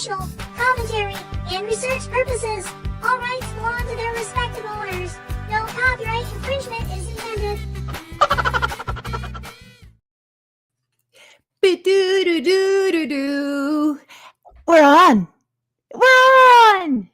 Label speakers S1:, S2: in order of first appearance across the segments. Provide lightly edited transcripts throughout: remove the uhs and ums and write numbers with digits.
S1: educational, commentary, and research purposes. All rights belong to their respective owners. No copyright infringement is intended.
S2: Be-do-do-do-do-do. We're on.
S3: I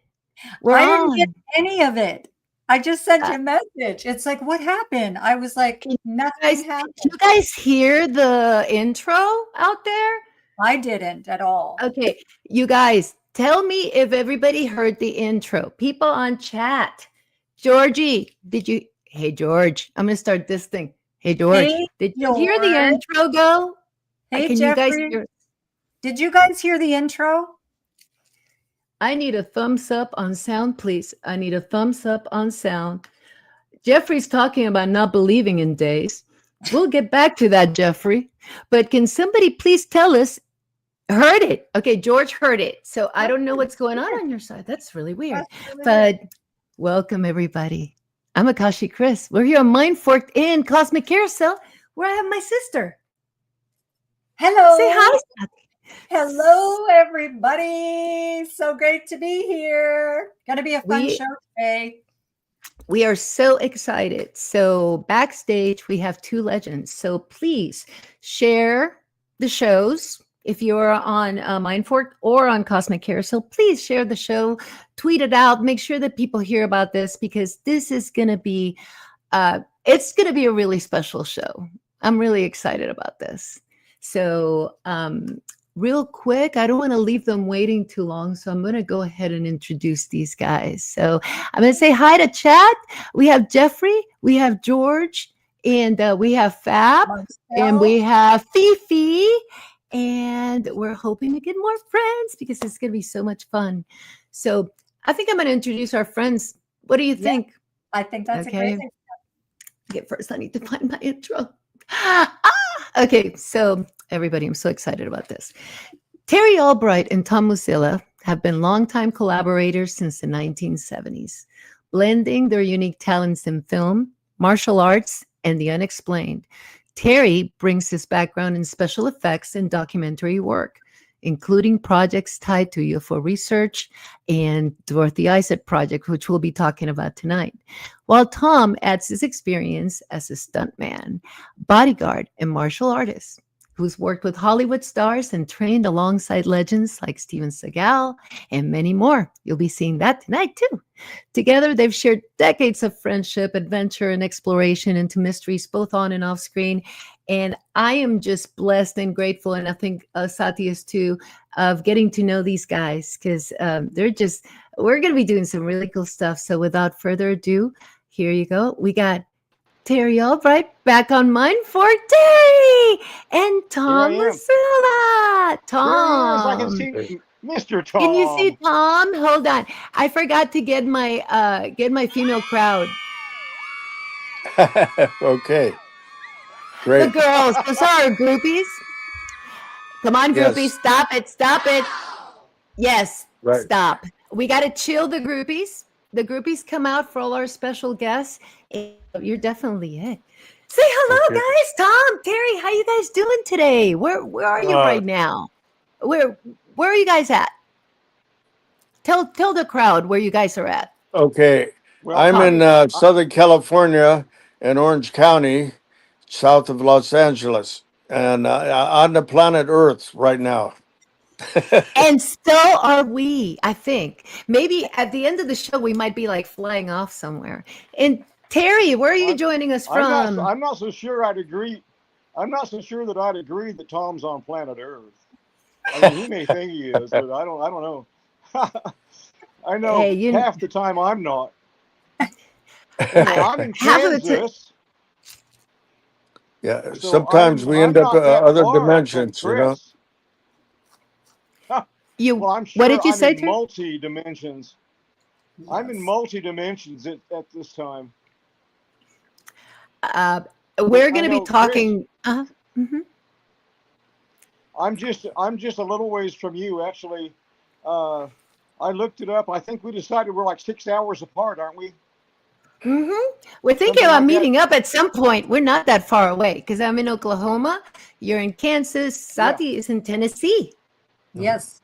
S3: didn't get any of it. I just sent you a message. It's like, what happened? I was like, nothing happened.
S2: Did you guys hear the intro out there?
S3: I didn't at all.
S2: Okay, you guys, tell me if everybody heard the intro. People on chat. Georgie, did you? Hey, George, I'm going to start this thing. Hey, George, did you hear the intro go?
S3: Hey,
S2: Can
S3: Jeffrey,
S2: you guys hear?
S3: Did you guys hear the intro?
S2: I need a thumbs up on sound, please. I need a thumbs up on sound. Jeffrey's talking about not believing in days. We'll get back to that, Jeffrey. But can somebody please tell us, heard it? Okay, George heard it. So I don't know what's going on your side. That's really weird. But welcome, everybody. I'm Akashi Chris. We're here on Mindforked in Cosmic Carousel, where I have my sister.
S3: Hello.
S2: Say hi.
S3: Hello, everybody. So great to be here. Gonna be a fun show today.
S2: We are so excited. So backstage, we have two legends. So please share the shows. If you're on Mindforked or on Cosmic Carousel, please share the show, tweet it out, make sure that people hear about this, because this is going to be, it's going to be a really special show. I'm really excited about this. So real quick, I don't want to leave them waiting too long, so I'm going to go ahead and introduce these guys. So I'm going to say hi to chat. We have Jeffrey, we have George, and we have Fab, and we have Fifi, and we're hoping to get more friends because it's going to be so much fun. So I think I'm going to introduce our friends. What do you think?
S3: I think that's a great thing.
S2: Okay, first I need to find my intro. Okay, so everybody, I'm so excited about this. Terry Albright and Tom Muzila have been longtime collaborators since the 1970s, blending their unique talents in film, martial arts, and the unexplained. Terry brings his background in special effects and documentary work, including projects tied to UFO research and Dorothy Izatt Project, which we'll be talking about tonight. While Tom adds his experience as a stuntman, bodyguard, and martial artist, who's worked with Hollywood stars and trained alongside legends like Steven Seagal and many more. You'll be seeing that tonight too. Together, they've shared decades of friendship, adventure, and exploration into mysteries both on and off screen. And I am just blessed and grateful, and I think Sati is too, of getting to know these guys, because we're going to be doing some really cool stuff. So without further ado, here you go. We got Terry Albright back on Mindforked, Terry, and Tom Muzila. Tom.
S4: I can see Mr. Tom.
S2: Can you see Tom? Hold on. I forgot to get my female crowd.
S4: Okay. Great.
S2: The girls. Those are our groupies. Come on, groupies.
S4: Yes.
S2: Stop it. Yes.
S4: Right.
S2: Stop. We got to chill the groupies. The groupies come out for all our special guests. You're definitely it. Say hello, guys. Tom, Terry, how you guys doing today? Where are you right now? Where are you guys at? Tell the crowd where you guys are at.
S4: Okay.
S3: Well,
S4: I'm in Southern California in Orange County, south of Los Angeles, and on the planet Earth right now.
S2: And so are we, I think. Maybe at the end of the show, we might be like flying off somewhere. And Terry, where are you joining us from?
S4: I'm not so sure I'd agree. I'm not so sure that I'd agree that Tom's on planet Earth. I mean, he may think he is, but I don't know. I know half the time I'm not. I'm in Kansas. Yeah, so sometimes we end up other dimensions, you know.
S2: Well, what did you say, Terry?
S4: Multi-dimensions. Yes. I'm in multi-dimensions at this time.
S2: We're going to be talking.
S4: I'm just a little ways from you, actually. I looked it up. I think we decided we're like 6 hours apart, aren't we?
S2: We're thinking about meeting up at some point. We're not that far away because I'm in Oklahoma. You're in Kansas. Sati is in Tennessee.
S3: Yes.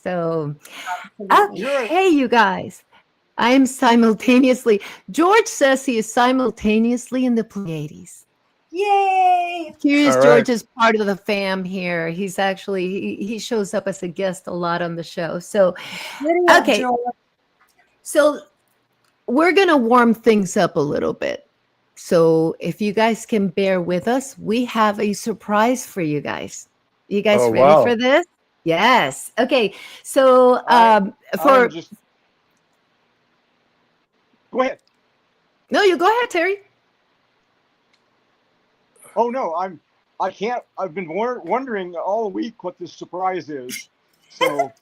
S2: So,
S3: Absolutely.
S2: hey, you guys. I'm simultaneously, George says he is simultaneously in the Pleiades.
S3: Yay!
S2: Here's
S5: All
S2: George
S5: right.
S2: is part of the fam here. He's actually, he shows up as a guest a lot on the show. So,
S3: Giddy up,
S2: okay.
S3: George.
S2: So we're going to warm things up a little bit. So if you guys can bear with us, we have a surprise for you guys. You guys
S5: Oh,
S2: ready
S5: wow.
S2: for this? Yes. Okay. So
S4: I'm
S2: for
S4: just go ahead.
S2: no, you go ahead, Terry.
S4: Oh no, I can't. I've been wondering all week what this surprise is. So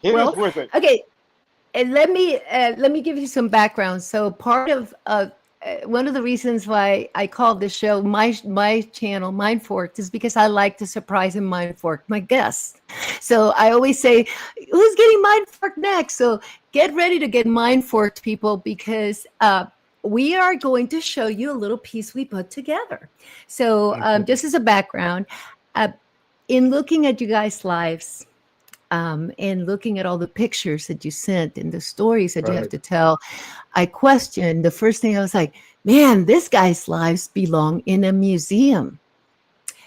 S4: hit
S2: Well,
S4: us with it.
S2: okay. And let me give you some background. So part of one of the reasons why I called this show my channel Mindforked is because I like to surprise and mindfork my guests. So I always say, who's getting mindforked next? So get ready to get mindforked, people, because we are going to show you a little piece we put together. So just as a background, in looking at you guys' lives, and looking at all the pictures that you sent and the stories that you have to tell, I questioned the first thing I was like, man, this guy's lives belong in a museum.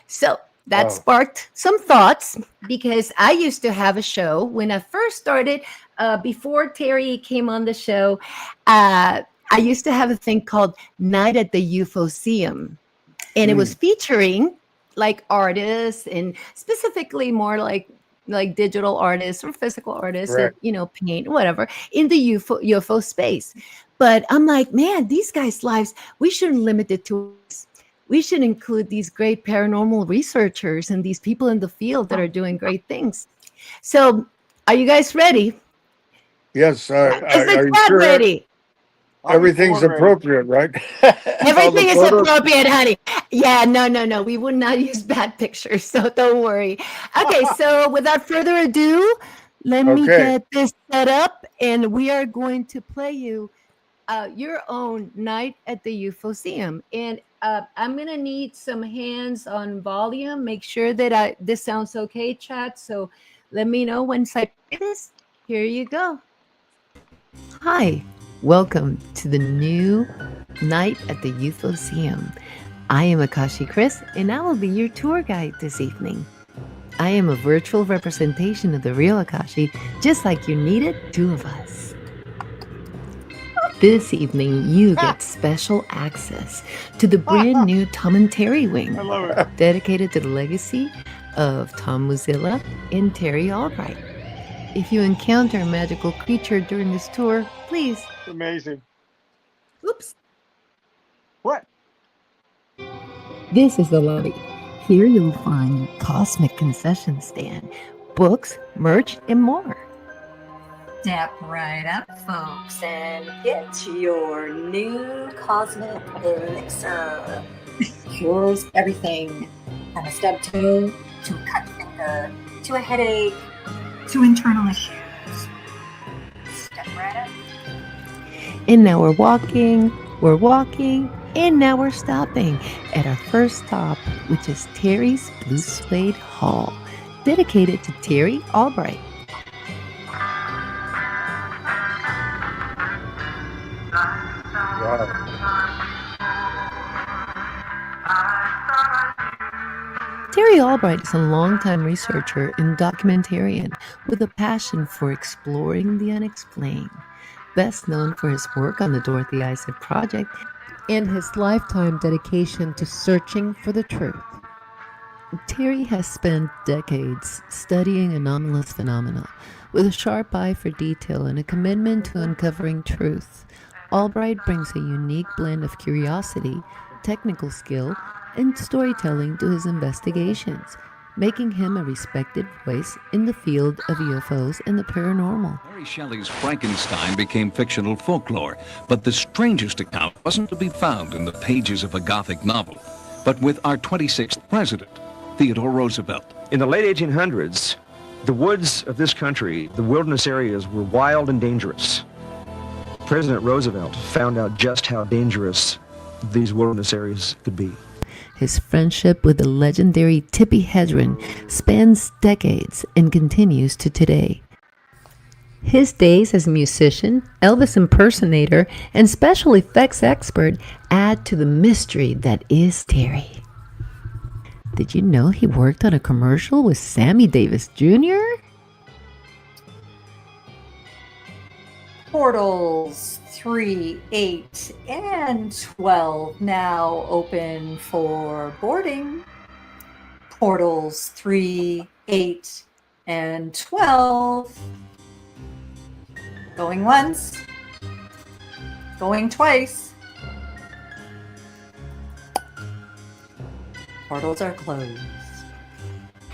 S2: So that sparked some thoughts because I used to have a show when I first started, before Terry came on the show. I used to have a thing called Night at the UFOseum, and it was featuring like artists and specifically more like digital artists or physical artists that, paint, whatever, in the UFO space. But I'm like, man, these guys' lives, we shouldn't limit it to us. We should include these great paranormal researchers and these people in the field that are doing great things. So are you guys ready?
S5: Yes.
S2: Is
S5: Are you
S2: the
S5: sure
S2: ready?
S5: everything's appropriate, right?
S2: Everything is appropriate, honey. Yeah, no. We would not use bad pictures, so don't worry. Okay, so without further ado, let me get this set up, and we are going to play you your own Night at the UFOseum. And I'm going to need some hands on volume. Make sure that this sounds okay, chat. So let me know once I play this. Here you go. Hi. Welcome to the new Night at the UFOseum. I am Akashi Chris, and I will be your tour guide this evening. I am a virtual representation of the real Akashi, just like you needed two of us. This evening, you get special access to the brand new Tom and Terry wing,
S4: I love it.
S2: dedicated to the legacy of Tom Muzila and Terry Albright. If you encounter a magical creature during this tour, please.
S4: Amazing.
S2: Oops.
S4: What?
S2: This is the lobby. Here you'll find your cosmic concession stand, books, merch, and more.
S3: Step right up, folks, and get your new cosmic elixir. Cures everything, from a stub toe to a cut finger to a headache to internal issues. Step right up.
S2: And now we're walking, and now we're stopping at our first stop, which is Terry's Blue Suede Hall, dedicated to Terry Albright. Terry Albright is a longtime researcher and documentarian with a passion for exploring the unexplained. Best known for his work on the Dorothy Izatt Project and his lifetime dedication to searching for the truth. Terry has spent decades studying anomalous phenomena with a sharp eye for detail and a commitment to uncovering truth. Albright brings a unique blend of curiosity, technical skill, and storytelling to his investigations, making him a respected voice in the field of UFOs and the paranormal.
S6: Mary Shelley's Frankenstein became fictional folklore, but the strangest account wasn't to be found in the pages of a Gothic novel, but with our 26th president, Theodore Roosevelt.
S7: In the late 1800s, the woods of this country, the wilderness areas, were wild and dangerous. President Roosevelt found out just how dangerous these wilderness areas could be.
S2: His friendship with the legendary Tippi Hedren spans decades and continues to today. His days as a musician, Elvis impersonator, and special effects expert add to the mystery that is Terry. Did you know he worked on a commercial with Sammy Davis Jr.?
S3: Portals 3, 8, and 12 now open for boarding. Portals 3, 8, and 12. Going once. Going twice. Portals are closed.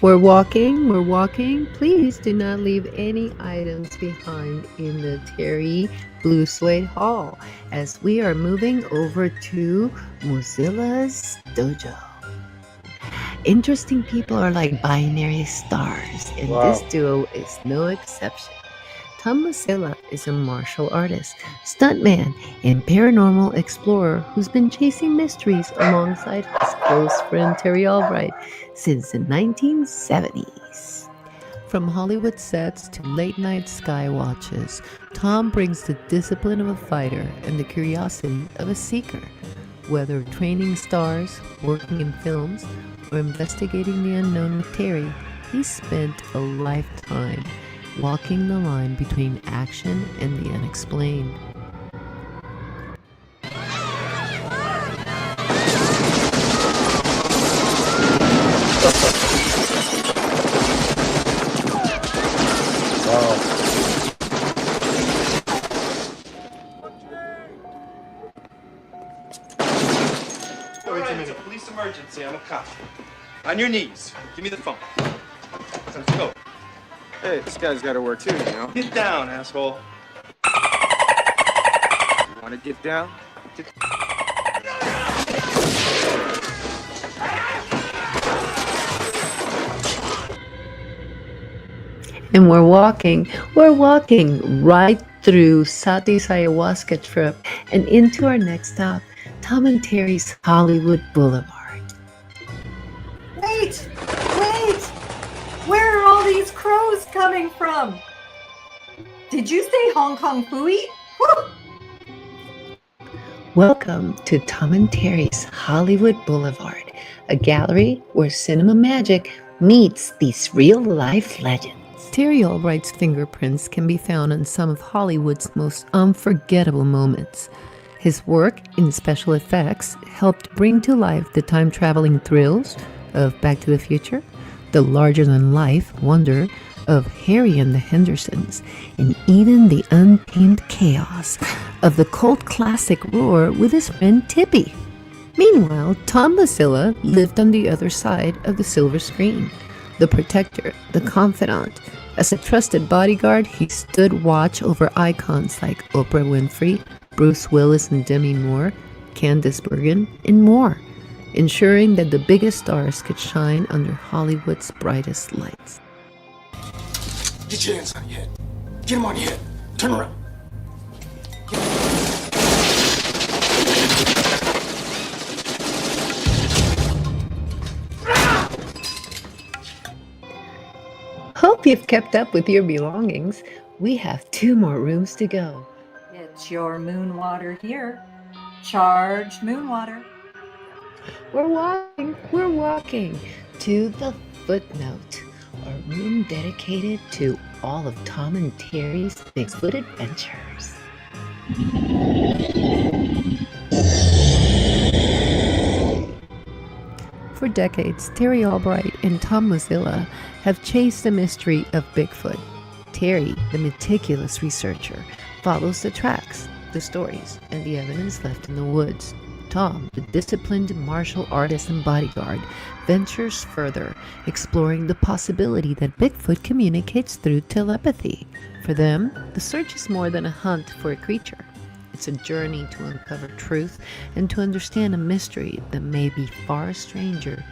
S2: We're walking. Please do not leave any items behind in the Terry Blue Suede Hall as we are moving over to Muzila's dojo. Interesting people are like binary stars, and this duo is no exception. Tom Muzila is a martial artist, stuntman, and paranormal explorer who's been chasing mysteries alongside his close friend Terry Albright since the 1970s. From Hollywood sets to late-night sky watches, Tom brings the discipline of a fighter and the curiosity of a seeker. Whether training stars, working in films, or investigating the unknown with Terry, he's spent a lifetime walking the line between action and the unexplained.
S8: It's a police emergency. I'm a cop. On your knees. Give me the phone. Let's go.
S9: Hey, this guy's got to work too, you know?
S8: Get down, asshole.
S9: You want to get down?
S2: And we're walking right through Sati's ayahuasca trip and into our next stop, Tom and Terry's Hollywood Boulevard.
S3: Wait! Where are all these crows coming from? Did you say Hong Kong Phooey?
S2: Welcome to Tom and Terry's Hollywood Boulevard, a gallery where cinema magic meets these real-life legends. Terry Albright's fingerprints can be found on some of Hollywood's most unforgettable moments. His work in special effects helped bring to life the time-traveling thrills of Back to the Future, the larger-than-life wonder of Harry and the Hendersons, and even the untamed chaos of the cult classic Roar with his friend Tippi. Meanwhile, Tom Muzila lived on the other side of the silver screen, the protector, the confidant. As a trusted bodyguard, he stood watch over icons like Oprah Winfrey, Bruce Willis and Demi Moore, Candice Bergen, and more, ensuring that the biggest stars could shine under Hollywood's brightest lights.
S10: Get your hands on your head. Get them on your head. Turn around.
S2: Hope you've kept up with your belongings. We have 2 more rooms to go.
S3: It's your moon water here. Charged moon water.
S2: We're walking to the Footnote, a room dedicated to all of Tom and Terry's Bigfoot adventures. For decades, Terry Albright and Tom Muzila have chased the mystery of Bigfoot. Terry, the meticulous researcher, follows the tracks, the stories, and the evidence left in the woods. Tom, the disciplined martial artist and bodyguard, ventures further, exploring the possibility that Bigfoot communicates through telepathy. For them, the search is more than a hunt for a creature. It's a journey to uncover truth and to understand a mystery that may be far stranger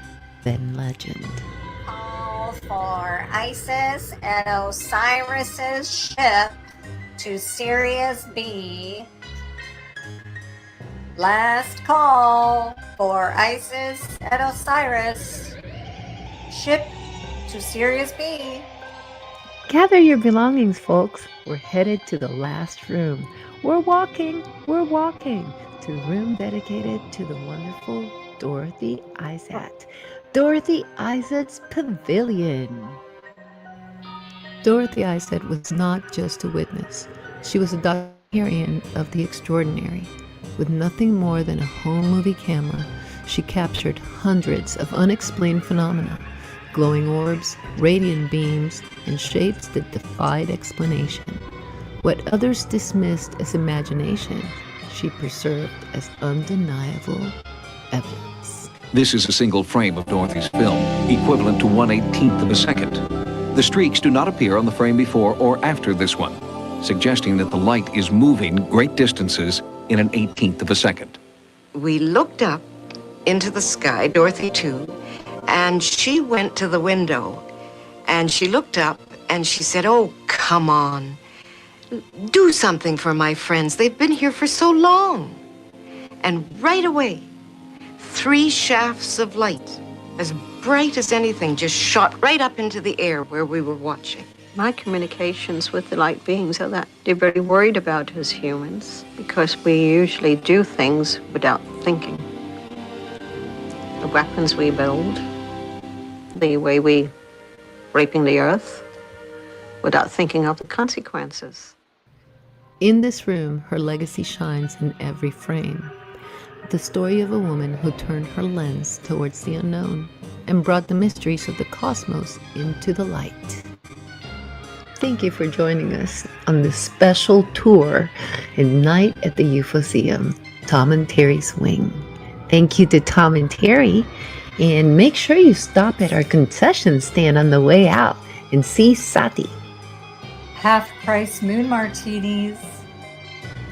S2: than legend.
S11: All for Isis and Osiris's ship to Sirius B. Last call for Isis and Osiris. Ship to Sirius B.
S2: Gather your belongings, folks. We're headed to the last room. We're walking to the room dedicated to the wonderful Dorothy Izatt. Dorothy Izatt's Pavilion. Dorothy Izatt was not just a witness. She was a documentarian of the extraordinary. With nothing more than a home movie camera, she captured hundreds of unexplained phenomena, glowing orbs, radiant beams, and shapes that defied explanation. What others dismissed as imagination, she preserved as undeniable evidence.
S6: This is a single frame of Dorothy's film, equivalent to 1/18th of a second. The streaks do not appear on the frame before or after this one, suggesting that the light is moving great distances in an 1/18th of a second.
S12: We looked up into the sky, Dorothy too, and she went to the window and she looked up and she said, "Oh, come on. Do something for my friends. They've been here for so long." And right away, 3 shafts of light, as bright as anything, just shot right up into the air where we were watching.
S13: My communications with the light beings are that they're very worried about us humans because we usually do things without thinking. The weapons we build, the way we raping the earth without thinking of the consequences.
S2: In this room, her legacy shines in every frame. The story of a woman who turned her lens towards the unknown and brought the mysteries of the cosmos into the light. Thank you for joining us on this special tour in Night at the UFOseum, Tom and Terry's Wing. Thank you to Tom and Terry, and make sure you stop at our concession stand on the way out and see Sati.
S3: Half-price moon martinis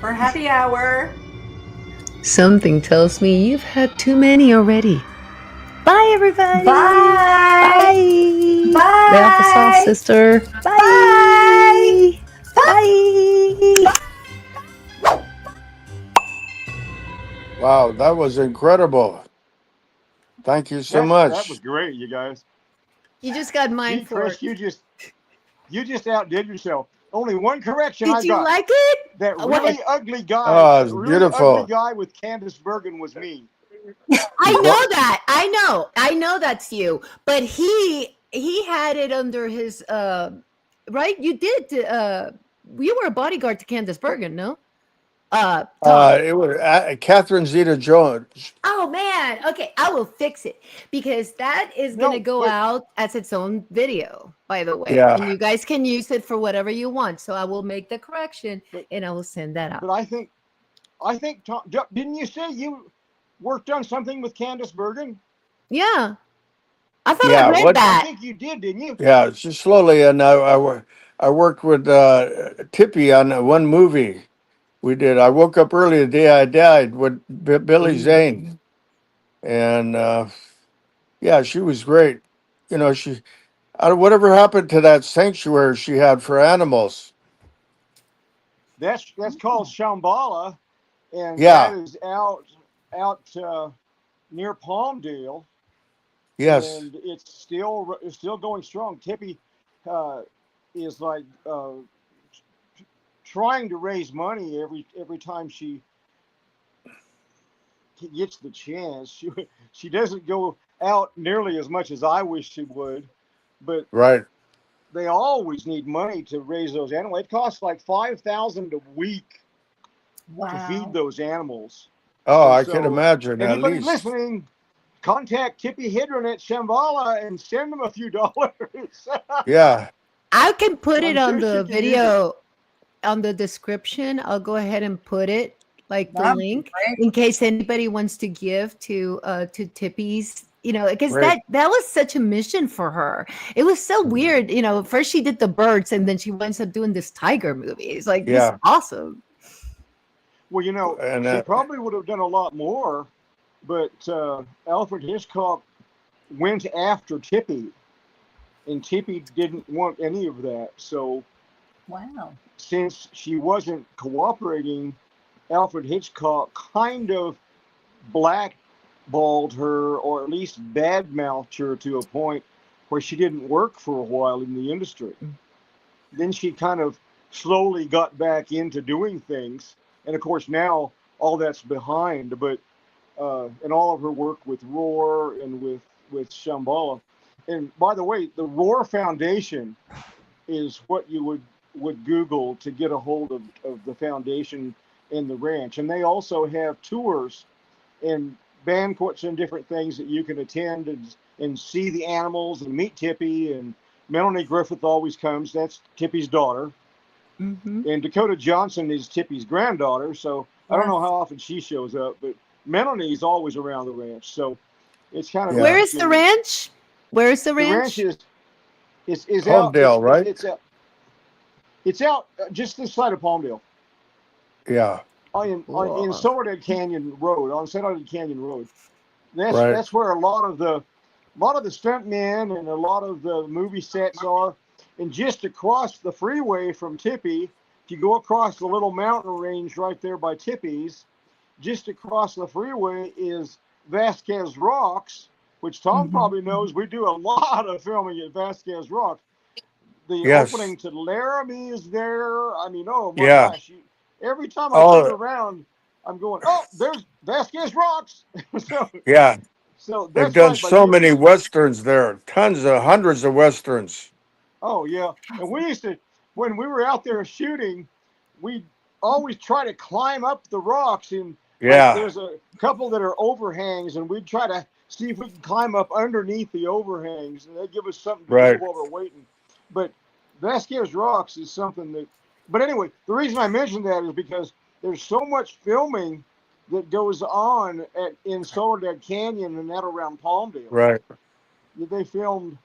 S3: for happy hour.
S2: Something tells me you've had too many already. Bye, everybody.
S3: Bye.
S2: Bye.
S3: Bye.
S2: Lay off the sauce, sister. Bye. Bye. Bye.
S5: Wow, that was incredible. Thank you so much.
S4: That was great, you guys.
S2: You just got mindforked.
S4: You just outdid yourself. Only one correction I got.
S2: Did you like it?
S4: That really ugly guy.
S5: Oh, it's
S4: really
S5: beautiful.
S4: Ugly guy with Candace Bergen was me.
S2: I know that. I know that's you. But he had it under his right? You did you were a bodyguard to Candace Bergen, no?
S5: It was Catherine Zeta-Jones.
S2: Oh man. Okay, I will fix it because that is going to go out as its own video, by the way.
S5: Yeah.
S2: And you guys can use it for whatever you want. So I will make the correction and I will send that out.
S4: But I think Tom, didn't you say you worked on something with Candace Bergen?
S2: Yeah. I thought I read that.
S4: I think you did, didn't you?
S5: Yeah, just slowly. And I worked with Tippy on one movie we did. I woke up early the day I died with Billy Zane. And yeah, she was great. You know, whatever happened to that sanctuary she had for animals?
S4: That's called Shambhala, and
S5: Yeah.
S4: that is out near Palmdale.
S5: Yes.
S4: And it's still going strong. Tippy is like trying to raise money every time she gets the chance. She doesn't go out nearly as much as I wish she would, but
S5: Right.
S4: they always need money to raise those animals. It costs like $5,000 a week to feed those animals.
S5: Oh,
S4: And
S5: I can imagine at
S4: anybody
S5: least.
S4: listening, contact Tippy Hedron at Shambhala and send them a few dollars.
S5: Yeah.
S2: I can put it on
S4: sure
S2: the
S4: she can use
S2: video on the description. I'll go ahead and put it like the
S3: That'd be
S2: link
S3: great.
S2: in case anybody wants to give to Tippy's, you know, because
S5: Great.
S2: that was such a mission for her. It was so weird, you know. First she did the birds and then she winds up doing this tiger movie. It's like this
S5: Yeah.
S2: is awesome.
S4: Well, you know,
S5: And,
S4: she probably would have done a lot more, but Alfred Hitchcock went after Tippy, and Tippy didn't want any of that. So
S3: Wow.
S4: since she wasn't cooperating, Alfred Hitchcock kind of blackballed her, or at least badmouthed her to a point where she didn't work for a while in the industry. Then she kind of slowly got back into doing things, and of course now all that's behind. But and all of her work with Roar and with Shambhala. And by the way, the Roar Foundation is what you would Google to get a hold of the foundation and the ranch. And they also have tours and banquets and different things that you can attend and see the animals and meet Tippy. And Melanie Griffith always comes. That's Tippy's daughter.
S2: Mm-hmm.
S4: And Dakota Johnson is Tippy's granddaughter. So I don't know how often she shows up, but Melanie's always around the ranch. So it's kind of...
S2: Where is the ranch? Where is the ranch?
S4: The ranch is
S5: Palmdale,
S4: out,
S5: right?
S4: It's out just this side of Palmdale.
S5: Yeah.
S4: In Soledad Canyon Road, on Soledad Canyon Road. That's where a lot of the stuntmen and a lot of the movie sets are. And just across the freeway from Tippy, if you go across the little mountain range right there by Tippy's, just across the freeway is Vasquez Rocks, which Tom probably knows. We do a lot of filming at Vasquez Rocks. The opening to Laramie is there. I mean, oh my gosh. Every time I turn around, I'm going, oh, there's Vasquez Rocks. So
S5: they've done so many Westerns there. Hundreds of Westerns.
S4: Oh, yeah. And we used to, when we were out there shooting, we'd always try to climb up the rocks. And there's a couple that are overhangs, and we'd try to see if we can climb up underneath the overhangs, and they'd give us something to do while we're waiting. But Vasquez Rocks is something that... But anyway, the reason I mentioned that is because there's so much filming that goes on in Soledad Canyon and that around Palmdale.
S5: Right.
S4: They filmed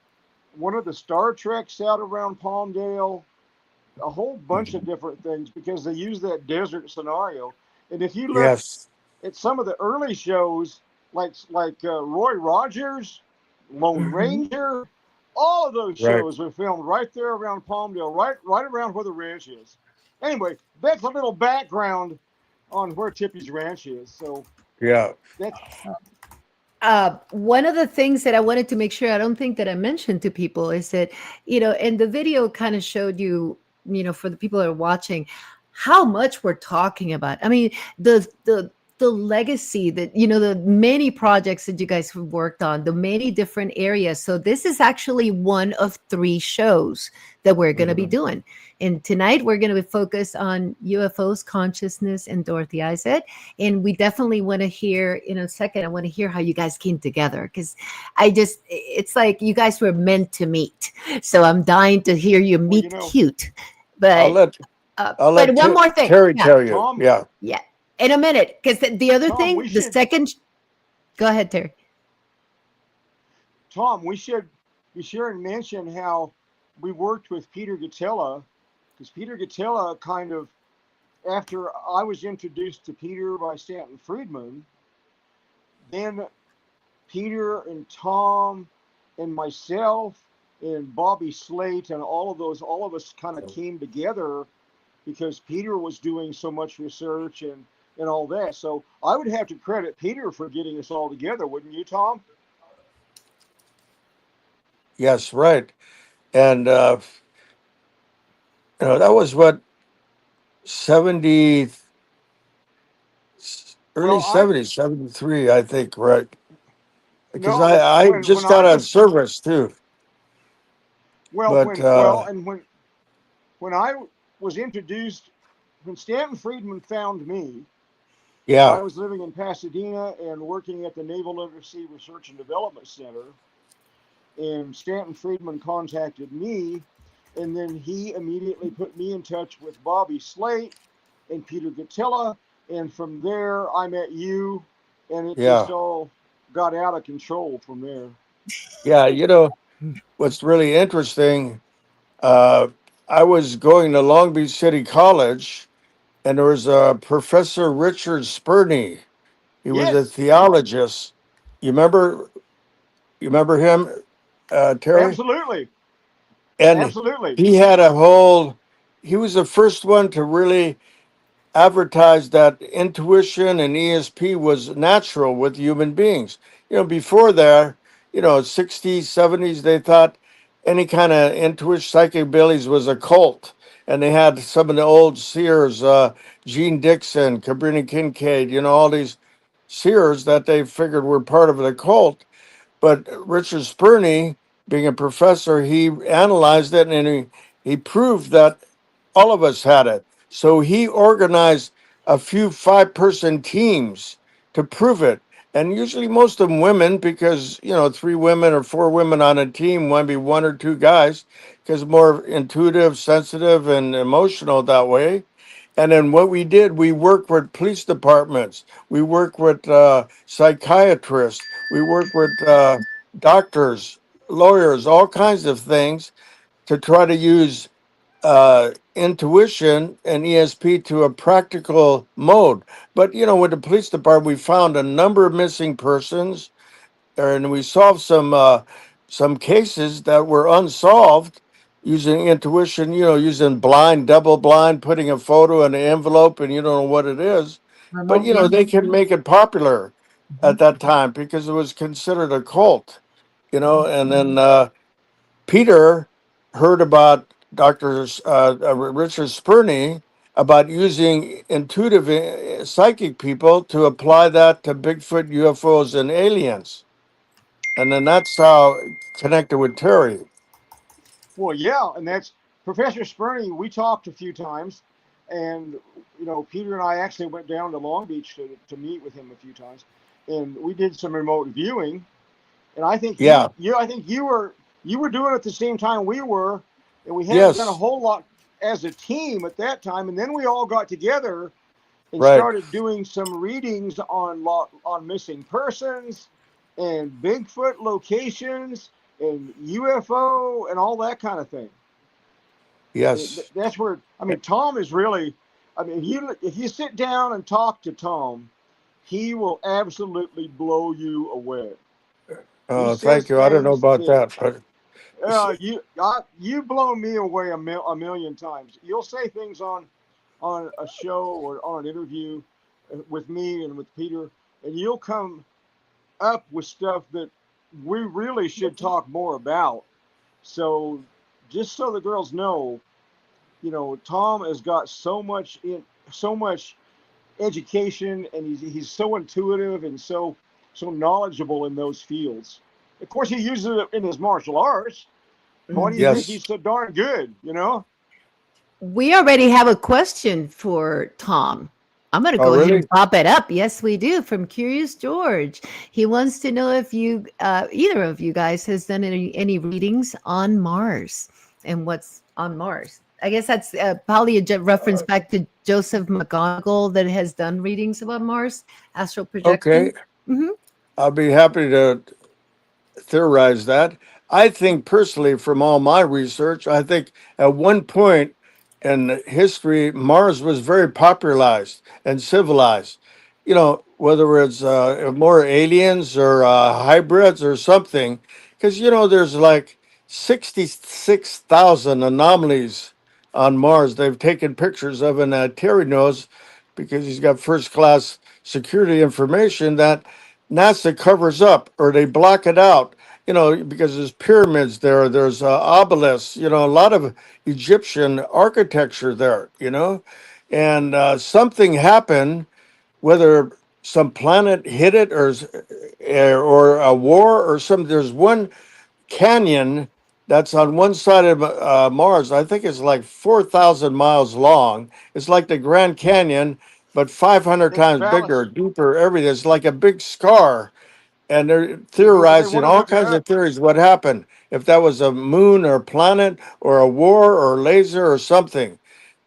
S4: one of the Star Treks out around Palmdale, a whole bunch of different things because they use that desert scenario. And if you look at some of the early shows, like Roy Rogers, Lone Ranger, all of those shows were filmed right there around Palmdale, right around where the ranch is. Anyway, that's a little background on where Tippy's ranch is. So that's...
S2: one of the things that I wanted to make sure, I don't think that I mentioned to people, is that, and the video kind of showed you, for the people that are watching, how much we're talking about. I mean, the legacy that, the many projects that you guys have worked on, the many different areas. So this is actually one of 3 shows that we're going to be doing. And tonight we're going to be focused on UFOs, consciousness, and Dorothy Izatt. And we definitely want to hear, in a second, I want to hear how you guys came together, because it's like you guys were meant to meet. So I'm dying to hear you meet cute. But
S5: I'll let
S2: one more thing.
S5: Terry tell you.
S4: Tom,
S2: yeah. In a minute, because the other thing, the second... Go ahead, Terry.
S4: Tom, we should be sure and mention how we worked with Peter Gatella, because Peter Gatella kind of, after I was introduced to Peter by Stanton Friedman, then Peter and Tom and myself and Bobby Slate and all of us kind of came together because Peter was doing so much research and all that. So I would have to credit Peter for getting us all together, wouldn't you, Tom?
S5: Yes, right. And that was what, 70, early 70s, 73, I think, right? Because I just got out of service too.
S4: Well, when I was introduced, when Stanton Friedman found me, I was living in Pasadena and working at the Naval Undersea Research and Development Center. And Stanton Friedman contacted me, and then he immediately put me in touch with Bobby Slate and Peter Gatella. And from there, I met you, and it just all got out of control from there.
S5: Yeah, what's really interesting, I was going to Long Beach City College, and there was a Professor Richard Spurney. He was a theologist. You remember him, Terry?
S4: Absolutely.
S5: And he had he was the first one to really advertised that intuition and ESP was natural with human beings. Before there, 60s, 70s, they thought any kind of intuition, psychic abilities was a cult. And they had some of the old seers, Gene Dixon, Cabrini Kincaid, all these seers that they figured were part of the cult. But Richard Spurney, being a professor, he analyzed it and he proved that all of us had it. So he organized a few 5-person teams to prove it. And usually most of them women, because, 3 women or 4 women on a team, might be 1 or 2 guys, because more intuitive, sensitive, and emotional that way. And then what we did, we worked with police departments. We worked with psychiatrists. We worked with doctors, lawyers, all kinds of things to try to use intuition and ESP to a practical mode. But, with the police department, we found a number of missing persons, and we solved some cases that were unsolved using intuition, using double blind, putting a photo in an envelope and you don't know what it is. But, they can make it popular at that time because it was considered a cult, and then Peter heard about Dr. Richard Spurney about using intuitive psychic people to apply that to Bigfoot, UFOs, and aliens. And then that's how connected with Terry.
S4: Well, yeah, and that's Professor Spurney. We talked a few times, and Peter and I actually went down to Long Beach to meet with him a few times, and we did some remote viewing. And I think I think you were doing it at the same time we were, and we hadn't done a whole lot as a team at that time. And then we all got together and started doing some readings on missing persons and Bigfoot locations and UFO and all that kind of thing.
S5: Yes,
S4: and that's where Tom is really. If you sit down and talk to Tom, he will absolutely blow you away.
S5: Oh, thank you. I don't know about that, but
S4: you blow me away a million times. You'll say things on a show or on an interview with me and with Peter, and you'll come up with stuff that we really should talk more about. So just so the girls know, Tom has got so much education, and he's so intuitive and so knowledgeable in those fields. Of course, he uses it in his martial arts. Why do you think he's so darn good?
S2: We already have a question for Tom. I'm going to go ahead and pop it up. Yes, we do. From Curious George. He wants to know if either of you guys has done any readings on Mars and what's on Mars. I guess that's probably a reference back to Joseph McGonigal that has done readings about Mars, astral projection.
S5: Okay. Mm-hmm. I'll be happy to theorize that. I think personally, from all my research, I think at one point in history, Mars was very popularized and civilized. Whether it's more aliens or hybrids or something, because, there's like 66,000 anomalies on Mars they've taken pictures of, and Terry knows because he's got first-class security information that NASA covers up or they block it out, because there's pyramids there, there's obelisks, a lot of Egyptian architecture there, and something happened, whether some planet hit it or a war or something. There's one canyon that's on one side of Mars. I think it's like 4,000 miles long. It's like the Grand Canyon, but 500 times bigger, deeper, everything. It's like a big scar. And they're theorizing all kinds of theories what happened. If that was a moon or planet or a war or laser or something.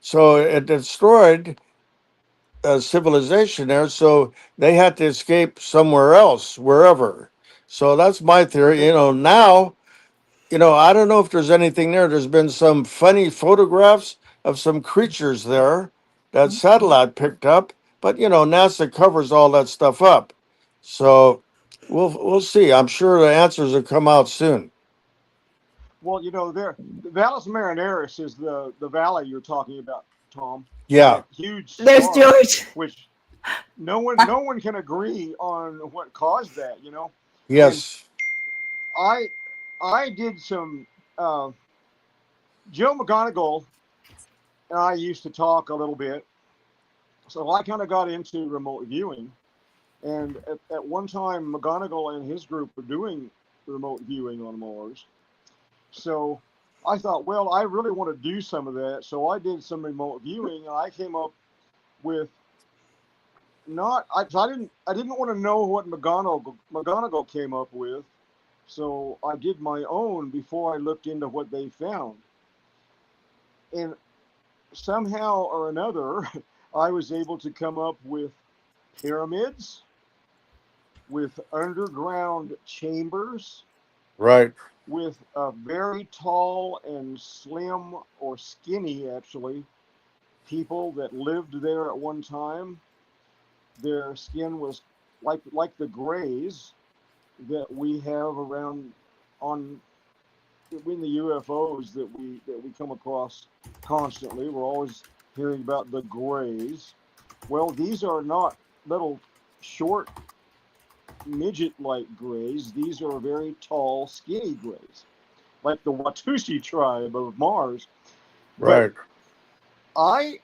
S5: So it destroyed civilization there. So they had to escape somewhere else, wherever. So that's my theory. Now, I don't know if there's anything there. There's been some funny photographs of some creatures there that satellite picked up, but NASA covers all that stuff up. So we'll see. I'm sure the answers will come out soon.
S4: Well, the Valles Marineris is the valley you're talking about. Tom.
S5: Yeah.
S4: Huge
S2: There's
S4: star,
S2: George.
S4: which no one can agree on what caused that, you know.
S5: Yes.
S4: And I did some Joe McGonigal and I used to talk a little bit, so I kind of got into remote viewing. And at one time, McGonigal and his group were doing remote viewing on Mars. So I thought, well, I really want to do some of that. So I did some remote viewing, and I came up with I didn't want to know what McGonigal came up with. So I did my own before I looked into what they found. And somehow or another, I was able to come up with pyramids, with underground chambers,
S5: right,
S4: with a very tall and slim, or skinny actually, people that lived there at one time. Their skin was like the grays that we have around on in the UFOs that we come across constantly. We're always hearing about the grays. Well, these are not little short midget-like grays. These are very tall, skinny grays, like the Watusi tribe of Mars.
S5: right.
S4: But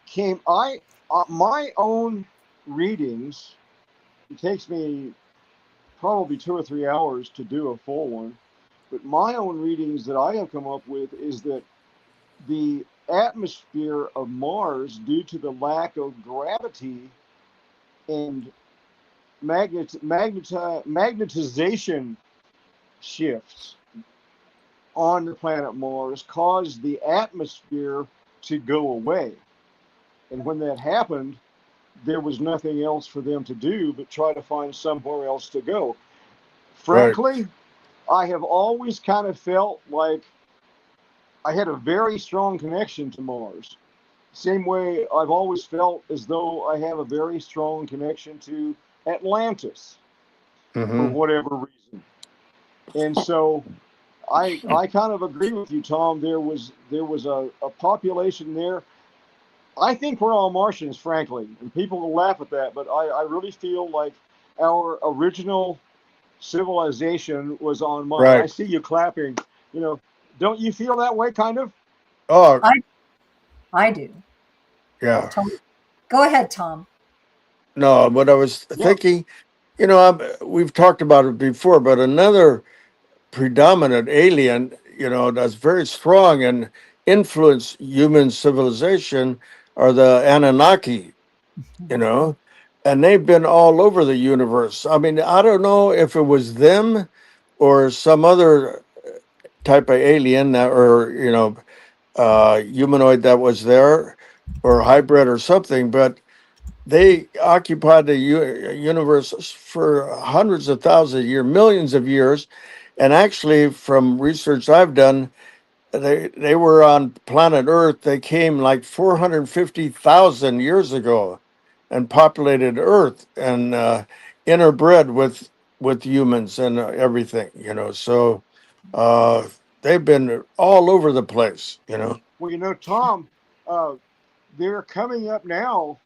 S4: my own readings, it takes me probably 2 or 3 hours to do a full one, but my own readings that I have come up with is that the atmosphere of Mars, due to the lack of gravity and magnetization shifts on the planet Mars, caused the atmosphere to go away. And when that happened, there was nothing else for them to do but try to find somewhere else to go. Frankly, right. I have always kind of felt like I had a very strong connection to Mars. Same way I've always felt as though I have a very strong connection to Atlantis, for whatever reason. And so I kind of agree with you, Tom. There was a population there. I think we're all Martians, frankly, and people will laugh at that, but I really feel like our original civilization was on Mars. Right. I see you clapping. You know, don't you feel that way, kind of?
S5: Oh,
S11: I do.
S5: Yeah.
S11: Go ahead, Tom.
S5: No, but I was thinking, you know, we've talked about it before, but another predominant alien, you know, that's very strong and influence human civilization are the Anunnaki, you know, and they've been all over the universe. I mean, I don't know if it was them or some other type of alien that, or, you know, humanoid that was there, or hybrid or something, but they occupied the universe for hundreds of thousands of years, millions of years. And actually, from research I've done, they were on planet Earth. They came like 450,000 years ago and populated Earth and interbred with humans and everything, you know. So they've been all over the place, you know.
S4: Well, you know, Tom, they're coming up now.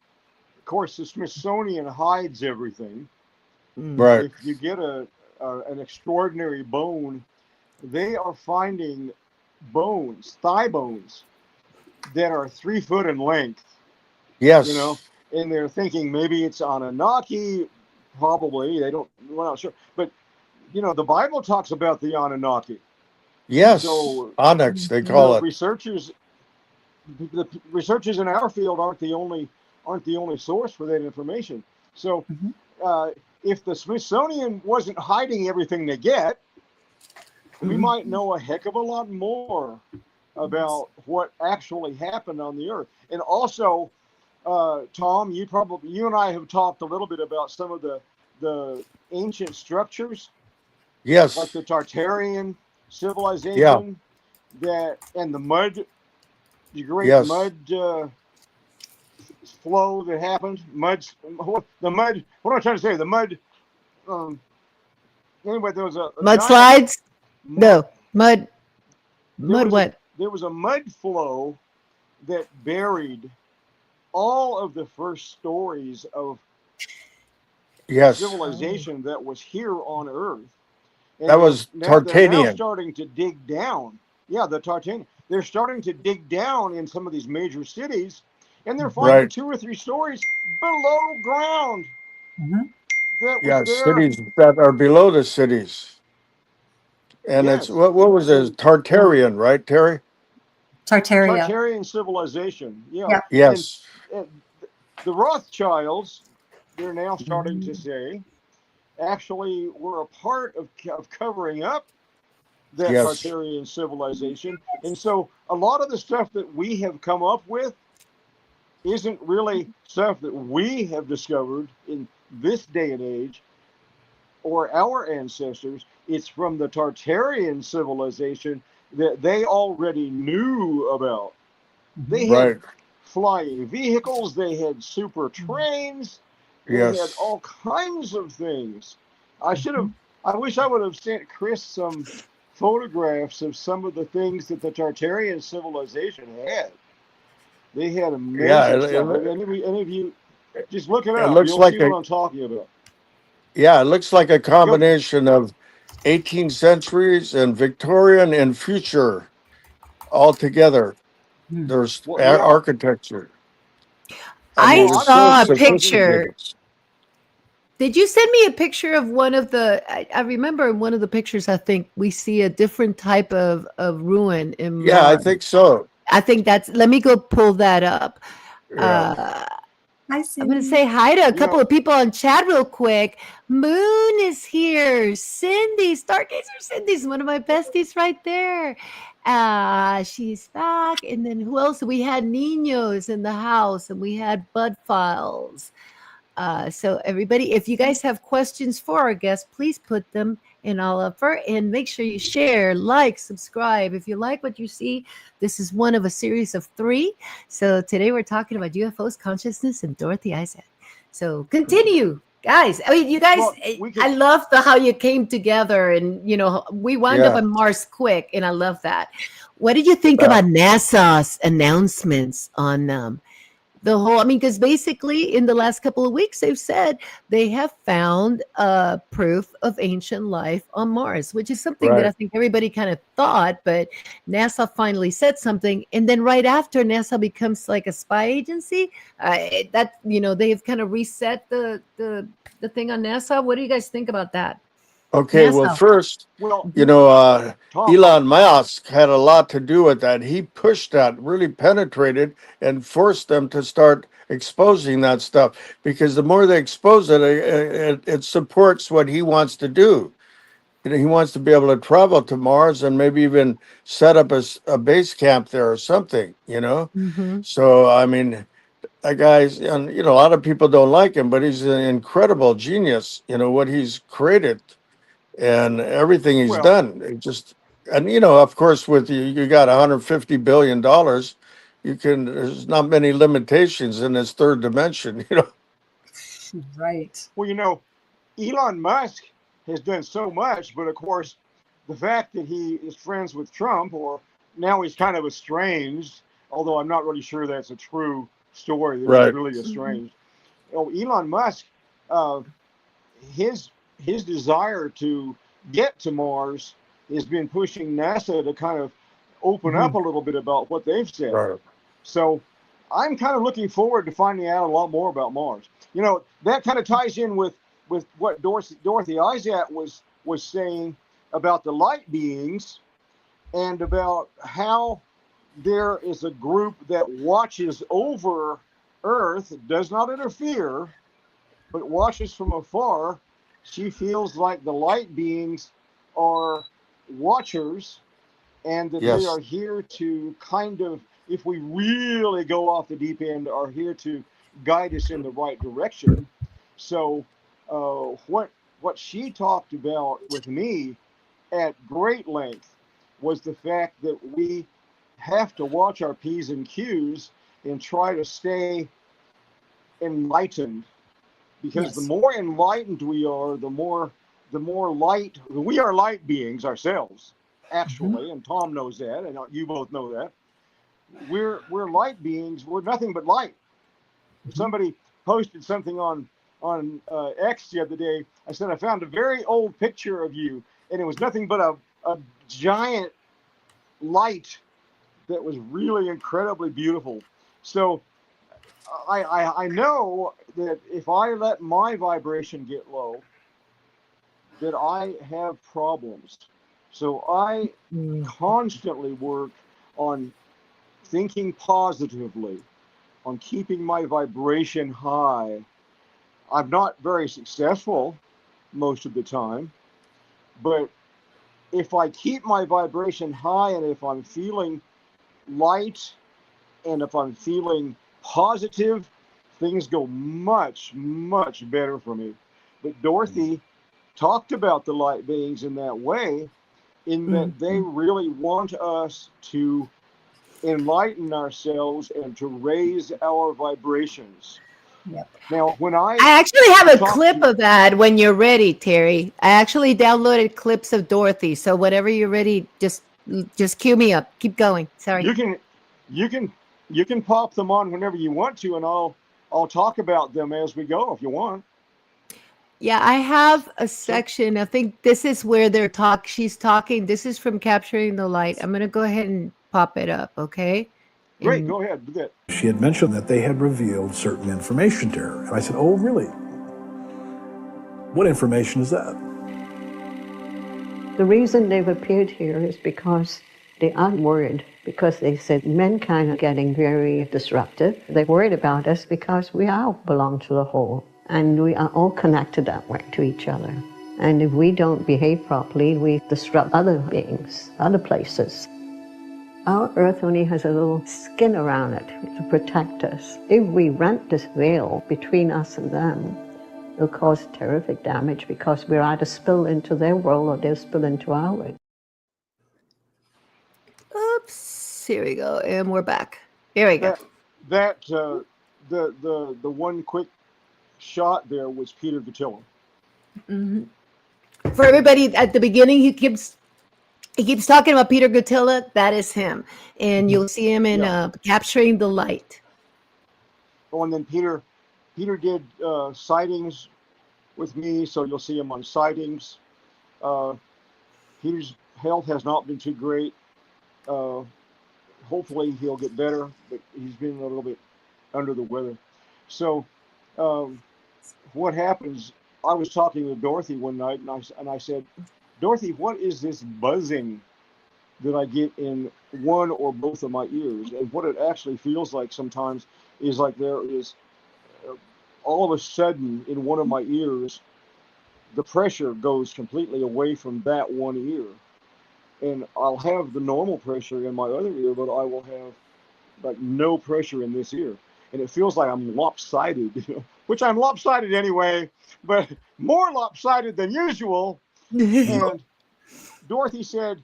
S4: Of course, the Smithsonian hides everything.
S5: Right.
S4: If you get an extraordinary bone, they are finding bones, thigh bones, that are 3 foot in length.
S5: Yes.
S4: You know, and they're thinking maybe it's Anunnaki. Probably. We're not sure. But, you know, the Bible talks about the Anunnaki.
S5: Yes.
S4: So,
S5: Onyx, they call it.
S4: The researchers in our field aren't the only source for that information. So if the Smithsonian wasn't hiding everything they get, we might know a heck of a lot more about what actually happened on the Earth. And also, Tom, you and I have talked a little bit about some of the ancient structures.
S5: Yes.
S4: Like the Tartarian civilization, and the mud, the great mud flow that happened. What am I trying to say? The mud. Anyway, there was a
S2: mudslides. No mud. Mud what?
S4: There was a mud flow that buried all of the first stories of
S5: Yes.
S4: civilization that was here on Earth. And
S5: That was
S4: they're now
S5: Tartanian.
S4: starting to dig down. Yeah, the Tartanian. They're starting to dig down in some of these major cities, and they're finding
S5: Right.
S4: 2 or 3 stories below ground that was
S5: Yeah,
S4: there.
S5: cities that are below the cities. And it's
S4: Yes.
S5: what was it? Tartarian, right, Terry?
S11: Tartaria.
S4: Tartarian civilization. Yeah.
S11: Yep.
S5: Yes.
S4: And the Rothschilds, they're now starting to say, actually were a part of covering up that
S5: Yes.
S4: Tartarian civilization. And so a lot of the stuff that we have come up with isn't really stuff that we have discovered in this day and age or our ancestors. It's from the Tartarian civilization that they already knew about. They had flying vehicles, they had super trains, they had all kinds of things. I wish I would have sent Chris some photographs of some of the things that the Tartarian civilization had. They had amazing stuff. Any of you, just look it up.
S5: Looks
S4: You'll
S5: like
S4: see what I'm talking about.
S5: Yeah, it looks like a combination of 18th centuries and Victorian and future all together. There's architecture.
S2: I
S5: mean, it's so
S2: saw a
S5: sophisticated.
S2: picture. Did you send me a picture of one of the? I remember in one of the pictures, I think we see a different type of ruin in
S5: Yeah, I
S2: Mars.
S5: think so.
S2: I think that's. Let me go pull that up.
S11: Hi,
S2: I'm going to say hi to a couple of people on chat real quick. Moon is here. Cindy, Stargazer Cindy's one of my besties right there. She's back. And then who else? We had Ninos in the house, and we had Bud Files. So everybody, if you guys have questions for our guests, please put them in all upper and make sure you share, like, subscribe. If you like what you see, this is one of a series of 3. So today we're talking about UFOs, consciousness, and Dorothy Izatt. So continue, guys. I mean, you guys, I love how you came together, and we wound up on Mars quick, and I love that. What did you think about NASA's announcements on the whole? I mean, because basically in the last couple of weeks, they've said they have found proof of ancient life on Mars, which is something that I think everybody kind of thought, but NASA finally said something. And then right after, NASA becomes like a spy agency. That, they've kind of reset the thing on NASA. What do you guys think about that?
S5: Okay, well, first, Elon Musk had a lot to do with that. He pushed that, really penetrated, and forced them to start exposing that stuff, because the more they expose it, it supports what he wants to do. He wants to be able to travel to Mars and maybe even set up a base camp there or something, So, I mean, that guy's, and a lot of people don't like him, but he's an incredible genius, what he's created. And everything he's done, of course, with you got $150 billion, there's not many limitations in this third dimension,
S11: Right.
S4: Well, Elon Musk has done so much, but of course, the fact that he is friends with Trump, or now he's kind of estranged, although I'm not really sure that's a true story, that he's really estranged. Elon Musk, his desire to get to Mars has been pushing NASA to kind of open up a little bit about what they've said. So I'm kind of looking forward to finding out a lot more about Mars. That kind of ties in with what Dorothy Izatt was saying about the light beings, and about how there is a group that watches over Earth, does not interfere, but watches from afar. She feels like the light beings are watchers, and that they are here to kind of, if we really go off the deep end, are here to guide us in the right direction. So what she talked about with me at great length was the fact that we have to watch our P's and Q's and try to stay enlightened. Because the more enlightened we are, the more light, we are light beings ourselves, actually, and Tom knows that, and you both know that. We're light beings. We're nothing but light. somebody posted something on X the other day. I said I found a very old picture of you, and it was nothing but a giant light that was really incredibly beautiful. So I know that if I let my vibration get low, that I have problems. So I constantly work on thinking positively, on keeping my vibration high. I'm not very successful most of the time, but if I keep my vibration high and if I'm feeling light and if I'm feeling positive, things go much, much better for me. But Dorothy talked about the light beings in that way, in that they really want us to enlighten ourselves and to raise our vibrations.
S11: Yep.
S4: Now, when I
S2: actually have a clip of that when you're ready, Terry. I actually downloaded clips of Dorothy. So whenever you're ready, just cue me up. Keep going. Sorry.
S4: You can pop them on whenever you want to, and I'll talk about them as we go if you want.
S2: Yeah, I have a section. I think this is where she's talking. This is from Capturing the Light. I'm going to go ahead and pop it up, okay?
S4: Great, go ahead. Do that.
S14: She had mentioned that they had revealed certain information to her. And I said, oh, really? What information is that?
S13: The reason they've appeared here is because they are worried, because they said mankind are getting very disruptive. They're worried about us because we all belong to the whole, and we are all connected that way to each other. And if we don't behave properly, we disrupt other beings, other places. Our earth only has a little skin around it to protect us. If we rent this veil between us and them, it'll cause terrific damage because we're either spill into their world or they'll spill into ours.
S2: Oops, here we go, and we're back. Here we go.
S4: The one quick shot there was Peter Gatillo.
S2: For everybody at the beginning, he keeps talking about Peter Gatillo. That is him, and you'll see him in Capturing the Light.
S4: Oh, and then Peter did sightings with me, so you'll see him on sightings. Peter's health has not been too great. Hopefully he'll get better, but he's been a little bit under the weather. So what happens, I was talking to Dorothy one night, and I said, Dorothy, what is this buzzing that I get in one or both of my ears? And what it actually feels like sometimes is like there is, all of a sudden in one of my ears, the pressure goes completely away from that one ear. And I'll have the normal pressure in my other ear, but I will have like no pressure in this ear. And it feels like I'm lopsided, which I'm lopsided anyway, but more lopsided than usual. And Dorothy said,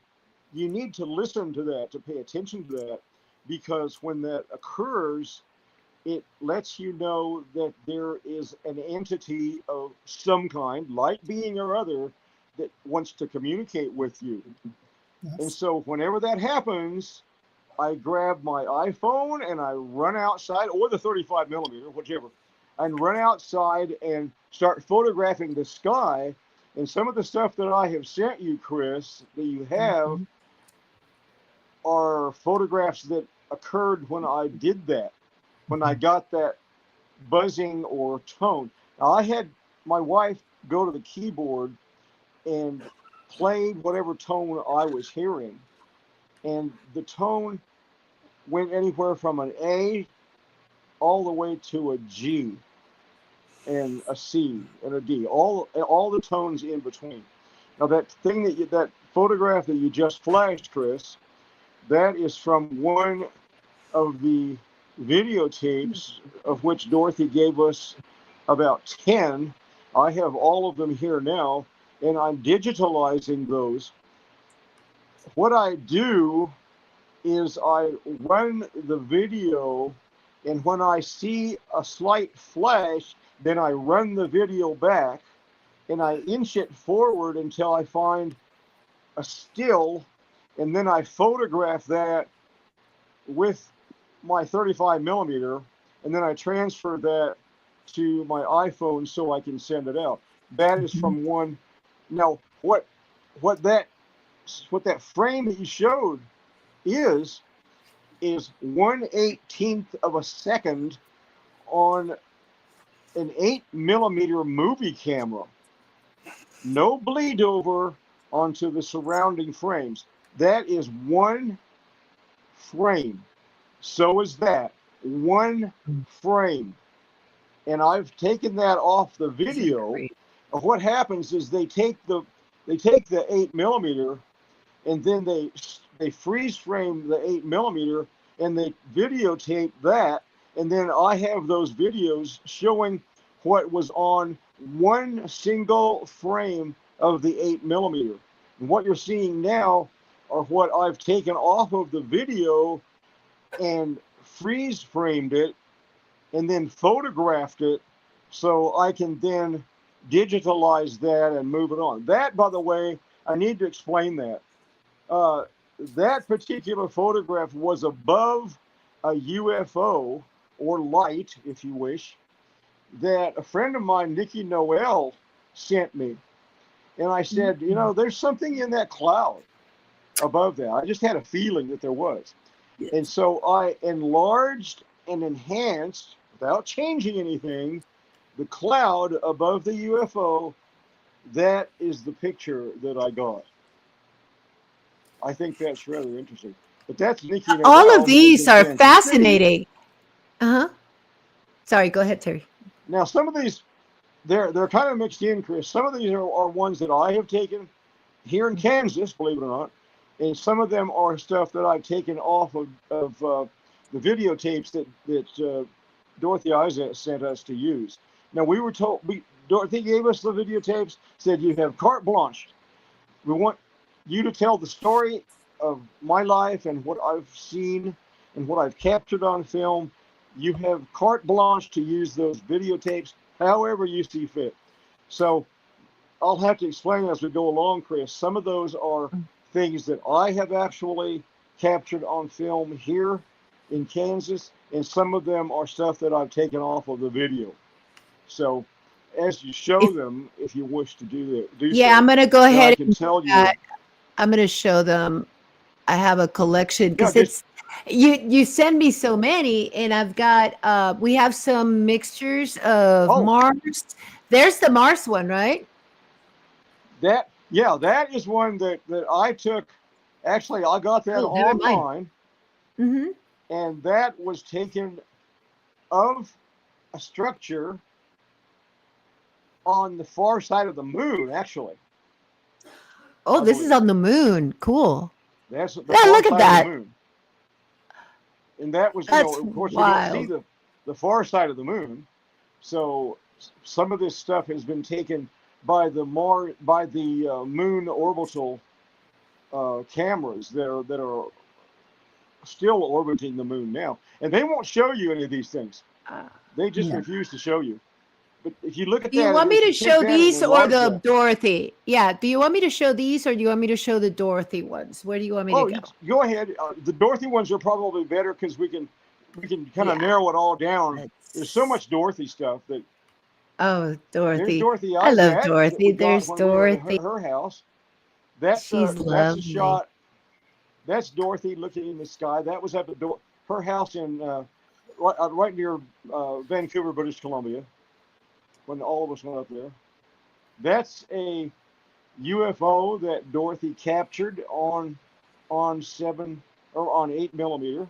S4: you need to listen to that, to pay attention to that, because when that occurs, it lets you know that there is an entity of some kind, light being or other, that wants to communicate with you. Yes. And so whenever that happens, I grab my iPhone and I run outside, or the 35 millimeter, whichever, and run outside and start photographing the sky. And some of the stuff that I have sent you, Chris, that you have, are photographs that occurred when I did that, when I got that buzzing or tone. Now, I had my wife go to the keyboard and play whatever tone I was hearing. And the tone went anywhere from an A all the way to a G and a C and a D, all the tones in between. Now that thing that photograph that you just flashed, Chris, that is from one of the videotapes, of which Dorothy gave us about 10. I have all of them here now, and I'm digitalizing those. What I do is I run the video, and when I see a slight flash, then I run the video back and I inch it forward until I find a still, and then I photograph that with my 35 millimeter, and then I transfer that to my iPhone so I can send it out. That is from one. Now, what that frame that you showed is 1/18th of a second on an 8mm movie camera. No bleed over onto the surrounding frames. That is one frame. So is that one frame. And I've taken that off the video. Of what happens is they take the 8mm and then they freeze frame the 8mm and they videotape that, and then I have those videos showing what was on one single frame of the 8mm. And what you're seeing now are what I've taken off of the video and freeze framed it and then photographed it so I can then digitalize that and move it on. That, by the way, I need to explain that. That particular photograph was above a UFO, or light, if you wish, that a friend of mine, Nikki Noel, sent me. And I said, you know, there's something in that cloud above that. I just had a feeling that there was. Yes. And so I enlarged and enhanced, without changing anything, the cloud above the UFO. That is the picture that I got. I think that's rather interesting. But that's Nikki Noel.
S2: All of these are fascinating. Sorry, go ahead, Terry.
S4: Now, some of these, they're kind of mixed in, Chris. Some of these are ones that I have taken here in Kansas, believe it or not. And some of them are stuff that I've taken off of the videotapes that Dorothy Izatt sent us to use. Now, we were told, Dorothy gave us the videotapes, said you have carte blanche. We want you to tell the story of my life and what I've seen and what I've captured on film. You have carte blanche to use those videotapes however you see fit. So I'll have to explain as we go along, Chris. Some of those are things that I have actually captured on film here in Kansas, and some of them are stuff that I've taken off of the video. So as you show them, if you wish to do so,
S2: I'm going to go ahead.
S4: I can tell you.
S2: I'm going to show them. I have a collection because it's you send me so many, and I've got we have some mixtures of Mars. There's the Mars one, right?
S4: That is one that I took. Actually, I got that online, and that was taken of a structure on the far side of the moon, actually.
S2: Oh, this is on the moon. Cool.
S4: That's the
S2: look at that.
S4: Moon. And that was,
S2: That's
S4: of course,
S2: wild.
S4: we don't see the far side of the moon. So some of this stuff has been taken by the moon orbital cameras that are still orbiting the moon now, and they won't show you any of these things. They just refuse to show you. But if you look at
S2: do you want me to show these or the Dorothy? Yeah. Do you want me to show these or do you want me to show the Dorothy ones? Where do you want me to go?
S4: Go ahead. The Dorothy ones are probably better because we can kind of narrow it all down. There's so much Dorothy stuff that.
S2: Oh, Dorothy.
S4: There's Dorothy.
S2: I love Dorothy. There's Dorothy.
S4: Her house. That's
S2: lovely.
S4: That's a shot. That's Dorothy looking in the sky. That was at her house in right near Vancouver, British Columbia, when all of us went up there. That's a UFO that Dorothy captured on 7 or on 8mm.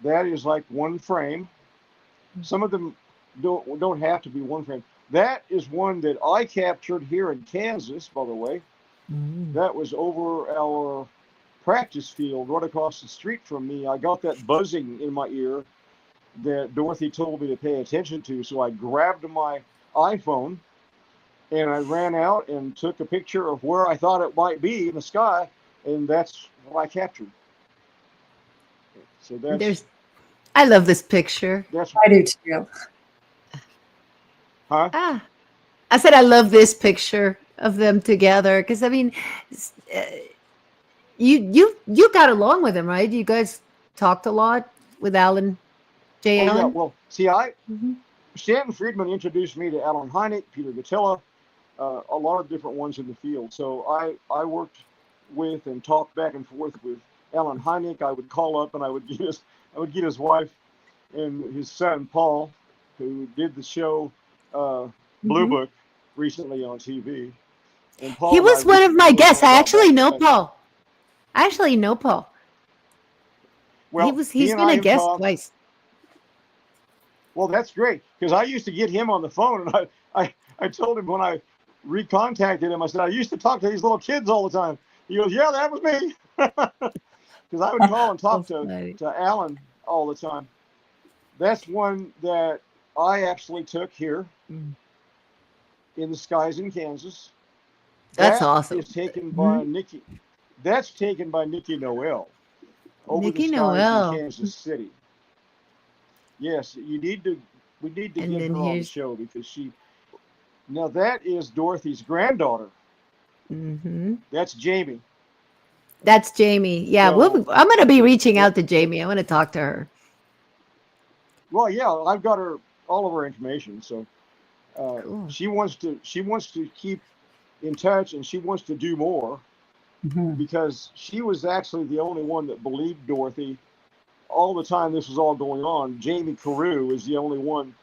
S4: That is like one frame. Some of them don't have to be one frame. That is one that I captured here in Kansas, by the way. That was over our practice field right across the street from me. I got that buzzing in my ear that Dorothy told me to pay attention to. So I grabbed my iPhone and I ran out and took a picture of where I thought it might be in the sky, and that's what I captured. So
S2: I love this picture.
S11: I do too.
S4: Huh?
S2: I said I love this picture of them together because I mean, you got along with him, right? You guys talked a lot with Alan J. Allen?
S4: Yeah, well, see, Stanton Friedman introduced me to Alan Hynek, Peter Gatilla, a lot of different ones in the field. So I worked with and talked back and forth with Alan Hynek. I would call up and I would get his wife and his son Paul, who did the show Blue Book recently on TV. And Paul
S2: he was one of my guests. I actually know Paul.
S4: Well,
S2: he's been a guest twice.
S4: Well, that's great, because I used to get him on the phone, and I told him when I recontacted him, I said, I used to talk to these little kids all the time. He goes, yeah, that was me. Because I would call and talk to Alan all the time. That's one that I actually took here in the skies in Kansas.
S2: That's awesome.
S4: Is taken by Nikki. That's taken by Nikki Noel over
S2: Nikki
S4: the skies
S2: Noel.
S4: in Kansas City. Yes, we need to get her on the show, because she. Now that is Dorothy's granddaughter. That's Jamie.
S2: That's Jamie. Yeah,
S4: So,
S2: I'm going to be reaching out to Jamie. I want to talk to her.
S4: Well, yeah, I've got all of her information. So
S2: Cool.
S4: she wants to keep in touch, and she wants to do more, because she was actually the only one that believed Dorothy all the time this was all going on. Jamie Carew is the only one.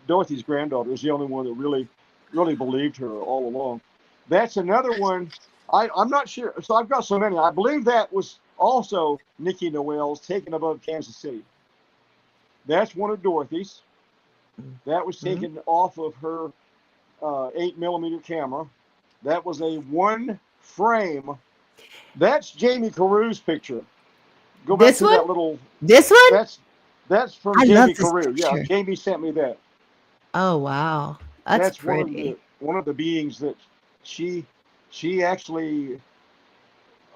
S4: Dorothy's granddaughter is the only one that really believed her all along. That's another one. I'm not sure. So I've got so many. I believe that was also Nikki Noel's Taken Above Kansas City. That's one of Dorothy's. That was taken off of her 8mm camera. That was a one frame. That's Jamie Carew's picture. Go back
S2: This
S4: to
S2: one?
S4: that little.
S2: This one?
S4: That's from
S2: I
S4: Jamie
S2: love this
S4: Carew. Yeah,
S2: picture.
S4: Jamie sent me that.
S2: Oh, wow. That's pretty.
S4: One of the beings that she actually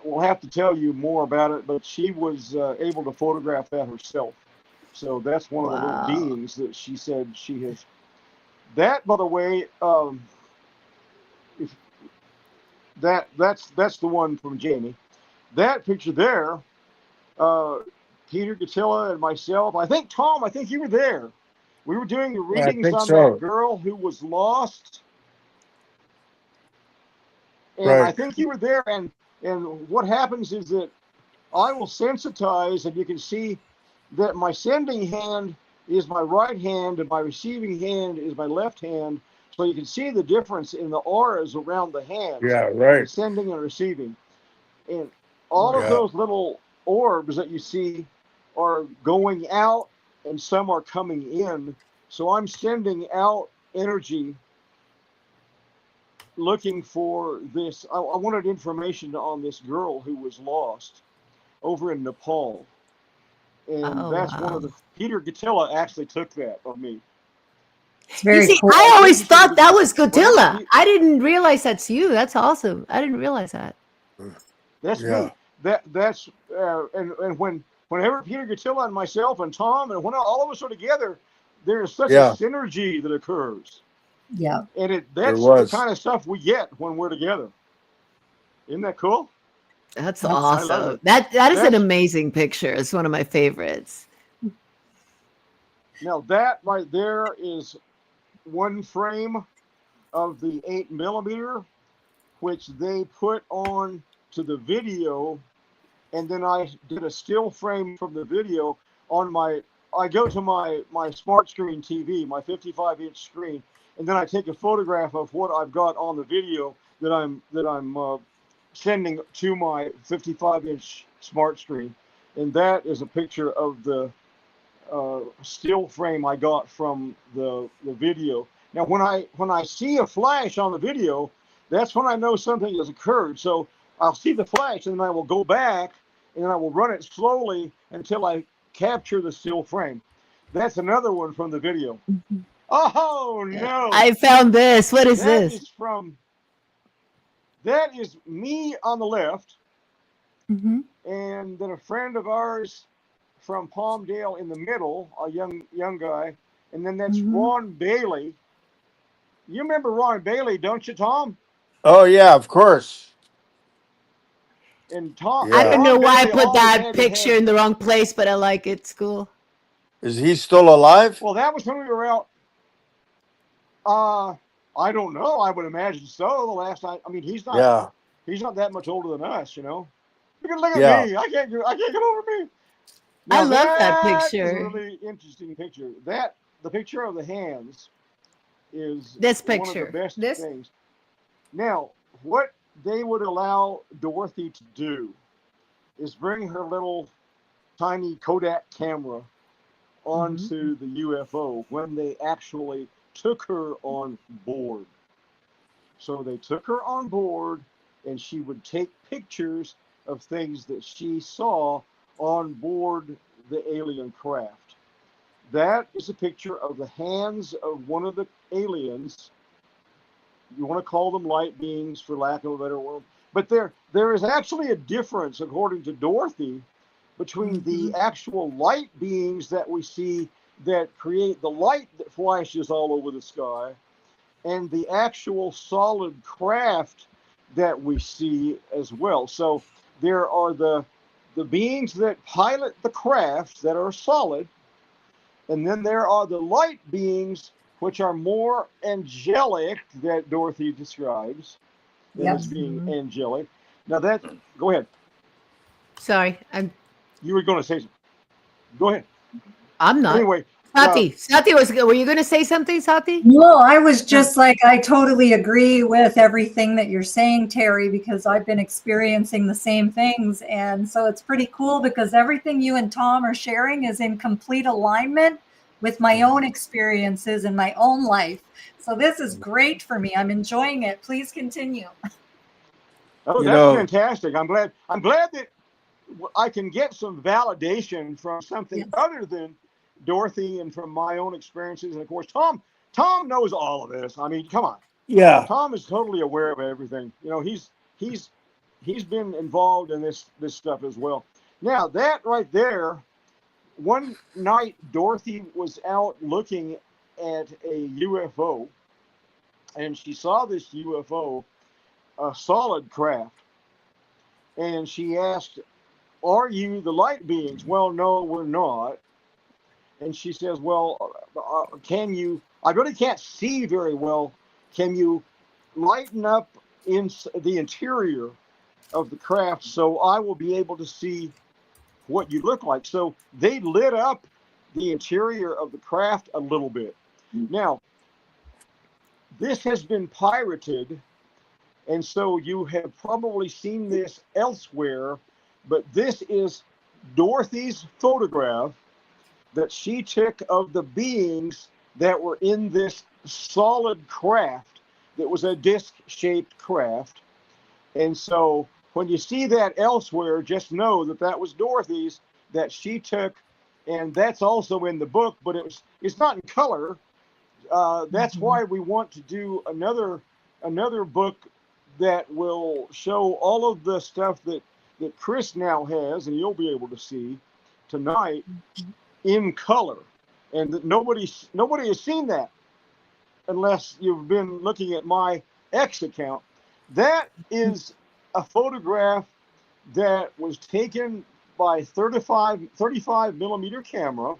S4: will have to tell you more about it, but she was able to photograph that herself. So that's one of the little beings that she said she has. That, by the way, that's the one from Jamie. That picture there, Peter Gatilla and myself. I think Tom. I think you were there. We were doing the readings on that girl who was lost, and I think you were there. And what happens is that I will sensitize, and you can see that my sending hand is my right hand and my receiving hand is my left hand. So you can see the difference in the auras around the hands.
S5: Yeah, right.
S4: Sending and receiving. And all of those little orbs that you see are going out and some are coming in. So I'm sending out energy looking for this. I wanted information on this girl who was lost over in Nepal. And that's one of the. Peter Gatilla actually took that of me.
S11: It's very cool.
S2: I always thought that was Gatilla. I didn't realize that's you. That's awesome. I didn't realize that.
S4: That's me. That's and whenever Peter Gatilla and myself and Tom and when all of us are together, there's such a synergy that occurs.
S11: Yeah.
S4: And that's the kind of stuff we get when we're together. Isn't that cool?
S2: That's awesome. That's an amazing picture. It's one of my favorites.
S4: Now that right there is one frame of the 8mm, which they put on to the video, and then I did a still frame from the video on I go to my smart screen TV, my 55-inch screen, and then I take a photograph of what I've got on the video that I'm sending to my 55-inch smart screen, and that is a picture of the still frame I got from the video. Now, when I see a flash on the video, that's when I know something has occurred. So I'll see the flash, and then I will go back, and then I will run it slowly until I capture the still frame. That's another one from the video. Oh no!
S2: I found this. What is this?
S4: That is me on the left,
S2: and
S4: then a friend of ours from Palmdale in the middle, a young guy, and then that's Ron Bailey. You remember Ron Bailey, don't you, Tom?
S5: Oh yeah, of course.
S4: And Tom,
S2: I don't know why I put that picture in the wrong place, but I like it. It's cool.
S5: Is he still alive?
S4: Well, that was when we were out. I don't know. I would imagine so. The last time, I mean, he's not.
S5: Yeah.
S4: He's not that much older than us, you know. Look at
S5: Yeah.
S4: me. I can't get over me. Now,
S2: I love that
S4: is
S2: picture.
S4: a really interesting picture. The picture of the hands is
S2: This
S4: one
S2: picture.
S4: of the best things. Now, what they would allow Dorothy to do is bring her little tiny Kodak camera onto the UFO when they actually took her on board. So they took her on board, and she would take pictures of things that she saw on board the alien craft. That is a picture of the hands of one of the aliens. You want to call them light beings, for lack of a better word. But there is actually a difference, according to Dorothy, between the actual light beings that we see that create the light that flashes all over the sky and the actual solid craft that we see as well. So there are the beings that pilot the craft that are solid, and then there are the light beings which are more angelic that Dorothy describes as being angelic. Now go ahead.
S2: Sorry,
S4: you were going to say something. Go ahead.
S2: I'm not.
S4: Anyway,
S2: Sati were you going to say something, Sati?
S11: No, I was just like, I totally agree with everything that you're saying, Terry, because I've been experiencing the same things. And so it's pretty cool because everything you and Tom are sharing is in complete alignment with my own experiences in my own life. So this is great for me. I'm enjoying it. Please continue.
S4: Oh, that's fantastic. I'm glad that I can get some validation from something other than Dorothy and from my own experiences. And of course, Tom knows all of this. I mean, come on.
S5: Yeah.
S4: Tom is totally aware of everything. You know, he's been involved in this stuff as well. Now, that right there, one night Dorothy was out looking at a UFO, and she saw this UFO, a solid craft, and she asked, "Are you the light beings?" "Well, no, we're not." And she says, "Well, can you, I really can't see very well, can you lighten up in the interior of the craft so I will be able to see what you look like?" So they lit up the interior of the craft a little bit. Now, this has been pirated, and so you have probably seen this elsewhere, but this is Dorothy's photograph that she took of the beings that were in this solid craft that was a disc-shaped craft. And so when you see that elsewhere, just know that that was Dorothy's that she took, and that's also in the book, but it's not in color. That's why we want to do another book that will show all of the stuff that Chris now has, and you'll be able to see tonight in color. And that nobody has seen that unless you've been looking at my X account. That is a photograph that was taken by 35 millimeter camera.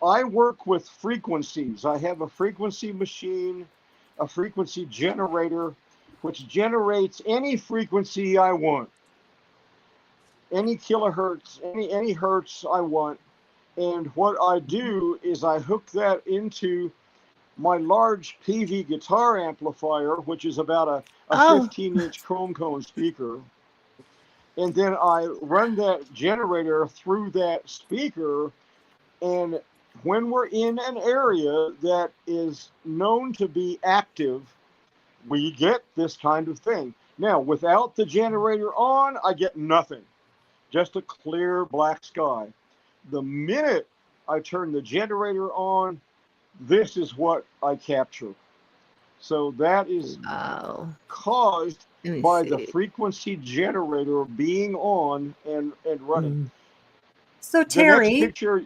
S4: I work with frequencies. I have a frequency machine, a frequency generator, which generates any frequency I want, any kilohertz, any hertz I want. And what I do is I hook that into my large PV guitar amplifier, which is about a 15-inch chrome cone speaker. And then I run that generator through that speaker. And when we're in an area that is known to be active, we get this kind of thing. Now, without the generator on, I get nothing, just a clear black sky. The minute I turn the generator on, this is what I capture. So that is caused by the frequency generator being on and running.
S11: So Terry,
S4: the next picture,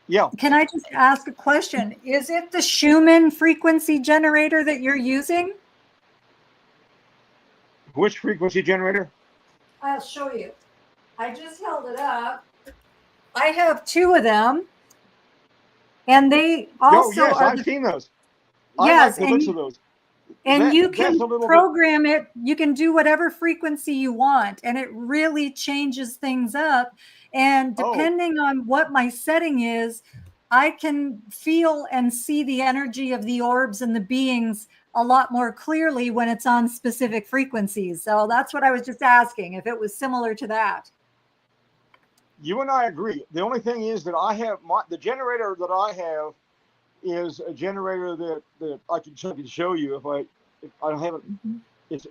S4: yeah.
S11: Can I just ask a question? Is it the Schumann frequency generator that you're using?
S4: Which frequency generator?
S11: I'll show you. I just held it up. I have 2 of them, and they also
S4: yes,
S11: are.
S4: I've seen those.
S11: Yes,
S4: I like the looks of those.
S11: And you
S4: That's
S11: can
S4: a little
S11: program it. You can do whatever frequency you want, and it really changes things up. And depending on what my setting is, I can feel and see the energy of the orbs and the beings a lot more clearly when it's on specific frequencies. So that's what I was just asking, if it was similar to that.
S4: You and I agree. The only thing is that I have the generator that I have is a generator that I can show you if I haven't.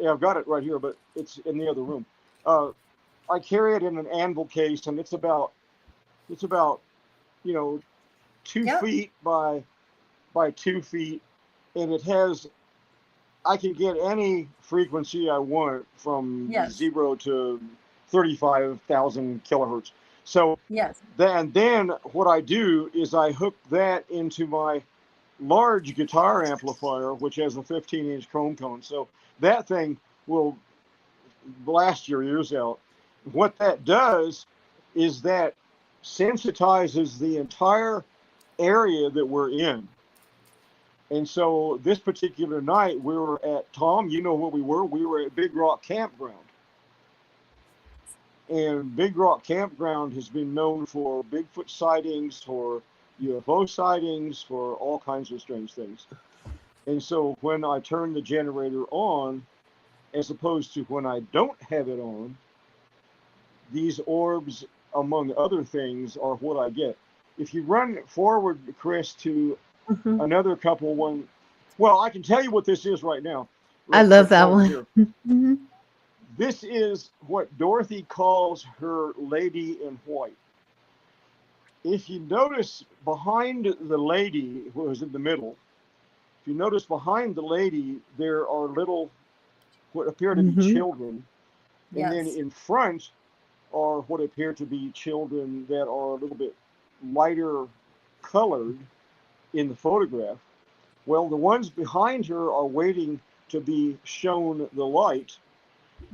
S4: I've got it right here, but it's in the other room. I carry it in an anvil case, and it's about 2 feet by 2 feet, and it has. I can get any frequency I want from 0 to 35,000 kilohertz. So then what I do is I hook that into my large guitar amplifier, which has a 15-inch chrome cone. So that thing will blast your ears out. What that does is that sensitizes the entire area that we're in. And so this particular night we were at, Tom, you know where we were? We were at Big Rock Campground. And Big Rock Campground has been known for Bigfoot sightings, for UFO sightings, for all kinds of strange things. And so when I turn the generator on, as opposed to when I don't have it on, these orbs, among other things, are what I get. If you run forward, Chris, to another couple one, well, I can tell you what this is right now.
S2: I love that one.
S4: This is what Dorothy calls her lady in white. If you notice behind the lady, who is in the middle, if you notice behind the lady, there are little, what appear to be children. And then in front are what appear to be children that are a little bit lighter colored in the photograph. Well, the ones behind her are waiting to be shown the light.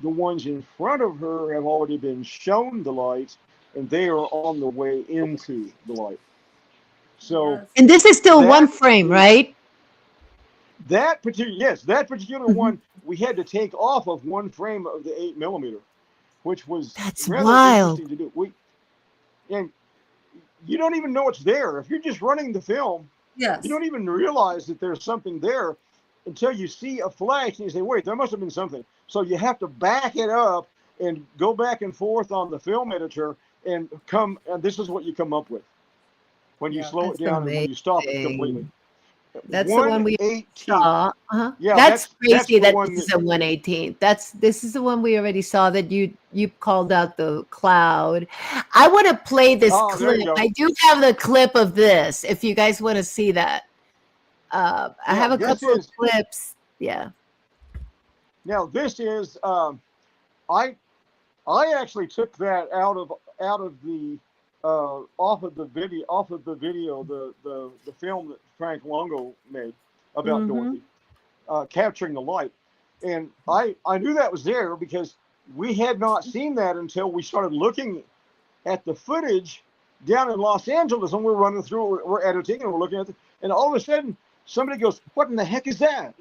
S4: The ones in front of her have already been shown the light, and they are on the way into the light. So,
S2: and this is still one frame, right?
S4: That particular one we had to take off of one frame of the 8mm, which was rather
S2: wild.
S4: Interesting to do. And you don't even know it's there if you're just running the film. You don't even realize that there's something there until you see a flash and you say, wait, there must have been something. So you have to back it up and go back and forth on the film editor and this is what you come up with when you slow it down and when you stop it completely.
S2: That's the one we saw.
S4: Yeah,
S2: that's crazy that
S4: this
S2: is a 1/18. This is the one we already saw that you called out the cloud. I want to play this clip. I do have the clip of this if you guys want to see that. I have a couple of clips. Yeah.
S4: Now this is I actually took that out of the off of the video the film that Frank Longo made about Dorothy capturing the light, and I knew that was there because we had not seen that until we started looking at the footage down in Los Angeles, and we're running through, we're editing and we're looking at it, and all of a sudden somebody goes, what in the heck is that?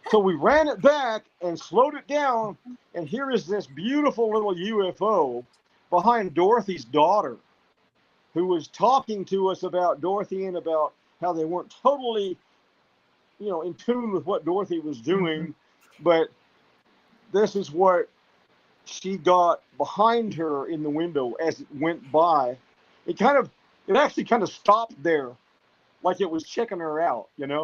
S4: So we ran it back and slowed it down, and here is this beautiful little UFO behind Dorothy's daughter, who was talking to us about Dorothy and about how they weren't totally, in tune with what Dorothy was doing. But this is what she got behind her in the window as it went by. It actually kind of stopped there, like it was checking her out, Yeah.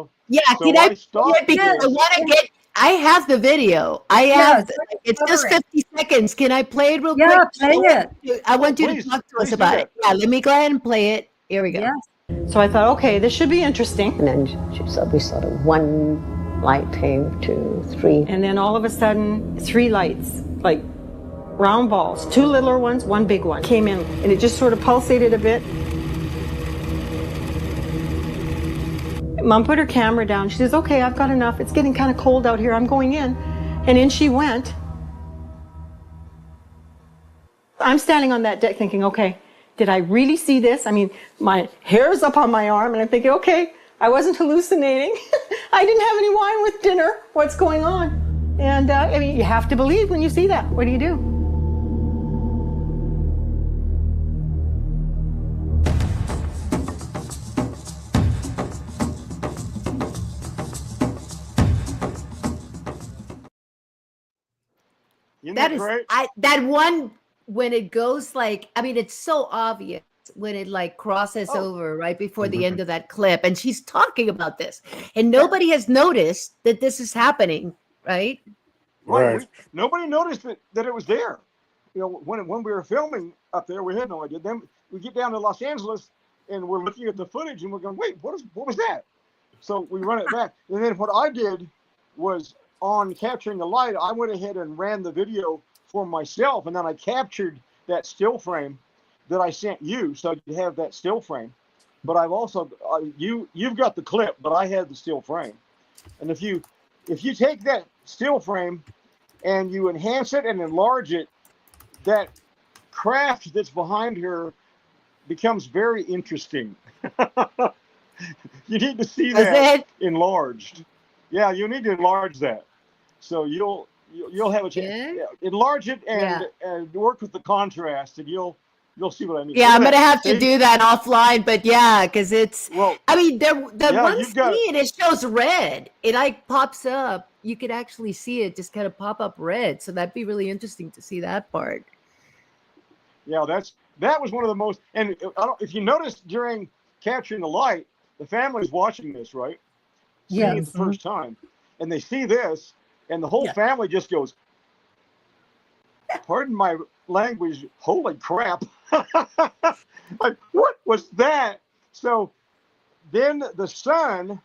S2: So I stopped because I want to get. I have the video. It's just 50 seconds. Can I play it real quick?
S11: Yeah, play it.
S2: I want you to talk to us about it. Yeah, let me go ahead and play it. Here we go.
S15: Yeah. So I thought, okay, this should be interesting. And then she said, we saw one light, came, 2, 3. And then all of a sudden, 3 lights, like round balls, 2 littler ones, 1 big one, came in, and it just sort of pulsated a bit. Mom put her camera down. She says, okay, I've got enough. It's getting kind of cold out here. I'm going in. And in she went. I'm standing on that deck thinking, okay, did I really see this? I mean, my hair's up on my arm and I'm thinking, okay, I wasn't hallucinating. I didn't have any wine with dinner. What's going on? And I mean, you have to believe when you see that. What do you do?
S2: That is, that one, when it goes like, I mean, it's so obvious when it like crosses over right before the end of that clip. And she's talking about this. And nobody has noticed that this is happening, right?
S4: Right. Nobody noticed that it was there. You know, when we were filming up there, we had no idea. Then we get down to Los Angeles and we're looking at the footage and we're going, wait, what was that? So we run it back. And then what I did was, on capturing the light, I went ahead and ran the video for myself, and then I captured that still frame that I sent you, so you have that still frame. But I've also you've got the clip, but I had the still frame. And if you take that still frame and you enhance it and enlarge it, that craft that's behind her becomes very interesting. You need to see that enlarged. Yeah, you need to enlarge that. So you'll have a chance. Yeah, enlarge it and work with the contrast, and you'll see what I mean.
S2: Yeah, I'm gonna have to do that offline, but yeah, because it's. Well, I mean, that one scene, it shows red. It like pops up. You could actually see it just kind of pop up red. So that'd be really interesting to see that part.
S4: Yeah, that was one of the most. And if you notice during capturing the light, the family's watching this, right? Seeing it the first time, and they see this, and the whole family just goes, pardon my language, holy crap. Like, what was that? So then the son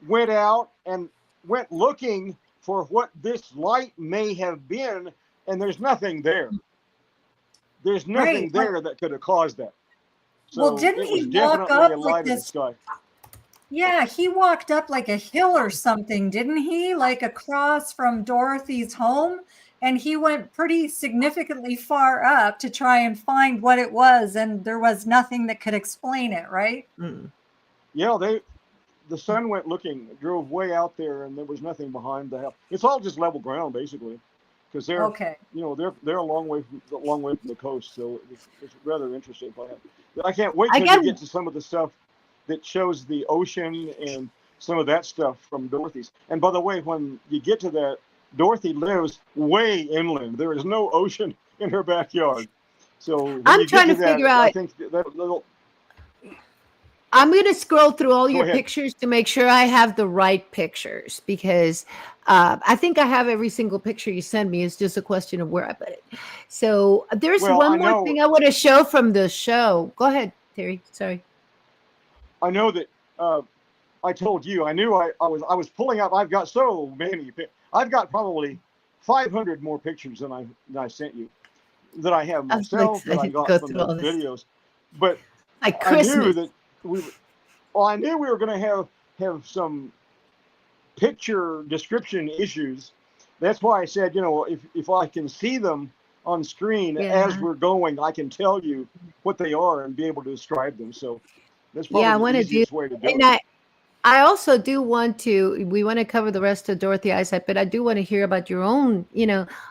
S4: went out and went looking for what this light may have been, and there's nothing there. There's nothing there that could have caused that. So
S11: well, didn't he walk up like this? Yeah, he walked up like a hill or something, didn't he? Like across from Dorothy's home. And he went pretty significantly far up to try and find what it was. And there was nothing that could explain it, right?
S2: Mm.
S4: Yeah, the son went looking, drove way out there, and there was nothing behind the house. It's all just level ground, basically, because they're they're a long way from the coast. So it's rather interesting. I can't wait till we get to some of the stuff that shows the ocean and some of that stuff from Dorothy's. And by the way, when you get to that, Dorothy lives way inland. There is no ocean in her backyard. So
S2: I'm trying to figure out.
S4: I think that little.
S2: I'm going to scroll through all your pictures to make sure I have the right pictures, because I think I have every single picture you send me. It's just a question of where I put it. So there's one more thing I want to show from the show. Go ahead, Terry. Sorry.
S4: I know that I told you. I knew I was pulling up. I've got so many. I've got probably 500 more pictures than I sent you, that I have myself, that I got from the videos. But I knew that I knew we were going to have some picture description issues. That's why I said, if I can see them on screen as we're going, I can tell you what they are and be able to describe them. So that's probably the easiest way to do it.
S2: I also do want to, we want to cover the rest of Dorothy Izatt, but I do want to hear about your own,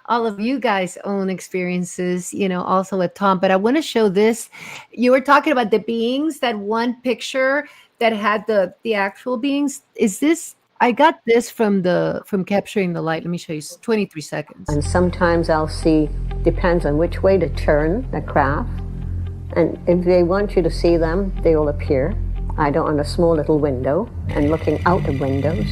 S2: all of you guys' own experiences, also with Tom. But I want to show this. You were talking about the beings, that one picture that had the actual beings. Is this, I got this from capturing the light. Let me show you, 23 seconds.
S13: And sometimes I'll see, depends on which way to turn the craft. And if they want you to see them, they will appear. Either on a small little window and looking out of windows.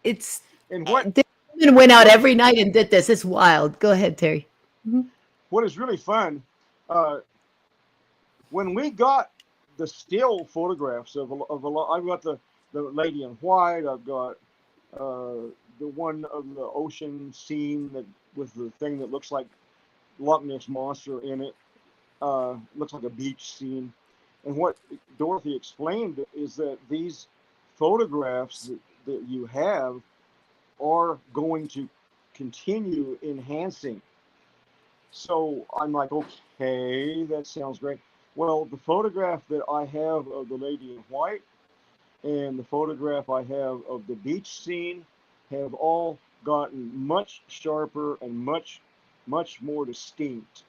S2: It's
S4: and what
S2: they went out every night and did this. It's wild. Go ahead, Terry. Mm-hmm.
S4: What is really fun, when we got the still photographs of a lot, I've got the lady in white. I've got the one of the ocean scene that with the thing that looks like Loch Ness monster in it. Looks like a beach scene. And what Dorothy explained is that these photographs that you have are going to continue enhancing. So I'm like, okay, that sounds great. Well, the photograph that I have of the lady in white and the photograph I have of the beach scene have all gotten much sharper and much more distinct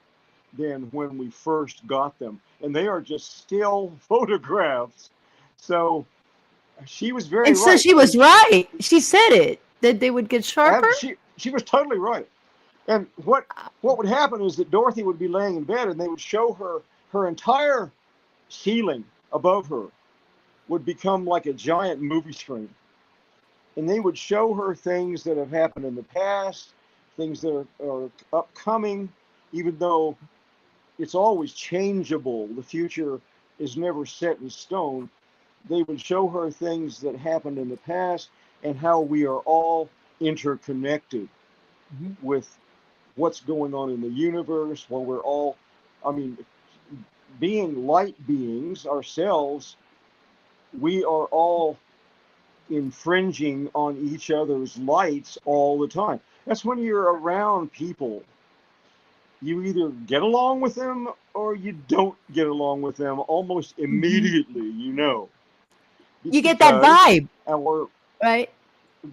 S4: than when we first got them. And they are just still photographs. So she was very
S2: and
S4: right.
S2: so she was right. She said it, that they would get sharper.
S4: She was totally right. And what would happen is that Dorothy would be laying in bed and they would show her entire ceiling above her would become like a giant movie screen. And they would show her things that have happened in the past, things that are upcoming, even though it's always changeable. The future is never set in stone. They would show her things that happened in the past and how we are all interconnected with what's going on in the universe, where we're all, I mean, being light beings ourselves, we are all infringing on each other's lights all the time. That's when you're around people. You either get along with them or you don't get along with them almost immediately, you know.
S2: You get that vibe.
S4: Right.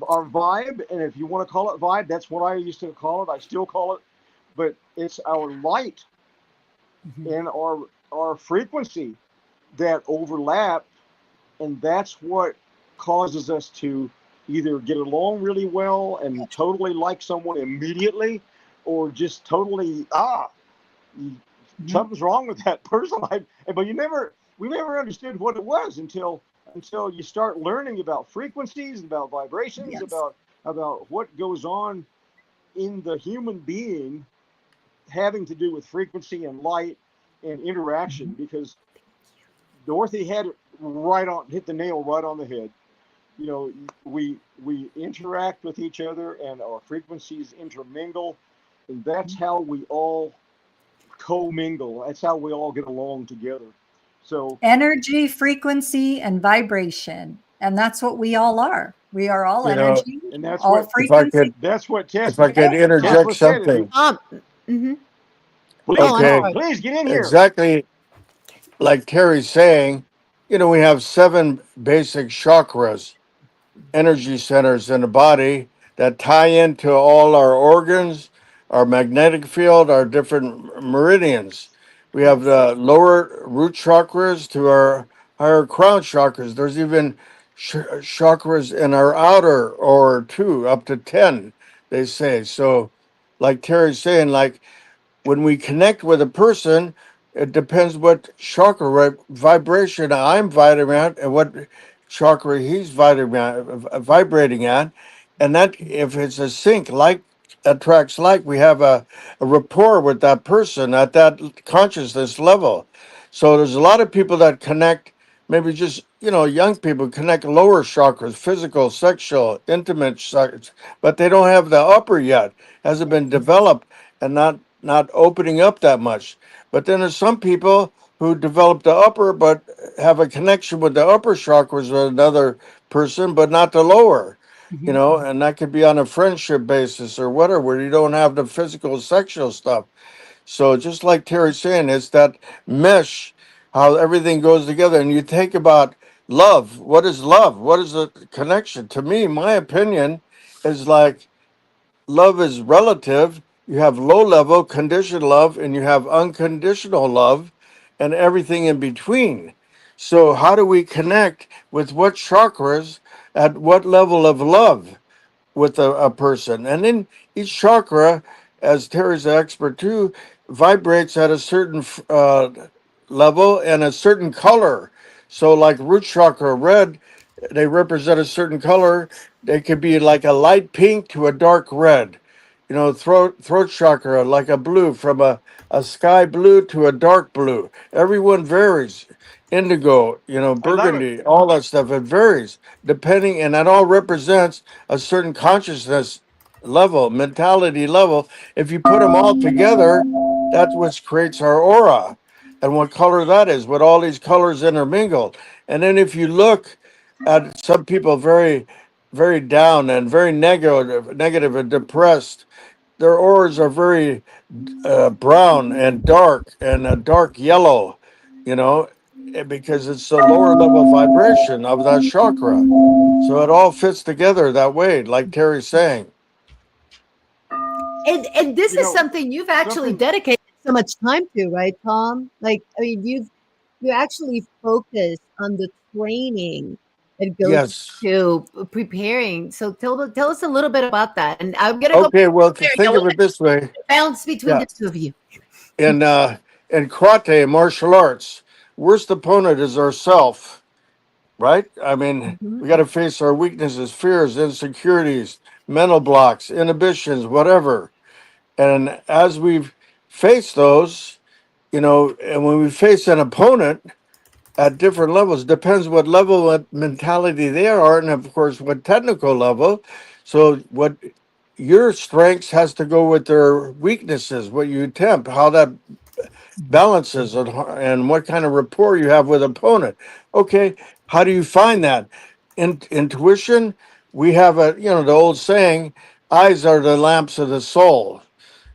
S4: Our vibe, and if you want to call it vibe, that's what I used to call it. I still call it, but it's our light and our frequency that overlap, and that's what causes us to either get along really well and totally like someone immediately, or just totally something's wrong with that person. But we never understood what it was until you start learning about frequencies, about vibrations, about what goes on in the human being having to do with frequency and light and interaction. Because Dorothy had it hit the nail right on the head. You know, we interact with each other and our frequencies intermingle, and that's how we all commingle. That's how we all get along together. So
S11: energy, frequency, and vibration, and that's what we all are. We are all energy,
S4: and that's
S11: all frequency.
S4: That's what Tess.
S5: If I could interject something.
S4: Please get in here.
S5: Exactly like Terry's saying, you know, we have 7 basic chakras, energy centers in the body that tie into all our organs, our magnetic field, our different meridians. We have the lower root chakras to our higher crown chakras. There's even chakras in our outer or 2, up to 10, they say. So, like Terry's saying, like when we connect with a person, it depends what chakra vibration I'm vibrating at and what chakra he's vibrating at. And that, if it's a sync, like attracts like, we have a rapport with that person at that consciousness level. So there's a lot of people that connect, maybe just, you know, young people connect lower chakras, physical, sexual, intimate chakras, but they don't have the upper yet, hasn't been developed and not opening up that much. But then there's some people who develop the upper but have a connection with the upper chakras with another person, but not the lower, you know, and that could be on a friendship basis or whatever, where you don't have the physical sexual stuff. So just like Terry's saying, it's that mesh, how everything goes together. And you think about love. What is love? What is the connection? To me, my opinion is like love is relative. You have low level conditioned love and you have unconditional love and everything in between. So how do we connect with what chakras at what level of love with a person? And then each chakra, as Terry's an expert too, vibrates at a certain level and a certain color. So like root chakra, red, they represent a certain color. They could be like a light pink to a dark red. You know, throat chakra, like a blue, from a sky blue to a dark blue. Everyone varies. Indigo, you know, burgundy, all that stuff, it varies depending, and that all represents a certain consciousness level, mentality level. If you put them all together, that's what creates our aura. and what color that is, what all these colors intermingle. And then if you look at some people very, very down and very negative and depressed, their auras are very brown and a dark yellow, you know, because it's the lower level vibration of that chakra. So it all fits together that way, like Terry's saying.
S2: And this is something you've actually dedicated so much time to, right, Tom? Like, I mean, you actually focus on the training that goes to preparing. So tell us a little bit about that. And I'm gonna go.
S5: Okay, well, to think of it this way,
S2: bounce between the two of you.
S5: In karate, martial arts, worst opponent is ourself, right? I mean, we got to face our weaknesses, fears, insecurities, mental blocks, inhibitions, whatever. And as we've faced those, and when we face an opponent at different levels, depends what level of mentality they are, and of course, what technical level. So, what your strengths has to go with their weaknesses, what you attempt, how that balances, and what kind of rapport you have with opponent. Okay, how do you find that? Intuition. We have the old saying, eyes are the lamps of the soul.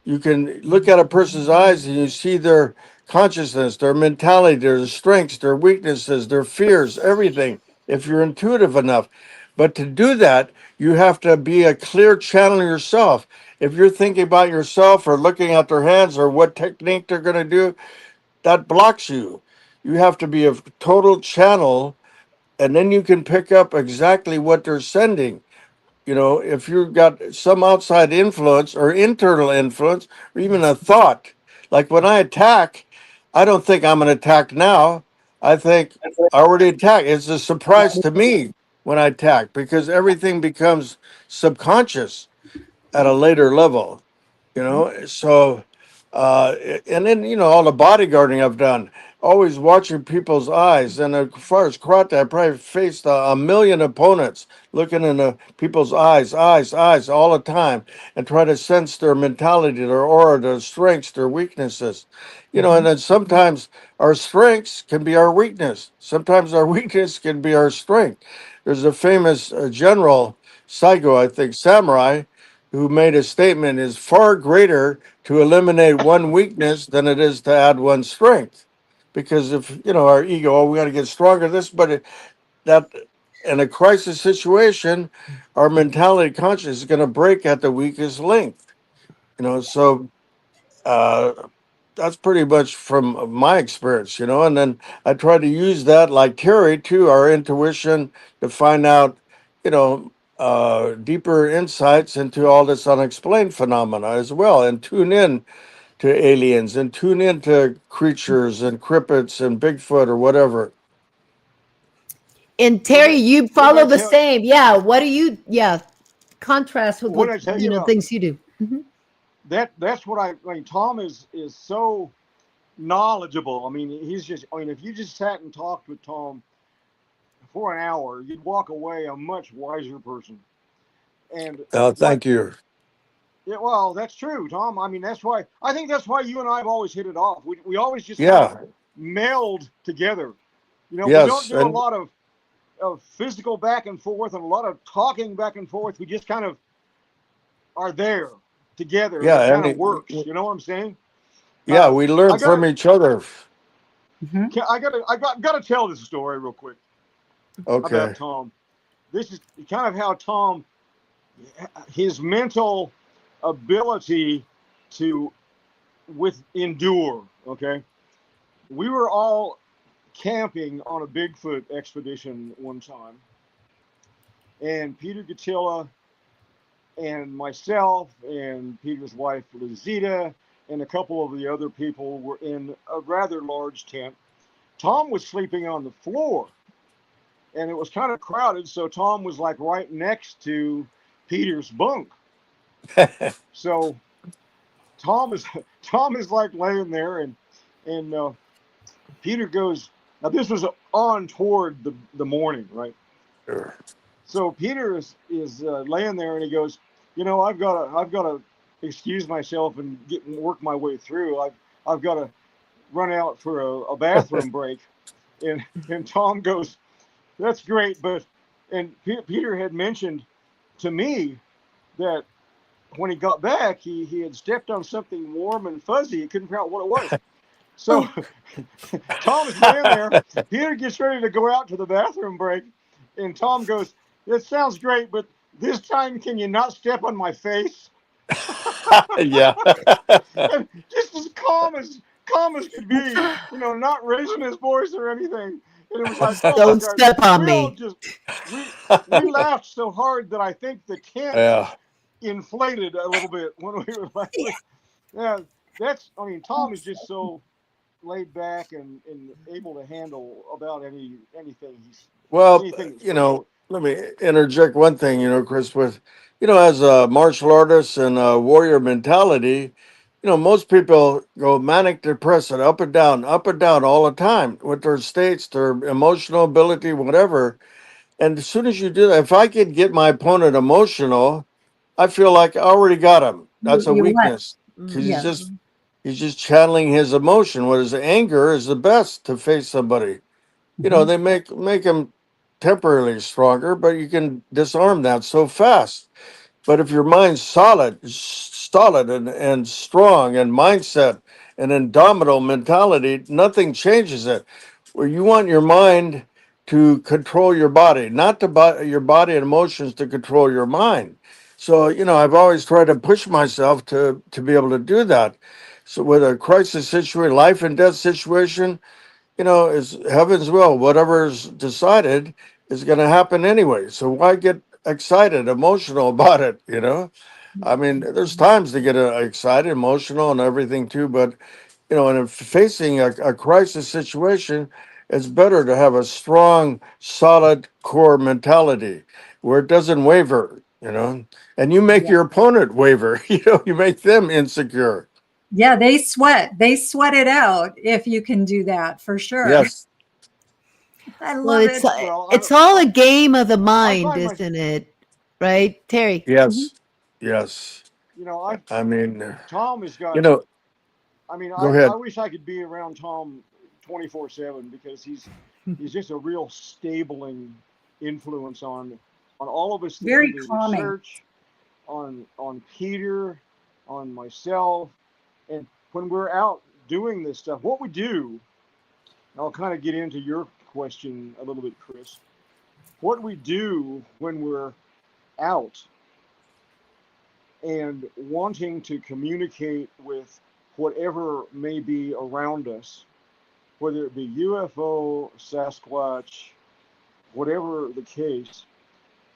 S5: You can look at a person's eyes and you see their consciousness, their mentality, their strengths, their weaknesses, their fears, everything, if you're intuitive enough. But to do that, you have to be a clear channel yourself. If you're thinking about yourself or looking at their hands or what technique they're going to do, that blocks you. You have to be a total channel, and then you can pick up exactly what they're sending. If you've got some outside influence or internal influence, or even a thought, like when I attack, I don't think I'm going to attack now. I think I already attacked. It's a surprise to me when I attack because everything becomes subconscious at a later level, So, and then, all the bodyguarding I've done, always watching people's eyes. And as far as karate, I probably faced a million opponents looking in people's eyes all the time and try to sense their mentality, their aura, their strengths, their weaknesses. And then sometimes our strengths can be our weakness. Sometimes our weakness can be our strength. There's a famous general, Saigo, I think, samurai, who made a statement is far greater to eliminate one weakness than it is to add one strength. Because if, our ego, we got to get stronger, that in a crisis situation, our mentality conscious is going to break at the weakest link. So that's pretty much from my experience, and then I try to use that like Terry too, our intuition to find out, deeper insights into all this unexplained phenomena as well, and tune in to aliens and tune into creatures and cryptids and Bigfoot or whatever.
S2: And Terry, you follow the same. Yeah. What do you, contrast with what things you do?
S4: That's what I mean. Tom is so knowledgeable. I mean, if you just sat and talked with Tom for an hour, you'd walk away a much wiser person. And
S5: thank you.
S4: Yeah, well, that's true, Tom. I mean, I think that's why you and I have always hit it off. We always just kind of meld together. We don't do a lot of physical back and forth and a lot of talking back and forth. We just kind of are there together.
S5: Yeah,
S4: it kind of works. You know what I'm saying?
S5: Yeah, we learn from each other.
S4: I gotta tell this story real quick.
S5: Okay.
S4: About Tom. This is kind of how Tom, his mental ability to endure. Okay, we were all camping on a Bigfoot expedition one time, and Peter Gatilla and myself and Peter's wife Lizita and a couple of the other people were in a rather large tent. Tom was sleeping on the floor, and it was kind of crowded, so Tom was like right next to Peter's bunk. So Tom is like laying there, and Peter goes. Now this was on toward the morning, right?
S5: Sure.
S4: So Peter is laying there, and he goes, I've got to excuse myself and work my way through. I've got to run out for a bathroom break. And Tom goes, "That's great, but," and Peter had mentioned to me that when he got back, he had stepped on something warm and fuzzy. He couldn't figure out what it was. So Tom's laying there. Peter gets ready to go out to the bathroom break, and Tom goes, "That sounds great, but this time can you not step on my face?"
S5: Yeah.
S4: And just as calm as could be, not raising his voice or anything. And it was like, oh
S2: Don't
S4: my God,
S2: step on
S4: we all
S2: me.
S4: just we laughed so hard that I think the tent
S5: Yeah.
S4: inflated a little bit when we were laughing. Yeah, Tom is just so laid back and able to handle about anything.
S5: Well,
S4: Anything that's
S5: let me interject one thing, Chris, with, as a martial artist and a warrior mentality, most people go manic depressive, up and down all the time with their states, their emotional ability, whatever. And as soon as you do that, if I could get my opponent emotional, I feel like I already got him. That's a
S11: You what?
S5: weakness because
S11: Yeah.
S5: he's just channeling his emotion. Whereas anger is the best to face somebody. They make him temporarily stronger, but you can disarm that so fast. But if your mind's solid and strong and mindset and indomitable mentality, nothing changes it. Where you want your mind to control your body, not your body and emotions to control your mind. So, I've always tried to push myself to be able to do that. So with a crisis situation, life and death situation, it's heaven's will. Whatever's decided is going to happen anyway. So why get excited, emotional about it? I mean, there's times to get excited, emotional, and everything too. But and if facing a crisis situation, it's better to have a strong, solid core mentality where it doesn't waver. And you make your opponent waver. You make them insecure.
S11: Yeah, they sweat it out if you can do that, for sure.
S5: Yes.
S11: I
S2: Well,
S11: love it.
S2: it's all a game of the mind, isn't it? Right, Terry?
S5: Yes. Yes. I mean,
S4: Tom has got.
S5: go
S4: I
S5: ahead.
S4: wish I could be around Tom 24/7 because he's just a real stabling influence on all of us that
S11: Very
S4: do the
S11: calming.
S4: research, on Peter, on myself, and when we're out doing this stuff, what we do. I'll kind of get into your question a little bit, Chris. What we do when we're out and wanting to communicate with whatever may be around us, whether it be UFO, Sasquatch, whatever the case,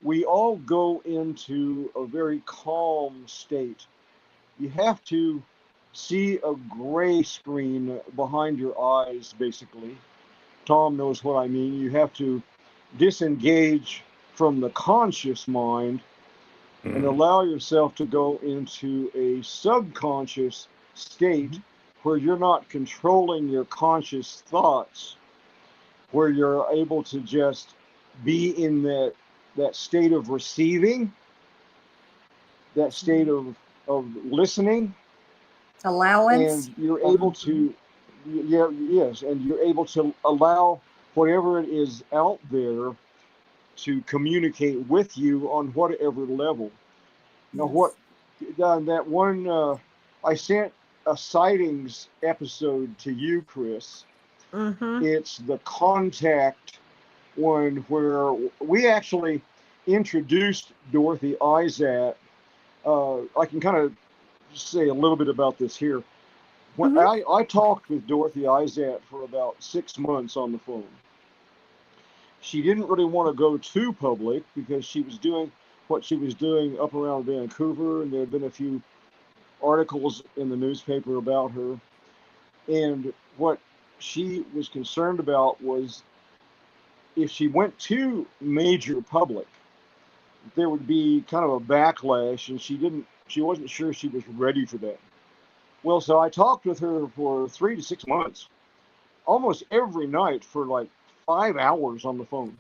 S4: we all go into a very calm state. You have to see a gray screen behind your eyes, basically. Tom knows what I mean. You have to disengage from the conscious mind and allow yourself to go into a subconscious state where you're not controlling your conscious thoughts, where you're able to just be in that state of receiving, that state of listening,
S11: allowance,
S4: and you're able to and you're able to allow whatever it is out there to communicate with you on whatever level. Now, what that one I sent a sightings episode to you, Chris. It's the contact one where we actually introduced Dorothy Izatt. I can kind of say a little bit about this here. When I talked with Dorothy Izatt for about 6 months on the phone. She didn't really want to go too public because she was doing what she was doing up around Vancouver, and there had been a few articles in the newspaper about her. And what she was concerned about was if she went too major public, there would be kind of a backlash, and she wasn't sure she was ready for that. Well, so I talked with her for 3 to 6 months, almost every night for like 5 hours on the phone.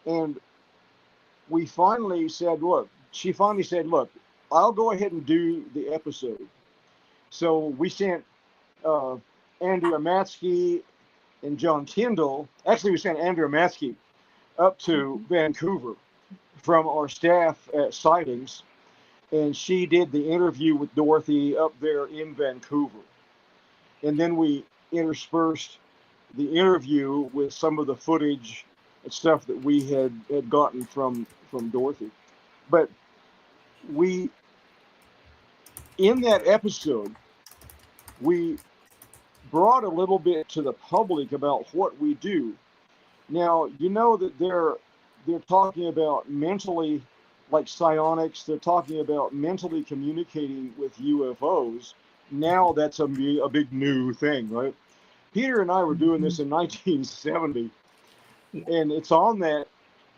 S4: And we finally said, she finally said, look, I'll go ahead and do the episode. So we sent Andrea Matsky and John Tyndall. Actually, we sent Andrea Matsky up to Vancouver from our staff at Sightings, and she did the interview with Dorothy up there in Vancouver. And then we interspersed the interview with some of the footage and stuff that we had gotten from Dorothy. But we, in that episode, we brought a little bit to the public about what we do. Now, you know that they're talking about mentally, like psionics, they're talking about mentally communicating with UFOs. Now that's a big new thing, right? Peter and I were doing this in 1970, and it's on that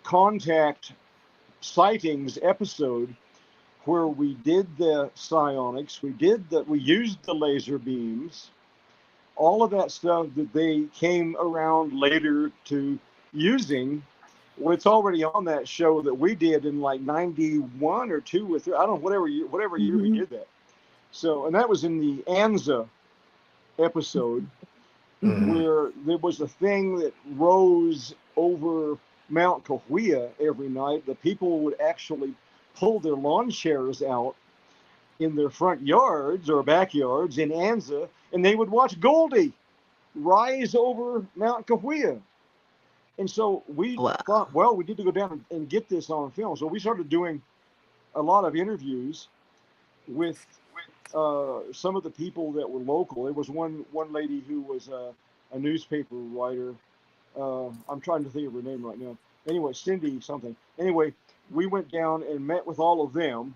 S4: Contact Sightings episode where we did the psionics, we used the laser beams, all of that stuff that they came around later to using. Well, it's already on that show that we did in like 91 or 2 or 3, I don't know, whatever year we did that. So, and that was in the Anza episode, where there was a thing that rose over Mount Cahuilla every night. The people would actually pull their lawn chairs out in their front yards or backyards in Anza, and they would watch Goldie rise over Mount Cahuilla. And so we thought, well, we need to go down and get this on film. So we started doing a lot of interviews with some of the people that were local. There was one lady who was a newspaper writer. I'm trying to think of her name right now. Anyway, Cindy something. Anyway, we went down and met with all of them.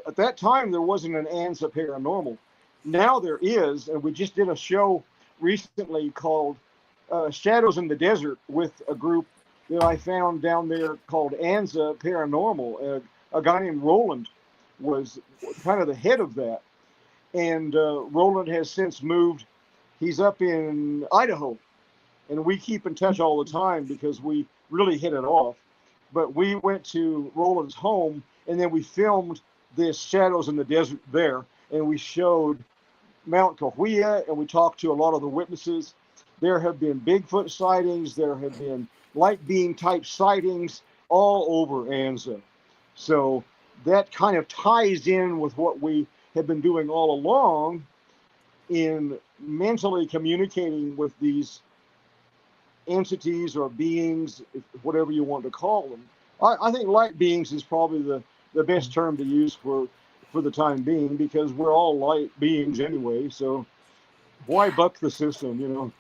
S4: At that time, there wasn't an Anza Paranormal. Now there is, and we just did a show recently called Shadows in the Desert with a group that I found down there called Anza Paranormal. A guy named Roland was kind of the head of that. And Roland has since moved. He's up in Idaho. And we keep in touch all the time because we really hit it off. But we went to Roland's home, and then we filmed this Shadows in the Desert there. And we showed Mount Cahuilla, and we talked to a lot of the witnesses. There have been Bigfoot sightings. There have been light beam type sightings all over Anza. So that kind of ties in with what we have been doing all along in mentally communicating with these entities or beings, whatever you want to call them. I think light beings is probably the best term to use for the time being, because we're all light beings anyway. So why buck the system, you know?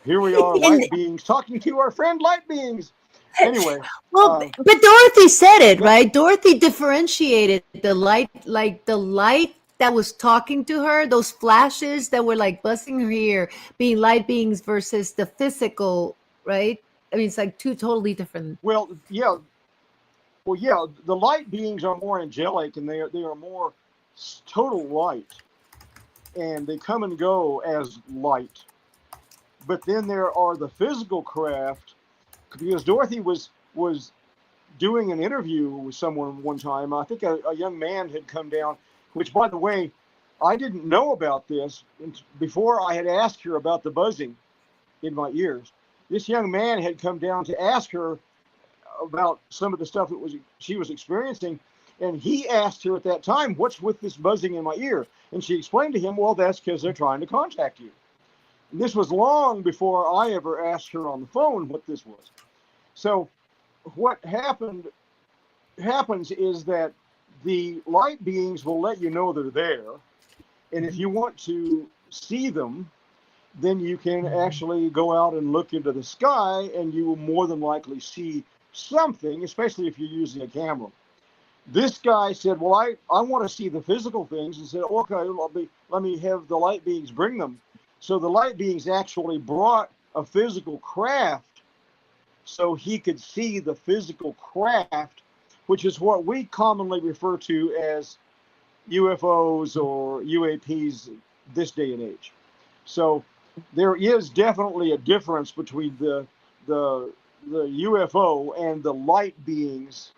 S4: Here we are, light beings, talking to our friend light beings. Anyway.
S2: Well, but Dorothy said it, right? Dorothy differentiated the light, like the light that was talking to her, those flashes that were like buzzing her ear, being light beings versus the physical, right? I mean, it's like two totally different.
S4: Well, yeah. Well, yeah, the light beings are more angelic, and they are more total light, and they come and go as light. But then there are the physical craft, because Dorothy was doing an interview with someone one time. I think a young man had come down, which, by the way, I didn't know about this before I had asked her about the buzzing in my ears. This young man had come down to ask her about some of the stuff that she was experiencing, and he asked her at that time, "What's with this buzzing in my ear?" And she explained to him, "Well, that's because they're trying to contact you." And this was long before I ever asked her on the phone what this was. So what happens is that the light beings will let you know they're there, and if you want to see them, then you can actually go out and look into the sky, and you will more than likely see something, especially if you're using a camera. This guy said, "Well, I want to see the physical things," and said, "Okay, let me have the light beings bring them." So the light beings actually brought a physical craft so he could see the physical craft, which is what we commonly refer to as UFOs or UAPs this day and age. So there is definitely a difference between the UFO and the light beings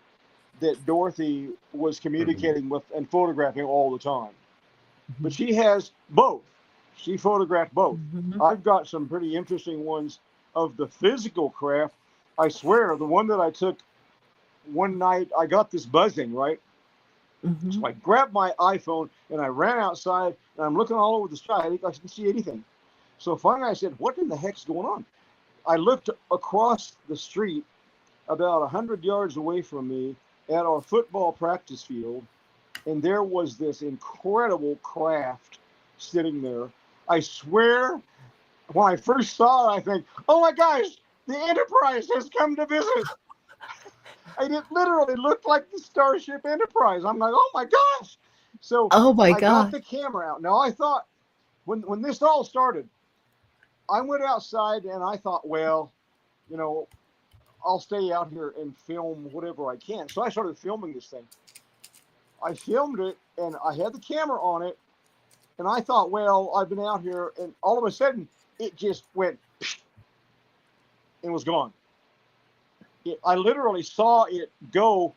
S4: that Dorothy was communicating with and photographing all the time. But she has both. She photographed both.
S2: Mm-hmm.
S4: I've got some pretty interesting ones of the physical craft. I swear, the one that I took one night, I got this buzzing, right?
S2: Mm-hmm.
S4: So I grabbed my iPhone and I ran outside and I'm looking all over the sky. I didn't see anything. So finally I said, what in the heck's going on? I looked across the street about 100 yards away from me at our football practice field, and there was this incredible craft sitting there. I swear, when I first saw it, I think, oh my gosh, the Enterprise has come to visit. And it literally looked like the Starship Enterprise. I'm like, oh my gosh. So I got the camera out. Now I thought, when this all started, I went outside and I thought, well, you know, I'll stay out here and film whatever I can. So I started filming this thing. I filmed it and I had the camera on it. And I thought, well, I've been out here, and all of a sudden it just went and was gone. I literally saw it go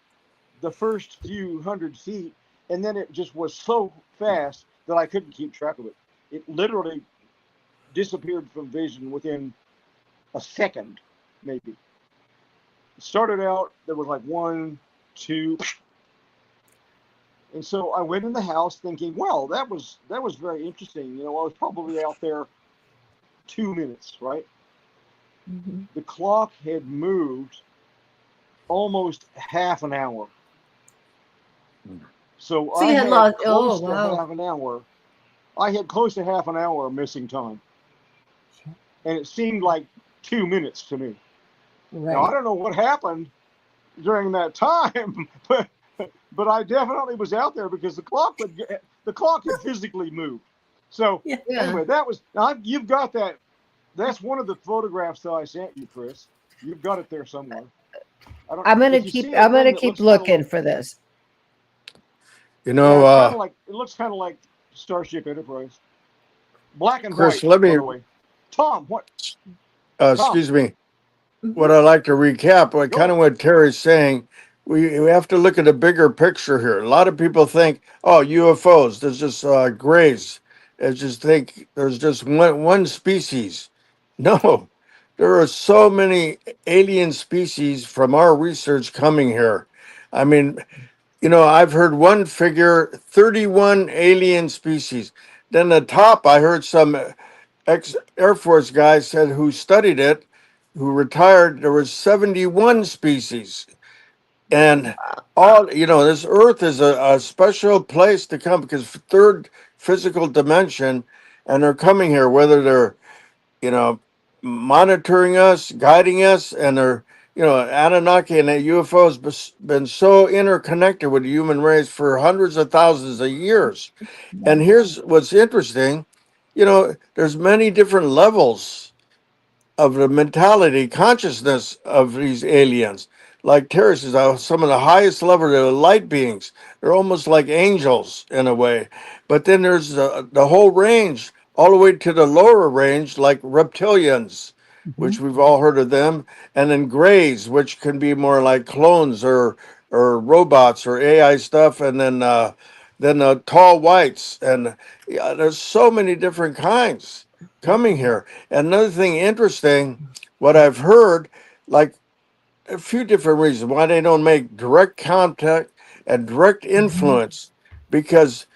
S4: the first few 100 feet, and then it just was so fast that I couldn't keep track of it. It literally disappeared from vision within a second, maybe. It started out, there was like 1, 2, and so I went in the house thinking, well, that was very interesting. You know, I was probably out there 2 minutes, right?
S2: Mm-hmm.
S4: The clock had moved almost half an hour. So I had close to half an hour. I had close to half an hour of missing time. And it seemed like 2 minutes to me.
S11: Right.
S4: Now, I don't know what happened during that time, but I definitely was out there because the clock had physically moved. So anyway, you've got that. That's one of the photographs that I sent you, Chris. You've got it there somewhere.
S2: I'm gonna keep looking for this.
S5: You know,
S4: it looks kind of like Starship Enterprise, black and
S5: Chris,
S4: white. By the way, Tom, what?
S5: Excuse me. What I'd like to recap, what Terry's saying, we have to look at a bigger picture here. A lot of people think, oh, UFOs, there's just grays. They just think there's just one species. No, there are so many alien species from our research coming here. I mean, you know, I've heard one figure, 31 alien species. Then the top, I heard some ex-Air Force guy said who studied it, who retired, there was 71 species. And all, you know, this Earth is a special place to come because third physical dimension, and they're coming here, whether they're, you know, monitoring us, guiding us, and they're, you know, Anunnaki and the UFOs been so interconnected with the human race for hundreds of thousands of years. And here's what's interesting, you know, there's many different levels of the mentality, consciousness of these aliens. Like Terry says, some of the highest level, they're light beings. They're almost like angels in a way. But then there's the whole range, all the way to the lower range, like reptilians, which we've all heard of them, and then grays, which can be more like clones or robots or AI stuff, and then the tall whites, and there's so many different kinds coming here. And another thing interesting, what I've heard, like a few different reasons why they don't make direct contact and direct influence, because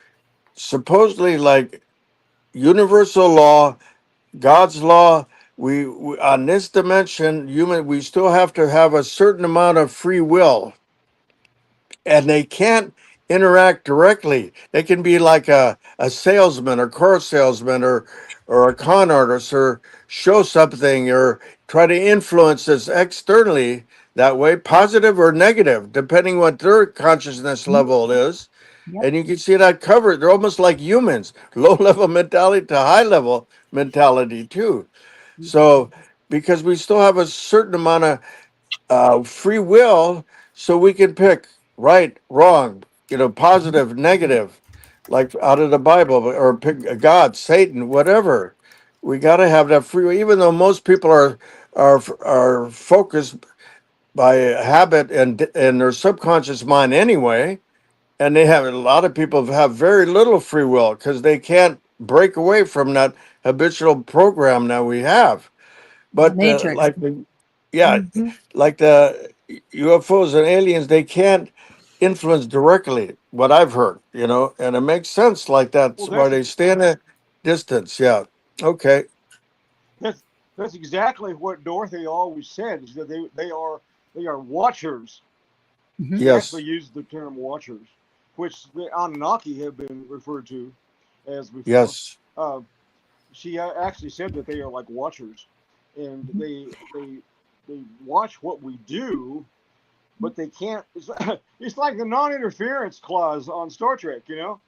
S5: supposedly, like universal law, God's law, we on this dimension, we still have to have a certain amount of free will, and they can't interact directly. They can be like a salesman or car salesman or a con artist, or show something or try to influence us externally that way, positive or negative, depending what their consciousness level is. And you can see that covered. They're almost like humans, low level mentality to high level mentality too. So because we still have a certain amount of free will, so we can pick right, wrong, you know, positive, negative, like out of the Bible, or pick God, Satan, whatever. We got to have that free will, even though most people are focused by habit and their subconscious mind anyway. And they have a lot of people have very little free will because they can't break away from that habitual program that we have. But
S11: Matrix.
S5: like the UFOs and aliens, they can't influence directly. What I've heard, and it makes sense like that.
S4: Well,
S5: Why they stay in a distance. Yeah. Okay.
S4: That's exactly what Dorothy always said, is that they are watchers. She
S5: Yes.
S4: actually used the term watchers, which the Anunnaki have been referred to as before.
S5: Yes.
S4: She actually said that they are like watchers, and they watch what we do, but they can't. It's like the non-interference clause on Star Trek. You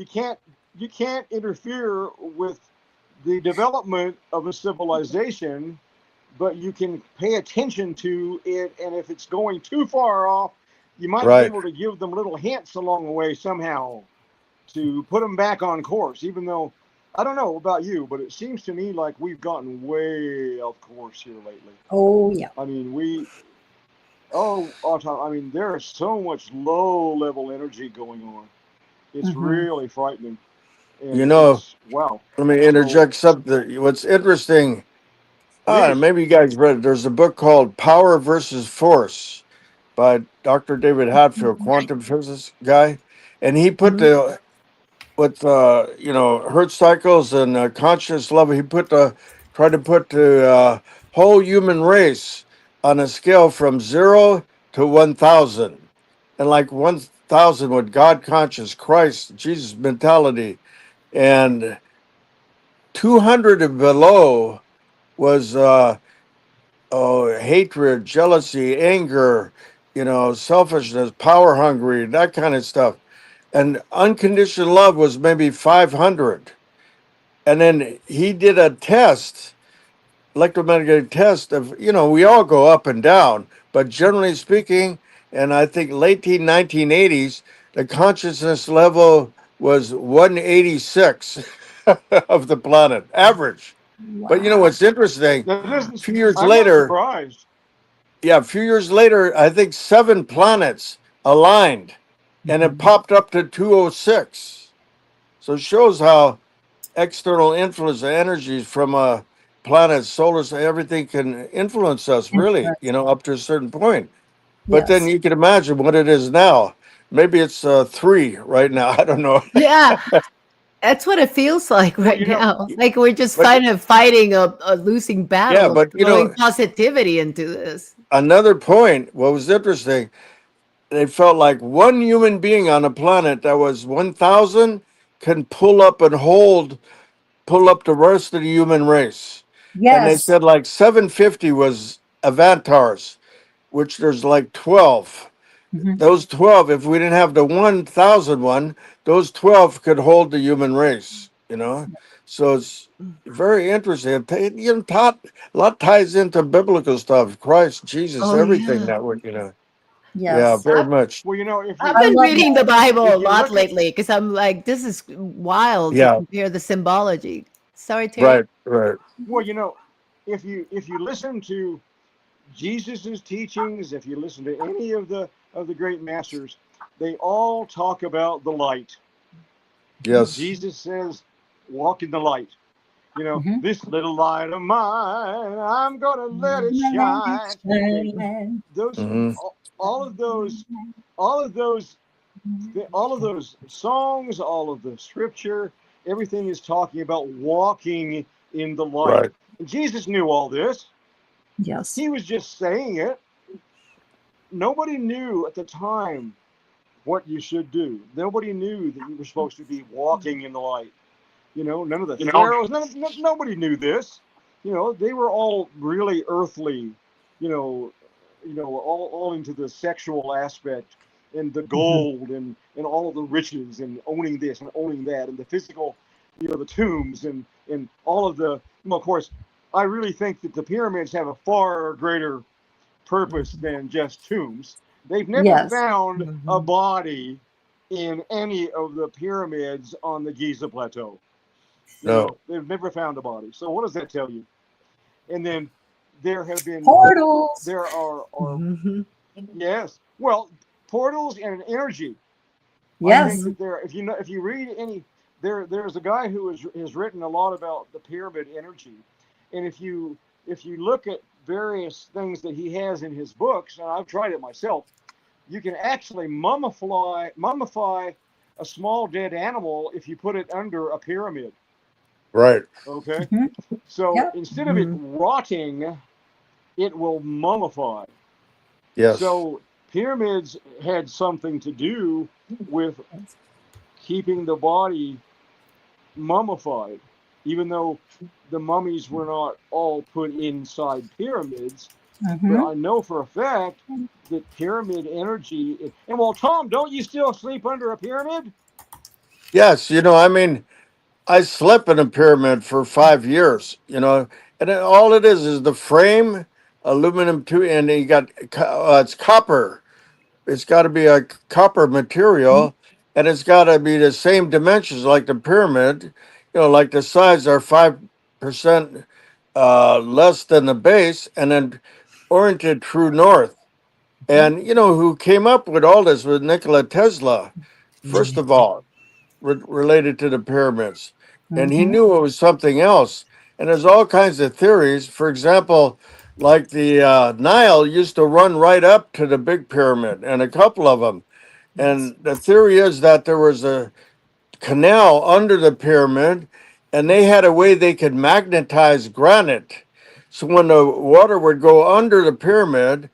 S4: can't interfere with the development of a civilization, but you can pay attention to it, and if it's going too far off, you might be able to give them little hints along the way somehow to put them back on course, even though, I don't know about you, but it seems to me like we've gotten way off course here lately.
S11: Oh, yeah.
S4: I mean, there is so much low-level energy going on. It's really frightening. And wow.
S5: Let me interject something. What's interesting, maybe you guys read it. There's a book called Power versus Force by Dr. David Hatfield, quantum physics guy. And he put Hertz cycles and conscious level, he tried to put the whole human race on a scale from 0 to 1,000. And like 1,000 with God conscious, Christ, Jesus mentality. And 200 and below was hatred, jealousy, anger, selfishness, power hungry, that kind of stuff. And unconditional love was maybe 500. And then he did a test, electromagnetic test of, we all go up and down, but generally speaking, and I think late 1980s, the consciousness level was 186 of the planet, average. Wow. But what's interesting? A few years later,
S4: surprised.
S5: Yeah, a few years later, I think 7 planets aligned, and it popped up to 206. So it shows how external influence energies from a planet, solar, everything can influence us, really, up to a certain point. But then you can imagine what it is now. Maybe it's 3 right now. I don't know.
S2: Yeah. That's what it feels like right now. Like we're just fighting a losing battle.
S5: Yeah, but
S2: throwing positivity into this.
S5: Another point, what was interesting, they felt like one human being on a planet that was 1,000 can pull up the rest of the human race.
S11: Yes.
S5: And they said like 750 was avatars, which there's like 12. Those 12, if we didn't have the 1,000 one, those 12 could hold the human race, So it's very interesting. A lot ties into biblical stuff, Christ, Jesus, everything that would,
S11: Yes.
S5: Yeah, very much.
S4: Well,
S2: I've been reading the Bible a lot lately because I'm like, this is wild to compare the symbology. Sorry, Terry.
S5: Right.
S4: Well, if you listen to Jesus's teachings, if you listen to any of the great masters, they all talk about the light.
S5: Yes.
S4: Jesus says, walk in the light. This little light of mine, I'm gonna let it shine. All of those songs, all of the scripture, everything is talking about walking in the light.
S5: Right.
S4: And Jesus knew all this.
S11: Yes.
S4: He was just saying it. Nobody knew at the time what you should do. Nobody knew that you were supposed to be walking in the light. None of the pharaohs, nobody knew this. They were all really earthly, all into the sexual aspect and the gold and all of the riches and owning this and owning that and the physical, the tombs and all of the, of course, I really think that the pyramids have a far greater purpose than just tombs. They've never found a body in any of the pyramids on the Giza Plateau.
S5: No.
S4: They've never found a body. So what does that tell you? And then there have been
S11: portals.
S4: There are yes. Well, portals and energy.
S11: Yes.
S4: I think that if you read any there's a guy who has written a lot about the pyramid energy, and if you look at various things that he has in his books, and I've tried it myself, you can actually mummify a small dead animal if you put it under a pyramid.
S5: Right.
S4: Okay. So instead of it rotting, it will mummify.
S5: Yes.
S4: So pyramids had something to do with keeping the body mummified, even though the mummies were not all put inside pyramids. But I know for a fact that pyramid energy. And well, Tom, don't you still sleep under a pyramid?
S5: Yes. I mean, I slept in a pyramid for 5 years, and all it is the frame, aluminum too, and you got it's copper. It's got to be a copper material, and it's got to be the same dimensions like the pyramid. Like the sides are 5% less than the base, and then oriented true north. And who came up with all this was Nikola Tesla, first of all, related to the pyramids. And he knew it was something else. And there's all kinds of theories. For example, like the Nile used to run right up to the big pyramid, and a couple of them. And the theory is that there was a canal under the pyramid, and they had a way they could magnetize granite. So when the water would go under the pyramid,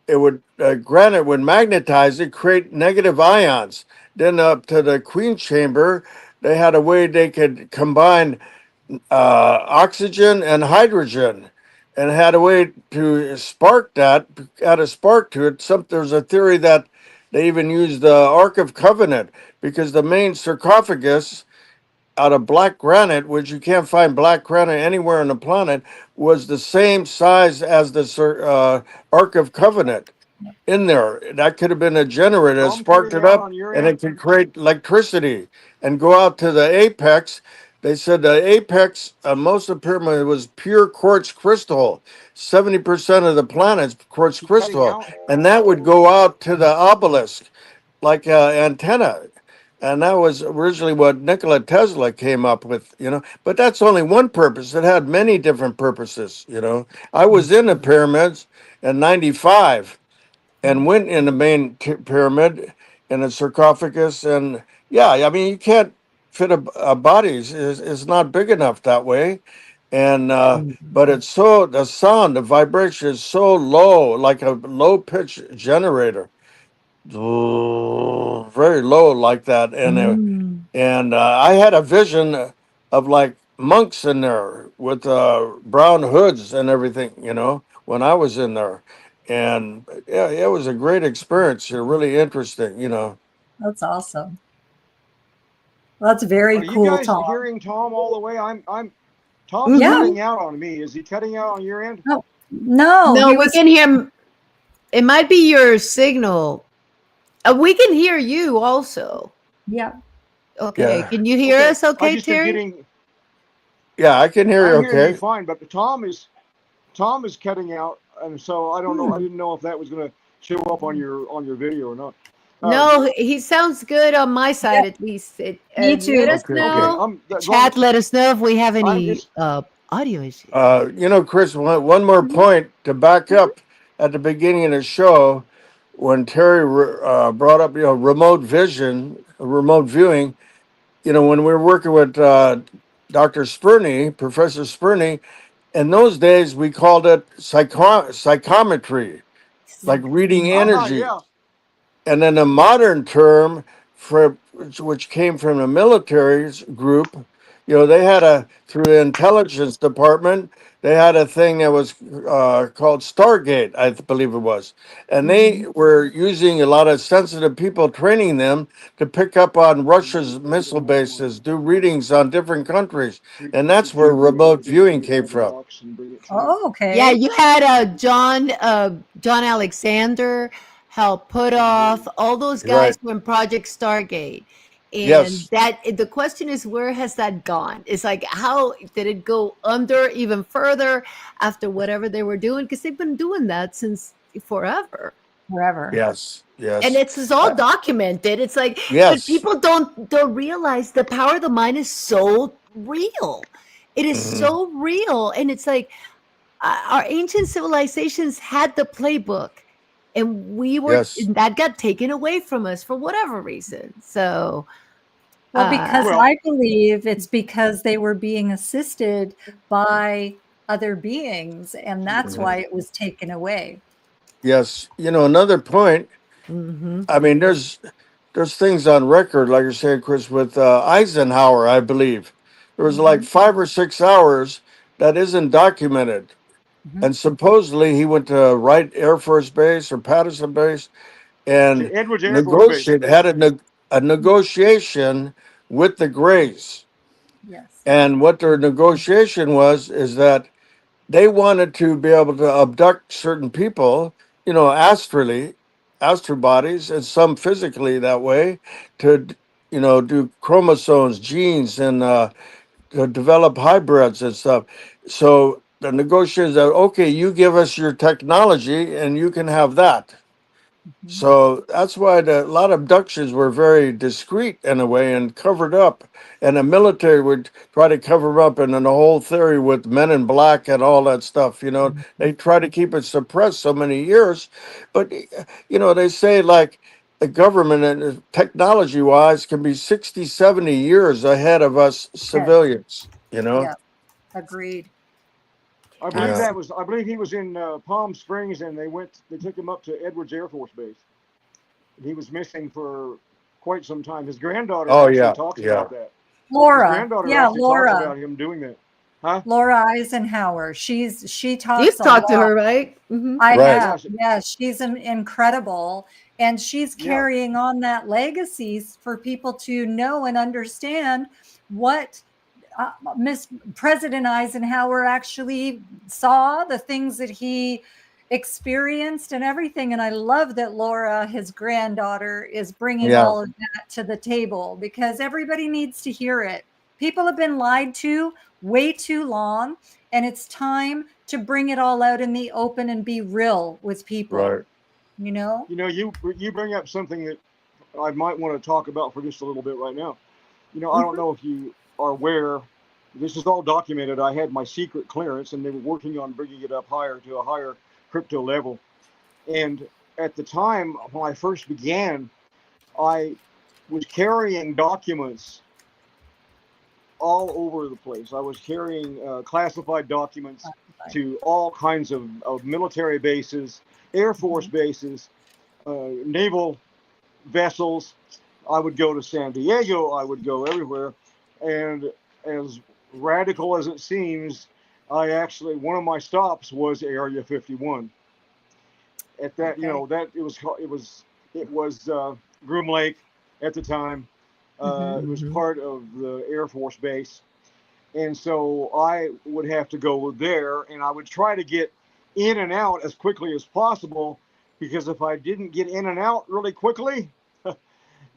S5: it would granite would magnetize it, create negative ions. Then up to the queen chamber, they had a way they could combine oxygen and hydrogen, and had a way to spark that, add a spark to it. There's a theory that they even used the Ark of Covenant, because the main sarcophagus out of black granite, which you can't find black granite anywhere on the planet, was the same size as the Ark of Covenant in there. That could have been a generator that sparked it up, and it could create electricity and go out to the apex. They said the apex, most of the pyramid was pure quartz crystal. 70% of the planet's quartz crystal, and that would go out to the obelisk like an antenna. And that was originally what Nikola Tesla came up with, But that's only one purpose. It had many different purposes, I was in the pyramids in '95 and went in the main pyramid in a sarcophagus. And yeah, I mean, you can't fit a body. It's not big enough that way. And but the sound, the vibration is so low, like a low pitch generator. Very low like that. And I had a vision of like monks in there with brown hoods and everything, when I was in there. And yeah, it was a great experience. Really interesting,
S11: That's awesome. That's very cool.
S4: Are you guys
S11: Tom.
S4: hearing Tom all the way? Tom's cutting out on me. Is he cutting out on your end?
S11: No,
S2: we can hear him. It might be your signal. We can hear you also.
S11: Yeah.
S2: Okay.
S5: Yeah.
S2: Can you hear us okay, Terry?
S5: Yeah, I can hear you okay.
S4: Hearing you fine, but Tom is cutting out, and so I don't know. I didn't know if that was going to show up on your video or not.
S2: No, he sounds good on my side at least.
S11: Me too.
S2: Let us know. Chat, let us know if we have any audio issues.
S5: Chris, one more point to back up at the beginning of the show. When Terry brought up, remote vision, remote viewing, when we were working with Dr. Spurney, Professor Spurney, in those days we called it psychometry, like reading energy.
S4: Yeah.
S5: And then a modern term which came from the military group, they had through the intelligence department, they had a thing that was called Stargate, I believe it was. And they were using a lot of sensitive people, training them to pick up on Russia's missile bases, do readings on different countries. And that's where remote viewing came from.
S11: Oh, okay.
S2: Yeah, you had John Alexander help put off all those guys from Project Stargate. And the question is, where has that gone? It's like, how did it go under even further after whatever they were doing? Because they've been doing that since forever.
S11: forever.
S5: Yes. Yes.
S2: And it's all documented. It's like, but
S5: Yes.
S2: people don't realize the power of the mind is so real. It is so real, and it's like our ancient civilizations had the playbook, and
S5: Yes.
S2: that got taken away from us for whatever reason. So,
S11: Well, because I believe it's because they were being assisted by other beings, and that's why it was taken away.
S5: Yes. Another point. I mean, there's things on record, like you're saying, Chris, with Eisenhower, I believe. There was like 5 or 6 hours that isn't documented. And supposedly he went to Wright Air Force Base or Patterson Base and
S4: Edwards Air Force Base.
S5: had a negotiation with the Greys.
S11: Yes.
S5: And what their negotiation was is that they wanted to be able to abduct certain people, astral bodies, and some physically that way, to do chromosomes, genes, and to develop hybrids and stuff. So the negotiators said, okay, you give us your technology and you can have that. So that's why a lot of abductions were very discreet in a way and covered up. And the military would try to cover up. And then the whole theory with Men in Black and all that stuff, they try to keep it suppressed so many years. But, they say like the government and technology wise can be 60, 70 years ahead of us civilians,
S11: Yeah, agreed.
S4: I believe he was in Palm Springs, and they took him up to Edwards Air Force Base. He was missing for quite some time. His granddaughter talks about that.
S11: Laura,
S4: His granddaughter
S11: Laura
S4: talks about him doing that. Huh?
S11: Laura Eisenhower. She talks.
S2: You've talked to her, right?
S11: I have. Yeah, she's incredible, and she's carrying on that legacy for people to know and understand what President Eisenhower actually saw, the things that he experienced and everything. And I love that Laura, his granddaughter, is bringing all of that to the table, because everybody needs to hear it. People have been lied to way too long, and it's time to bring it all out in the open and be real with people.
S5: Right.
S4: You bring up something that I might want to talk about for just a little bit right now. I don't know if you are aware, this is all documented. I had my secret clearance, and they were working on bringing it up higher to a higher crypto level. And at the time when I first began, I was carrying documents all over the place. I was carrying classified documents to all kinds of military bases, Air Force bases, naval vessels. I would go to San Diego. I would go everywhere. And as radical as it seems, one of my stops was Area 51. At that, it was Groom Lake at the time. It was part of the Air Force Base. And so I would have to go there, and I would try to get in and out as quickly as possible, because if I didn't get in and out really quickly,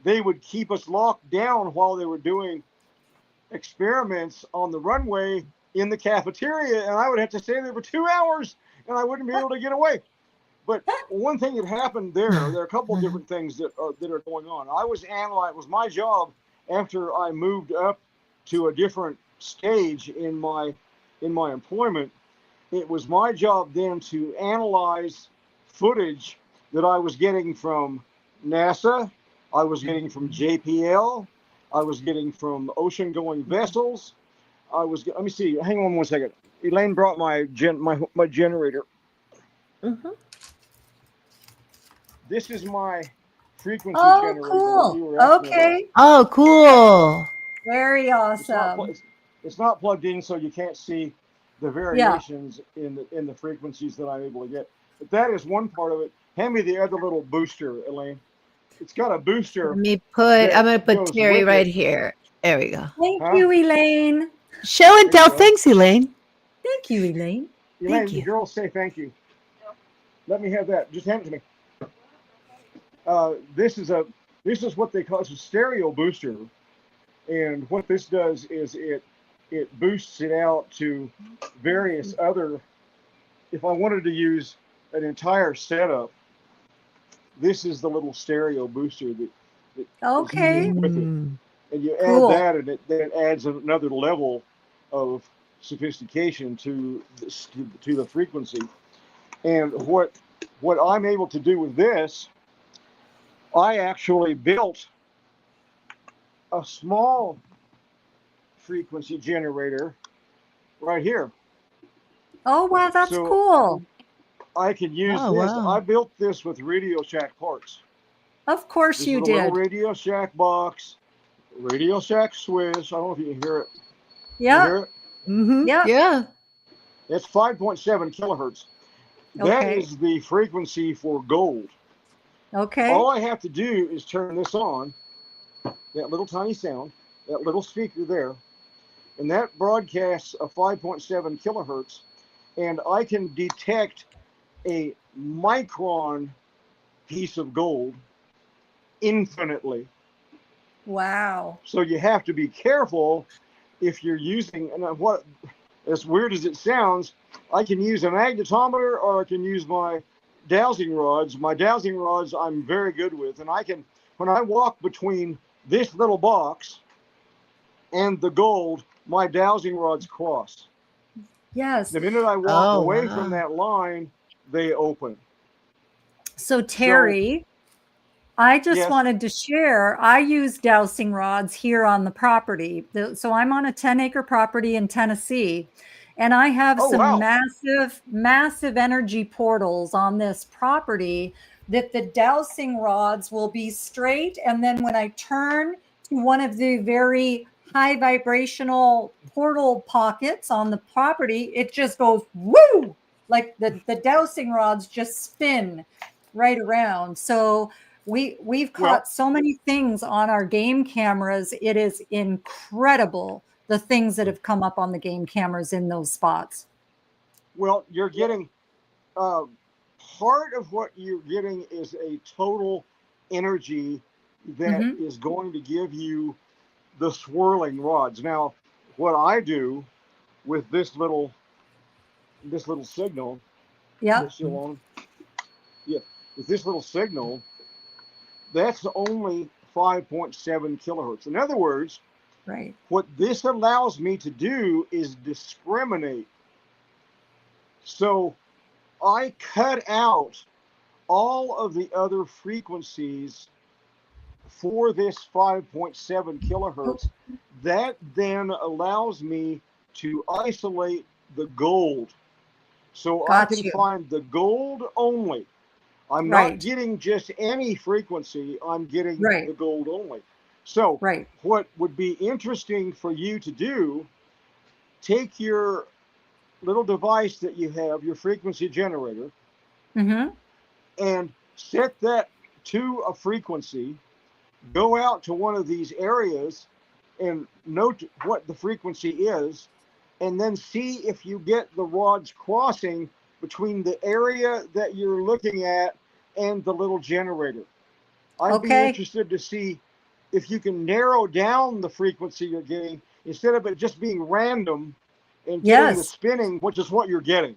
S4: they would keep us locked down while they were doing experiments on the runway in the cafeteria, and I would have to stay there for 2 hours, and I wouldn't be able to get away. But one thing that happened there are a couple of different things that are going on. It was my job, after I moved up to a different stage in my employment, it was my job then to analyze footage that I was getting from NASA, I was getting from JPL, I was getting from ocean-going vessels. Let me see. Hang on 1 second. Elaine brought my generator. This is my frequency generator.
S11: Cool. Okay.
S2: Oh, cool.
S11: Very awesome.
S4: It's not plugged in, so you can't see the variations in the frequencies that I'm able to get. But that is one part of it. Hand me the other little booster, Elaine. It's got a booster.
S2: I'm going to put Terry right here. There we go.
S11: Thank you, Elaine.
S2: Show and tell. Thanks, Elaine.
S11: Thank you, Elaine.
S4: Elaine, the girls say thank you. Let me have that. Just hand it to me. This is what they call a stereo booster, and what this does is it boosts it out to various other. If I wanted to use an entire setup this is the little stereo booster that
S11: Okay.
S4: is with it. And you
S11: Cool.
S4: add that, and that adds another level of sophistication to the frequency. And what I'm able to do with this, I actually built a small frequency generator right here.
S11: Oh, wow, that's
S4: So
S11: cool.
S4: I can use this.
S2: Wow.
S4: I built this with Radio Shack parts.
S11: Of course
S4: This
S11: you
S4: is a little
S11: did.
S4: Radio Shack box, Radio Shack Swiss. I don't know if you can hear it.
S11: Yeah.
S4: You hear it?
S2: Mm-hmm.
S11: Yeah.
S2: Yeah.
S4: It's 5.7 kilohertz. That
S11: Okay.
S4: is the frequency for gold.
S11: Okay.
S4: All I have to do is turn this on, that little tiny sound, that little speaker there, and that broadcasts a 5.7 kilohertz, and I can detect a micron piece of gold infinitely.
S11: Wow.
S4: So you have to be careful if you're using, and what, as weird as it sounds, I can use a magnetometer or I can use my dowsing rods. My dowsing rods I'm very good with, and I can, when I walk between this little box and the gold, my dowsing rods cross.
S11: Yes.
S4: The minute I walk
S2: Oh,
S4: away
S2: wow.
S4: from that line, they open.
S11: So Terry, I just
S4: Yes.
S11: wanted to share, I use dowsing rods here on the property. So I'm on a 10-acre property in Tennessee, and I have
S4: Oh,
S11: some
S4: wow.
S11: massive energy portals on this property that the dowsing rods will be straight. And then when I turn to one of the very high vibrational portal pockets on the property, it just goes woo, like the dowsing rods just spin right around. So we've caught so many things on our game cameras. It is incredible the things that have come up on the game cameras in those spots.
S4: Well, you're getting, part of what you're getting is a total energy that is going to give you the swirling rods. Now, what I do with this little signal,
S11: yeah,
S4: yeah, with this little signal, that's only 5.7 kilohertz. In other words,
S11: right.
S4: What this allows me to do is discriminate. So I cut out all of the other frequencies for this 5.7 kilohertz. That then allows me to isolate the gold. So I can find the gold only. I'm not getting just any frequency. I'm getting the gold only. So what would be interesting for you to do, take your little device that you have, your frequency generator, and set that to a frequency, go out to one of these areas and note what the frequency is, and then see if you get the rods crossing between the area that you're looking at and the little generator. I'd be interested to see if you can narrow down the frequency you're getting instead of it just being random and getting the spinning, which is what you're getting.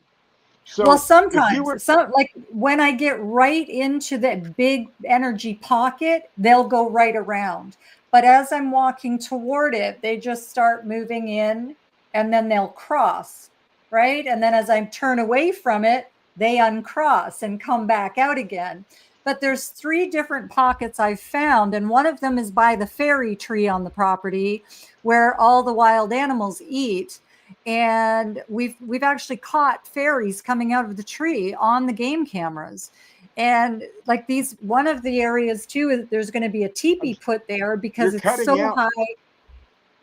S4: So
S11: well, sometimes, like when I get right into that big energy pocket, they'll go right around. But as I'm walking toward it, they just start moving in and then they'll cross, right? And then as I turn away from it, they uncross and come back out again. But there's 3 different pockets I've found, and one of them is by the fairy tree on the property where all the wild animals eat. And we've actually caught fairies coming out of the tree on the game cameras. And like one of the areas too, there's going to be a teepee put there because it's so high.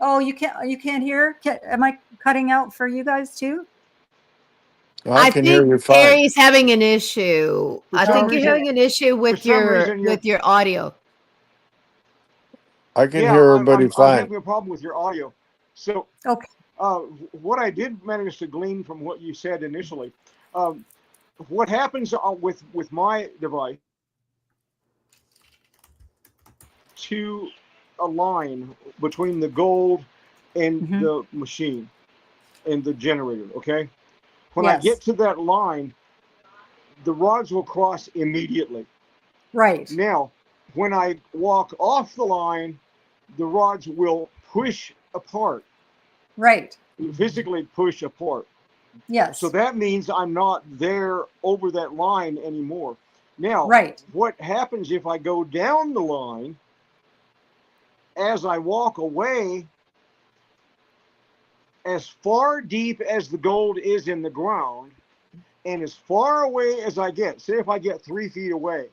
S11: Oh, you can't hear? Am I cutting out for you guys too?
S5: I can hear you fine.
S2: Terry's having an issue. I think you're having an issue with your audio.
S5: I can hear everybody fine.
S4: I'm having a problem with your audio. So what I did manage to glean from what you said initially, what happens with my device to a line between the gold and the machine and the generator, okay? When I get to that line, the rods will cross immediately.
S11: Right.
S4: Now, when I walk off the line, the rods will push apart.
S11: Right.
S4: Physically push apart.
S11: Yes.
S4: So that means I'm not there over that line anymore. Now, what happens if I go down the line? As I walk away, as far deep as the gold is in the ground, and as far away as I get, say if I get 3 feet away,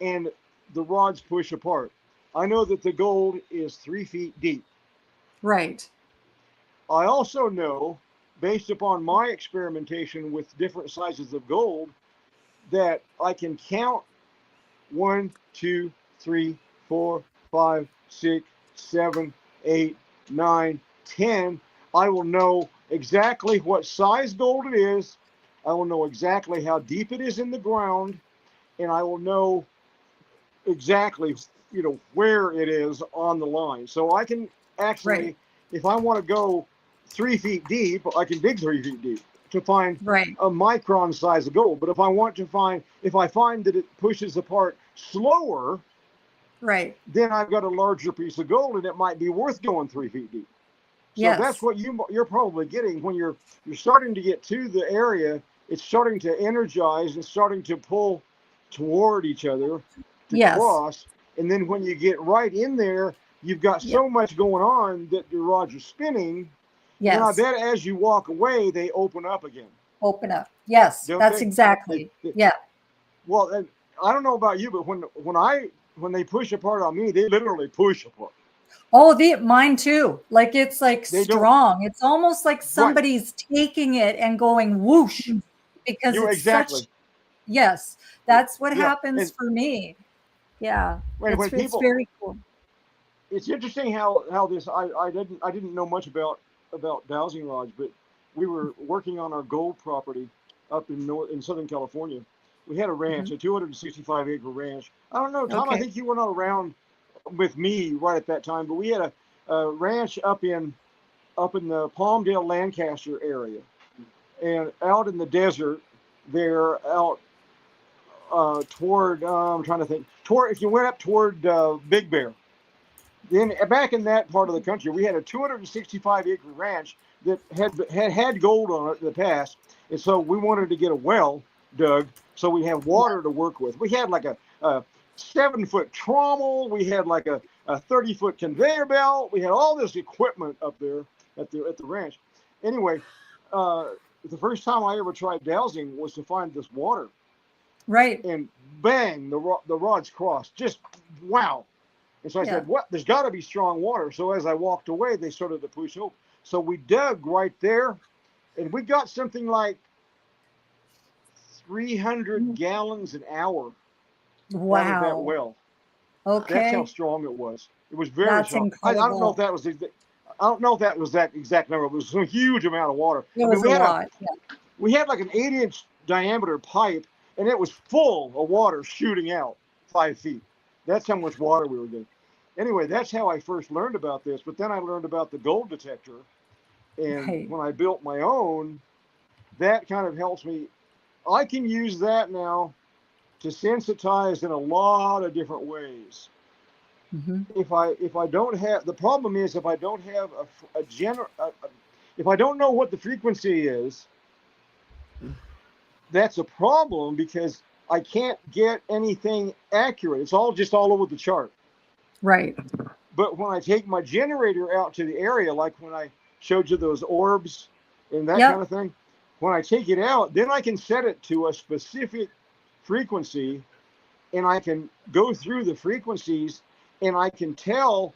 S4: and the rods push apart, I know that the gold is 3 feet deep.
S11: Right.
S4: I also know, based upon my experimentation with different sizes of gold, that I can count 1, 2, 3, 4, 5, 6, 7, 8, 9, 10. I will know exactly what size gold it is. I will know exactly how deep it is in the ground, and I will know exactly, where it is on the line. So I can actually, if I want to go 3 feet deep, I can dig 3 feet deep to find a micron size of gold. But if I want to find, if I find that it pushes apart slower, then I've got a larger piece of gold, and it might be worth going 3 feet deep. So that's what you're probably getting when you're starting to get to the area. It's starting to energize and starting to pull toward each other to cross. And then when you get right in there, you've got so much going on that your rods are spinning.
S11: Yes.
S4: And I bet as you walk away, they open up again.
S11: Open up. Yes,
S4: Don't
S11: that's
S4: they?
S11: exactly. Yeah.
S4: Well, I don't know about you, but when they push apart on me, they literally push apart.
S11: Oh, mine too. Like it's like strong. It's almost like somebody's taking it and going whoosh, because it's such. Yes, that's what happens for me. Yeah, it's very cool.
S4: It's interesting how this. I didn't know much about dowsing rods, but we were working on our gold property up in Southern California. We had a ranch, a 265-acre ranch. I don't know, Tom. I think you were not around with me right at that time, but we had a ranch up in the Palmdale, Lancaster area, and out in the desert there, out toward I'm trying to think, if you went up toward Big Bear. Then back in that part of the country, we had a 265-acre ranch that had gold on it in the past, and so we wanted to get a well dug so we have water to work with. We had like a 7-foot trommel. We had like a 30-foot conveyor belt. We had all this equipment up there at the ranch. Anyway, the first time I ever tried dowsing was to find this water.
S11: Right.
S4: And bang, the rods crossed. Just wow. And so I said, "What? There's got to be strong water." So as I walked away, they started to push open. So we dug right there, and we got something like 300 gallons an hour.
S11: Wow.
S4: Out of that well.
S11: Okay.
S4: That's how strong it was. It was very strong. I don't know if that was that exact number. It was a huge amount of water.
S11: It was a lot.
S4: We had like an 8-inch diameter pipe, and it was full of water shooting out 5 feet. That's how much water we were getting. Anyway, that's how I first learned about this. But then I learned about the gold detector. And when I built my own, that kind of helps me. I can use that now to sensitize in a lot of different ways. If I don't have, the problem is if I don't have if I don't know what the frequency is, that's a problem because I can't get anything accurate. It's all over the chart.
S11: Right.
S4: But when I take my generator out to the area, like when I showed you those orbs and that kind of thing, when I take it out, then I can set it to a specific frequency, and I can go through the frequencies, and I can tell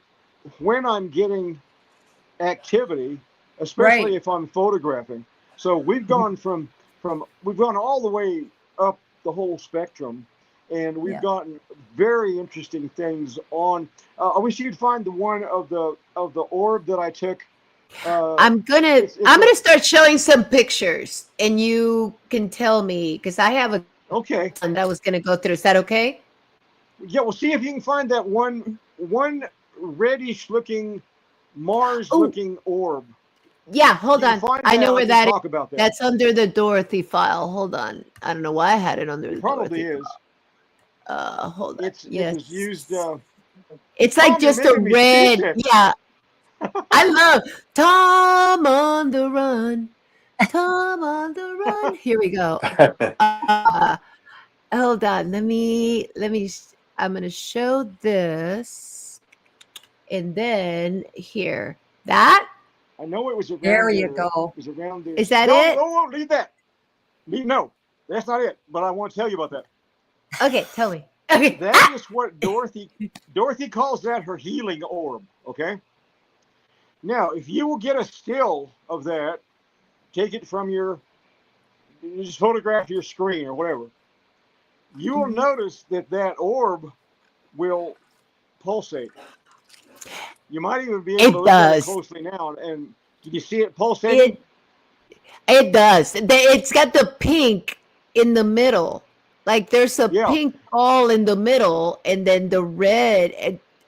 S4: when I'm getting activity, especially if I'm photographing. So we've gone we've gone all the way up the whole spectrum, and we've gotten very interesting things on. I wish you'd find the one of the orb that I took.
S2: I'm gonna start showing some pictures, and you can tell me because I have a and I was gonna go through. Is that okay?
S4: Yeah, well, see if you can find that one reddish-looking, Mars-looking orb.
S2: Yeah, hold on. I know where that is.
S4: Talk about that.
S2: That's under the Dorothy file. Hold on. I don't know why I had it under the
S4: Probably
S2: Dorothy
S4: is.
S2: Hold on.
S4: It
S2: Yes.
S4: was used.
S2: It's like
S4: Tom, you're
S2: just a
S4: making me
S2: red.
S4: seasick.
S2: Yeah. I love Tom on the run. Tom on the run. Here we go. Hold on. Let me. I'm gonna show this, and then here. That
S4: I know it was around
S11: There you
S4: there.
S11: go.
S4: It was around there.
S2: is that
S4: No,
S2: it?
S4: no, leave that. No, that's not it. But I want to tell you about that.
S2: Okay, tell me. Okay.
S4: That is what Dorothy calls that her healing orb. Okay. Now, if you will get a still of that, take it from you just photograph your screen or whatever. You will notice that orb will pulsate. You might even be able to look at it closely now. And did you see it pulsating?
S2: It does. It's got the pink in the middle. Like there's a pink ball in the middle, and then the red.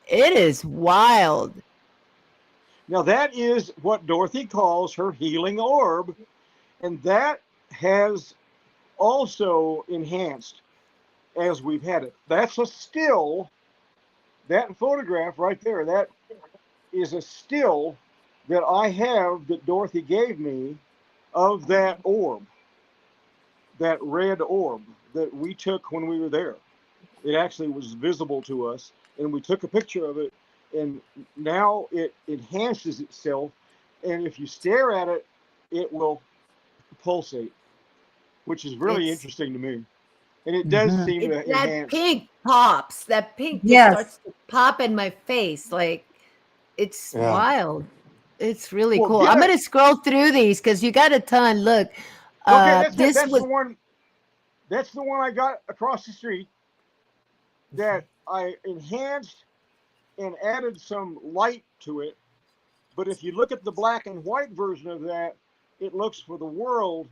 S2: It is wild.
S4: Now that is what Dorothy calls her healing orb, and that has also enhanced as we've had it. That's a still. That photograph right there, that is a still that I have that Dorothy gave me of that orb, that red orb that we took when we were there. It actually was visible to us, and we took a picture of it, and now it enhances itself, and if you stare at it, it will pulsate, which is really interesting to me. And it does seem to enhance.
S2: That pink pops. That pink just starts to pop in my face. Like it's wild. It's really cool. I'm gonna scroll through these because you got a ton. Look,
S4: okay, that's the one. That's the one I got across the street that I enhanced and added some light to it. But if you look at the black and white version of that, it looks for the world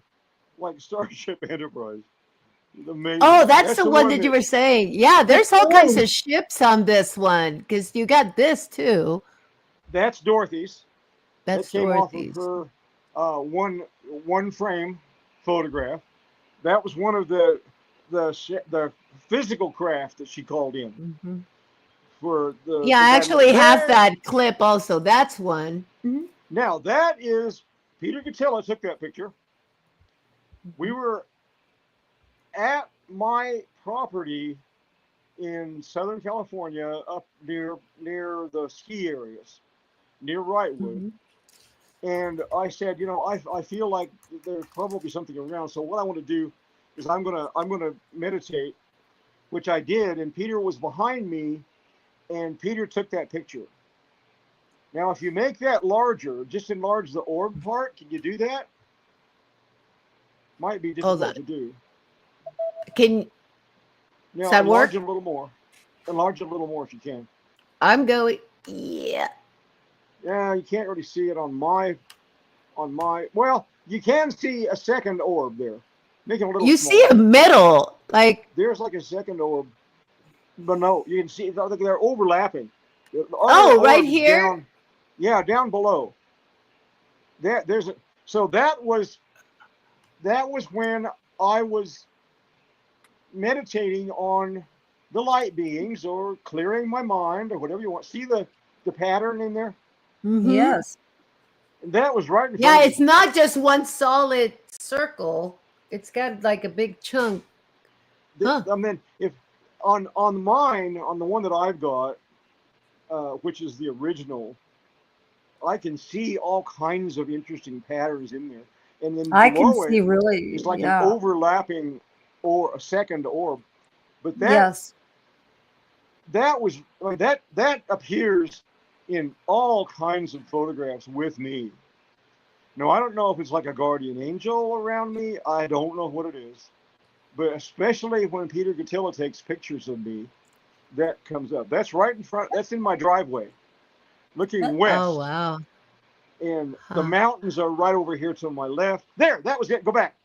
S4: like Starship Enterprise. Amazing.
S2: Oh, that's the one that you were saying. Yeah, there's all kinds of ships on this one because you got this too.
S4: That's Dorothy's.
S2: That's
S4: that came
S2: Dorothy's.
S4: off of her one frame photograph. That was one of the physical craft that she called in for the.
S2: Yeah, I actually have that clip also. That's one.
S4: Now that is Peter Gatilla took that picture. We were at my property in Southern California, up near the ski areas, near Wrightwood. And I said, I feel like there's probably something around. So what I want to do is I'm gonna meditate, which I did. And Peter was behind me, and Peter took that picture. Now, if you make that larger, just enlarge the orb part. Can you do that? Might be difficult to do.
S2: Can
S4: now
S2: that
S4: enlarge
S2: work?
S4: it a little more. Enlarge it a little more if you can.
S2: I'm going. Yeah.
S4: Yeah, you can't really see it on my. Well, you can see a second orb there. Make it a little.
S2: You
S4: smaller.
S2: see a middle, like
S4: there's like a second orb, but no, you can see they're overlapping.
S2: Oh, right here.
S4: Down below. So that was when I was meditating on the light beings or clearing my mind or whatever you want. See the pattern in there?
S11: Yes.
S4: And that was right in front
S2: Yeah,
S4: of
S2: it's not just one solid circle. It's got like a big chunk.
S4: I mean, if on mine, on the one that I've got, which is the original, I can see all kinds of interesting patterns in there. And then
S11: I can
S4: below
S11: see
S4: it,
S11: really,
S4: it's like an overlapping or a second orb. But that
S11: yes,
S4: that was that appears in all kinds of photographs with me. Now, I don't know if it's like a guardian angel around me. I don't know what it is. But especially when Peter Gatilla takes pictures of me, that comes up. That's right in front. That's in my driveway, looking west.
S2: Oh, wow.
S4: And the mountains are right over here to my left. There, that was it. Go back.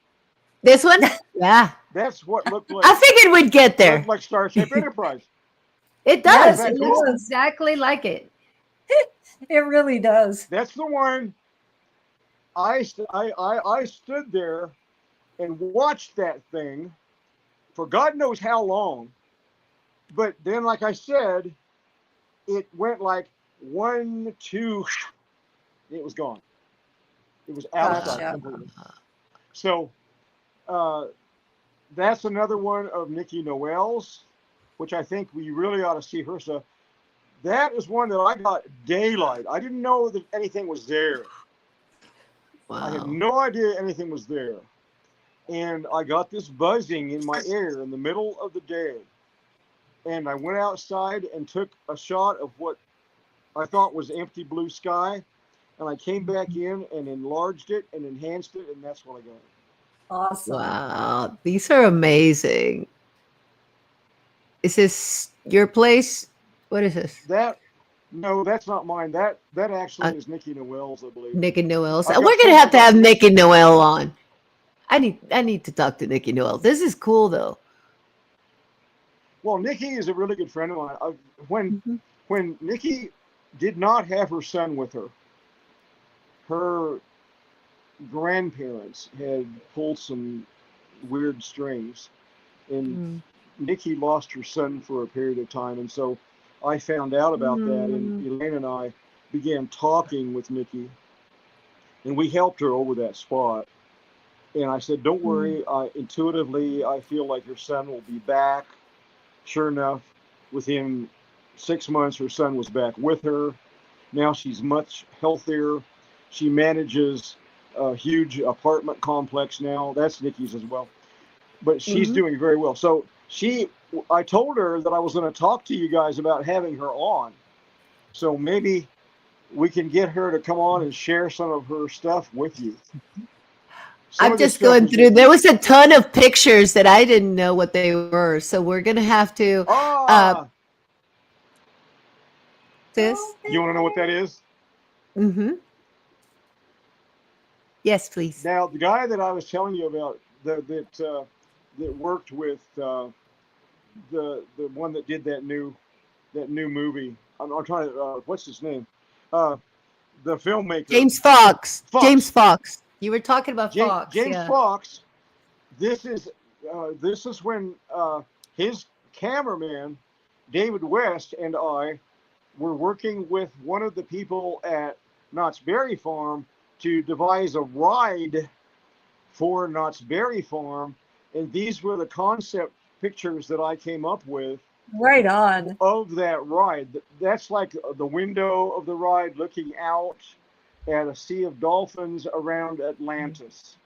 S2: This one? Yeah.
S4: That's what looked like.
S2: I figured we'd get there.
S4: Looked like Starship Enterprise.
S2: It does.
S11: Yes,
S2: it looks exactly like it.
S11: It really does.
S4: That's the one. I stood there and watched that thing for God knows how long. But then, like I said, it went like 1, 2, it was gone. It was out of sight completely. So that's another one of Nikki Noel's, which I think we really ought to see her stuff. That is one that I got daylight. I didn't know that anything was there.
S2: Wow.
S4: I had no idea anything was there. And I got this buzzing in my ear in the middle of the day. And I went outside and took a shot of what I thought was empty blue sky. And I came back in and enlarged it and enhanced it, and that's what I got.
S11: Awesome.
S2: Wow, these are amazing. Is this your place? What is this?
S4: No, that's not mine. That actually is Nikki Noel's, I believe.
S2: Nikki Noel's. We're gonna have to have Nikki Noel on. I need to talk to Nikki Noel. This is cool though.
S4: Well, Nikki is a really good friend of mine. When Nikki did not have her son with her, her grandparents had pulled some weird strings, and Nikki lost her son for a period of time, and so I found out about that, and Elaine and I began talking with Nikki, and we helped her over that spot. And I said, don't worry, intuitively, I feel like your son will be back. Sure enough, within 6 months, her son was back with her. Now she's much healthier. She manages a huge apartment complex now. That's Nikki's as well. But she's doing very well. So I told her that I was going to talk to you guys about having her on. So maybe we can get her to come on and share some of her stuff with you.
S2: I'm just going through. There was a ton of pictures that I didn't know what they were. So we're going to have to. This?
S4: You want to know what that is?
S2: Yes, please.
S4: Now, the guy that I was telling you about that worked with the one that did that new movie. I'm trying to what's his name? The filmmaker.
S2: James Fox. James Fox. You were talking about Fox.
S4: James Fox. This is when his cameraman David West and I were working with one of the people at Knott's Berry Farm to devise a ride for Knott's Berry Farm, and these were the concept pictures that I came up with.
S11: Right on.
S4: Of that ride. That's like the window of the ride looking out at a sea of dolphins around Atlantis.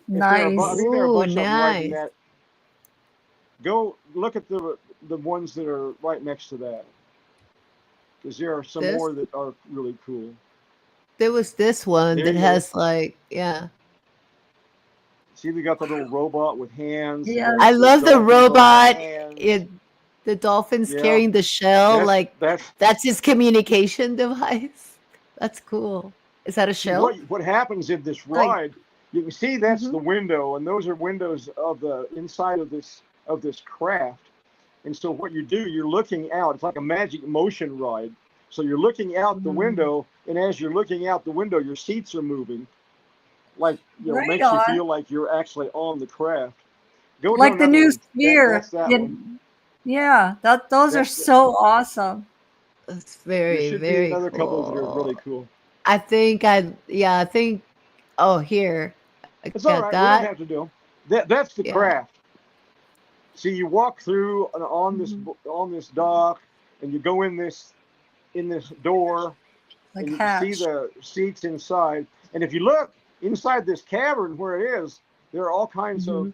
S11: Nice.
S4: I think there are a bunch of them right
S2: nice.
S4: in that. Go look at the ones that are right next to that, because there are some more that are really cool.
S2: There was this one that has like,
S4: See, we got the little robot with hands.
S11: Yeah.
S2: I love the robot. The dolphin's carrying the shell. That's his communication device. That's cool. Is that a shell?
S4: What happens in this ride? You can see that's the window, and those are windows of the inside of this craft. And so what you do, you're looking out. It's like a magic motion ride. So you're looking out the window, and as you're looking out the window, your seats are moving. Like, makes you feel like you're actually on the craft. Go
S11: like the new Sphere.
S4: That's that one.
S11: Yeah, those are so awesome.
S2: That's very,
S4: there
S2: very
S4: be another
S2: cool.
S4: couple that are really cool.
S2: I think, oh, here.
S4: It's all right. We don't have to do them. That's the craft. See, you walk through on this dock, and you go in this door, and you can see the seats inside. And if you look inside this cavern where it is, there are all kinds of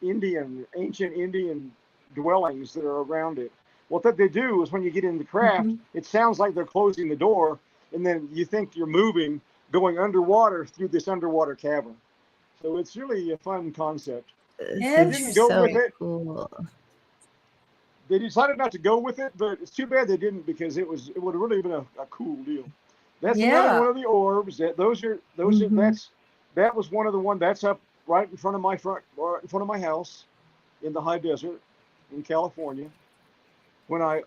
S4: ancient Indian dwellings that are around it. What they do is when you get in the craft, it sounds like they're closing the door, and then you think you're moving, going underwater through this underwater cavern. So it's really a fun concept.
S11: They
S4: didn't go with it.
S2: Cool.
S4: They decided not to go with it, but it's too bad they didn't, because it would have really been a cool deal. That's another one of the orbs. That was one of the ones that's up right in front of my house in the high desert in California. When I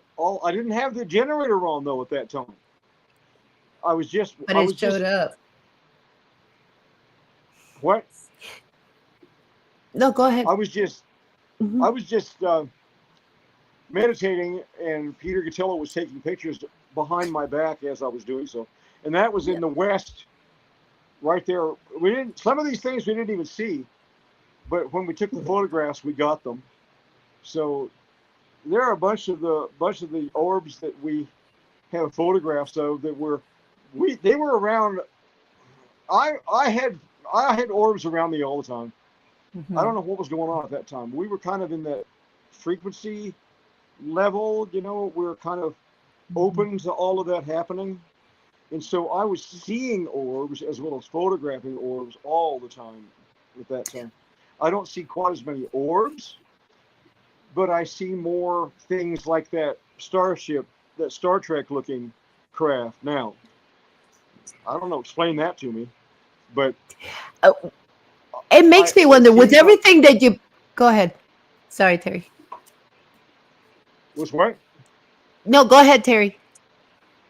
S4: didn't have the generator on though at that time. But it
S2: showed up.
S4: What?
S2: No, go ahead.
S4: I was just meditating, and Peter Gatillo was taking pictures behind my back as I was doing so, and that was in the west, right there. We didn't. Some of these things we didn't even see, but when we took the photographs, we got them. So there are a bunch of the orbs that we have photographs of that they were around. I had orbs around me all the time.
S11: Mm-hmm.
S4: I don't know what was going on at that time. We were kind of in that frequency level, we were kind of open to all of that happening. And so I was seeing orbs as well as photographing orbs all the time at that time. I don't see quite as many orbs, but I see more things like that starship, that Star Trek looking craft now. I don't know, explain that to me. But
S2: it makes me wonder, with everything that you... Go ahead. Sorry, Terry.
S4: Was what?
S2: No, go ahead, Terry.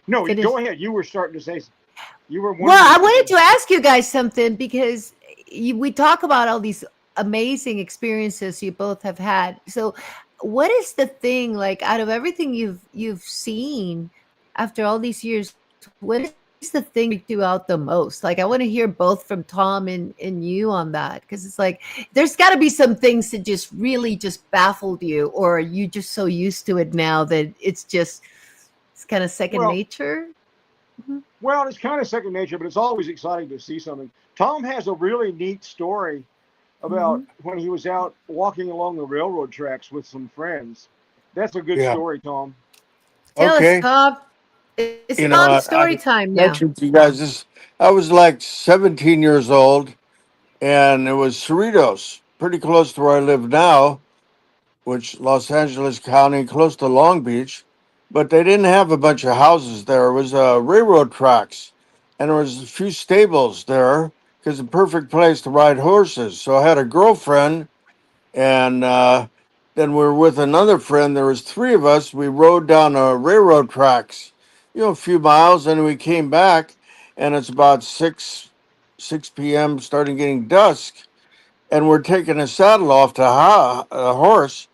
S4: No, go ahead. You were starting to say...
S2: Well, I wanted to ask you guys something, because we talk about all these amazing experiences you both have had. So what is the thing, like, out of everything you've seen after all these years, what is the thing that freaked you out the most? Like, I want to hear both from Tom and you on that, because it's like there's got to be some things that just really just baffled you, or are you just so used to it now that it's kind of second nature?
S4: Well, it's kind of second nature, but it's always exciting to see something. Tom has a really neat story about when he was out walking along the railroad tracks with some friends. That's a good story, Tom.
S2: Tell us, Tom. It's Tom's story time now.
S5: You guys, I was like 17 years old, and it was Cerritos, pretty close to where I live now, which Los Angeles County, close to Long Beach. But they didn't have a bunch of houses there. It was railroad tracks, and there was a few stables there, because it's a perfect place to ride horses. So I had a girlfriend, and then we were with another friend. There was three of us. We rode down railroad tracks, a few miles, and we came back, and it's about 6 p.m., starting getting dusk, and we're taking a saddle off to a horse,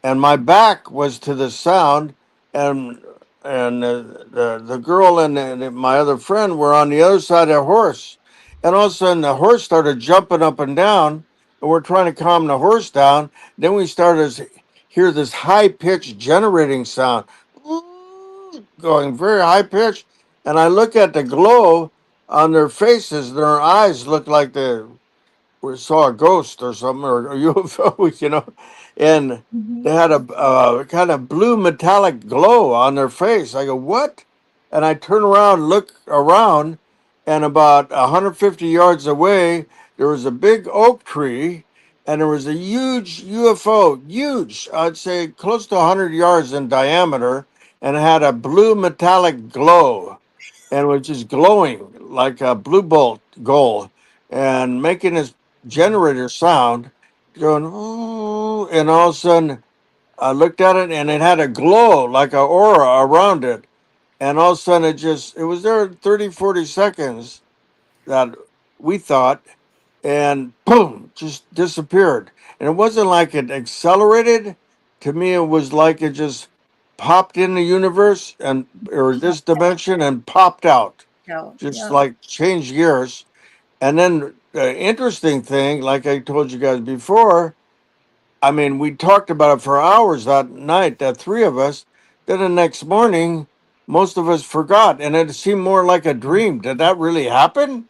S5: and my back was to the sound, and the girl and my other friend were on the other side of the horse, and all of a sudden the horse started jumping up and down, and we're trying to calm the horse down. Then we started to hear this high-pitched generating sound, going very high-pitched, and I look at the glow on their faces. Their eyes looked like we saw a ghost or something, or a UFO, and they had a kind of blue metallic glow on their face. I go, what? And I turn around, look around, and about 150 yards away, there was a big oak tree, and there was a huge UFO, huge, I'd say close to 100 yards in diameter, and it had a blue metallic glow, and was just glowing like a blue bolt gold, and making this generator sound, going, ooh, and all of a sudden I looked at it, and it had a glow like an aura around it, and all of a sudden it was there 30, 40 seconds, that we thought, and boom, just disappeared. And it wasn't like it accelerated. To me, it was like it just popped in the universe or this dimension and popped out, like changed gears. And then the interesting thing, like I told you guys before, I mean, we talked about it for hours that night, that three of us. Then the next morning, most of us forgot, and it seemed more like a dream. Did that really happen?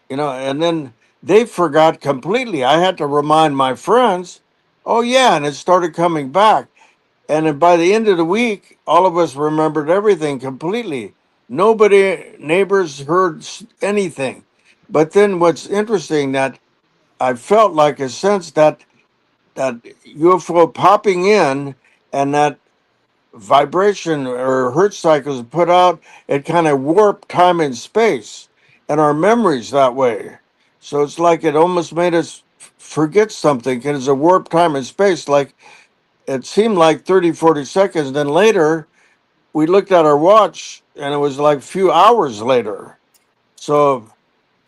S5: And then they forgot completely. I had to remind my friends, oh, yeah, and it started coming back. And then by the end of the week, all of us remembered everything completely. Nobody, neighbors heard anything. But then what's interesting, that I felt like a sense that UFO popping in, and that vibration or hertz cycles put out, it kind of warped time and space and our memories that way. So it's like it almost made us forget something, because it's a warped time and space. Like it seemed like 30, 40 seconds. Then later we looked at our watch, and it was like a few hours later. So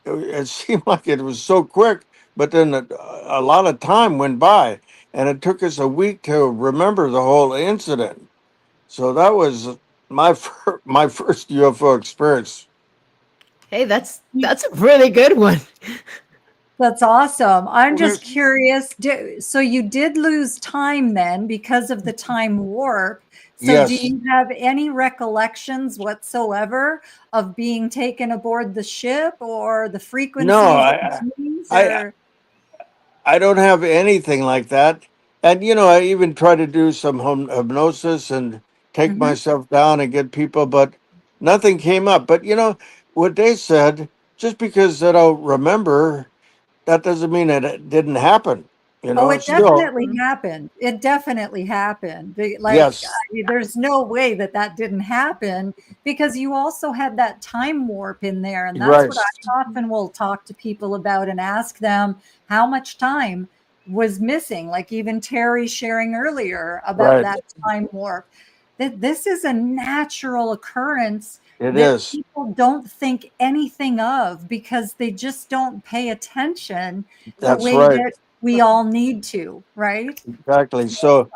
S5: it seemed like it was so quick, but then a lot of time went by. and it took us a week to remember the whole incident. So that was my first UFO experience.
S2: Hey, that's a really good one.
S11: That's awesome. I'm just curious. So you did lose time then because of the time warp. So
S5: Yes.
S11: do you have any recollections whatsoever of being taken aboard the ship or the frequencies?
S5: No, I don't have anything like that. And, I even try to do some hypnosis and take myself down and get people, but nothing came up. But, what they said, just because I don't remember, that doesn't mean that it didn't happen.
S11: Oh, it
S5: Still,
S11: definitely happened. It definitely happened.
S5: Yes.
S11: There's no way that didn't happen because you also had that time warp in there. And that's what I often will talk to people about and ask them how much time was missing. Like even Terry sharing earlier about that time warp. That this is a natural occurrence
S5: It
S11: that
S5: is.
S11: people don't think anything of because they just don't pay attention the
S5: That's
S11: way
S5: right.
S11: that we all need to, right?
S5: Exactly. So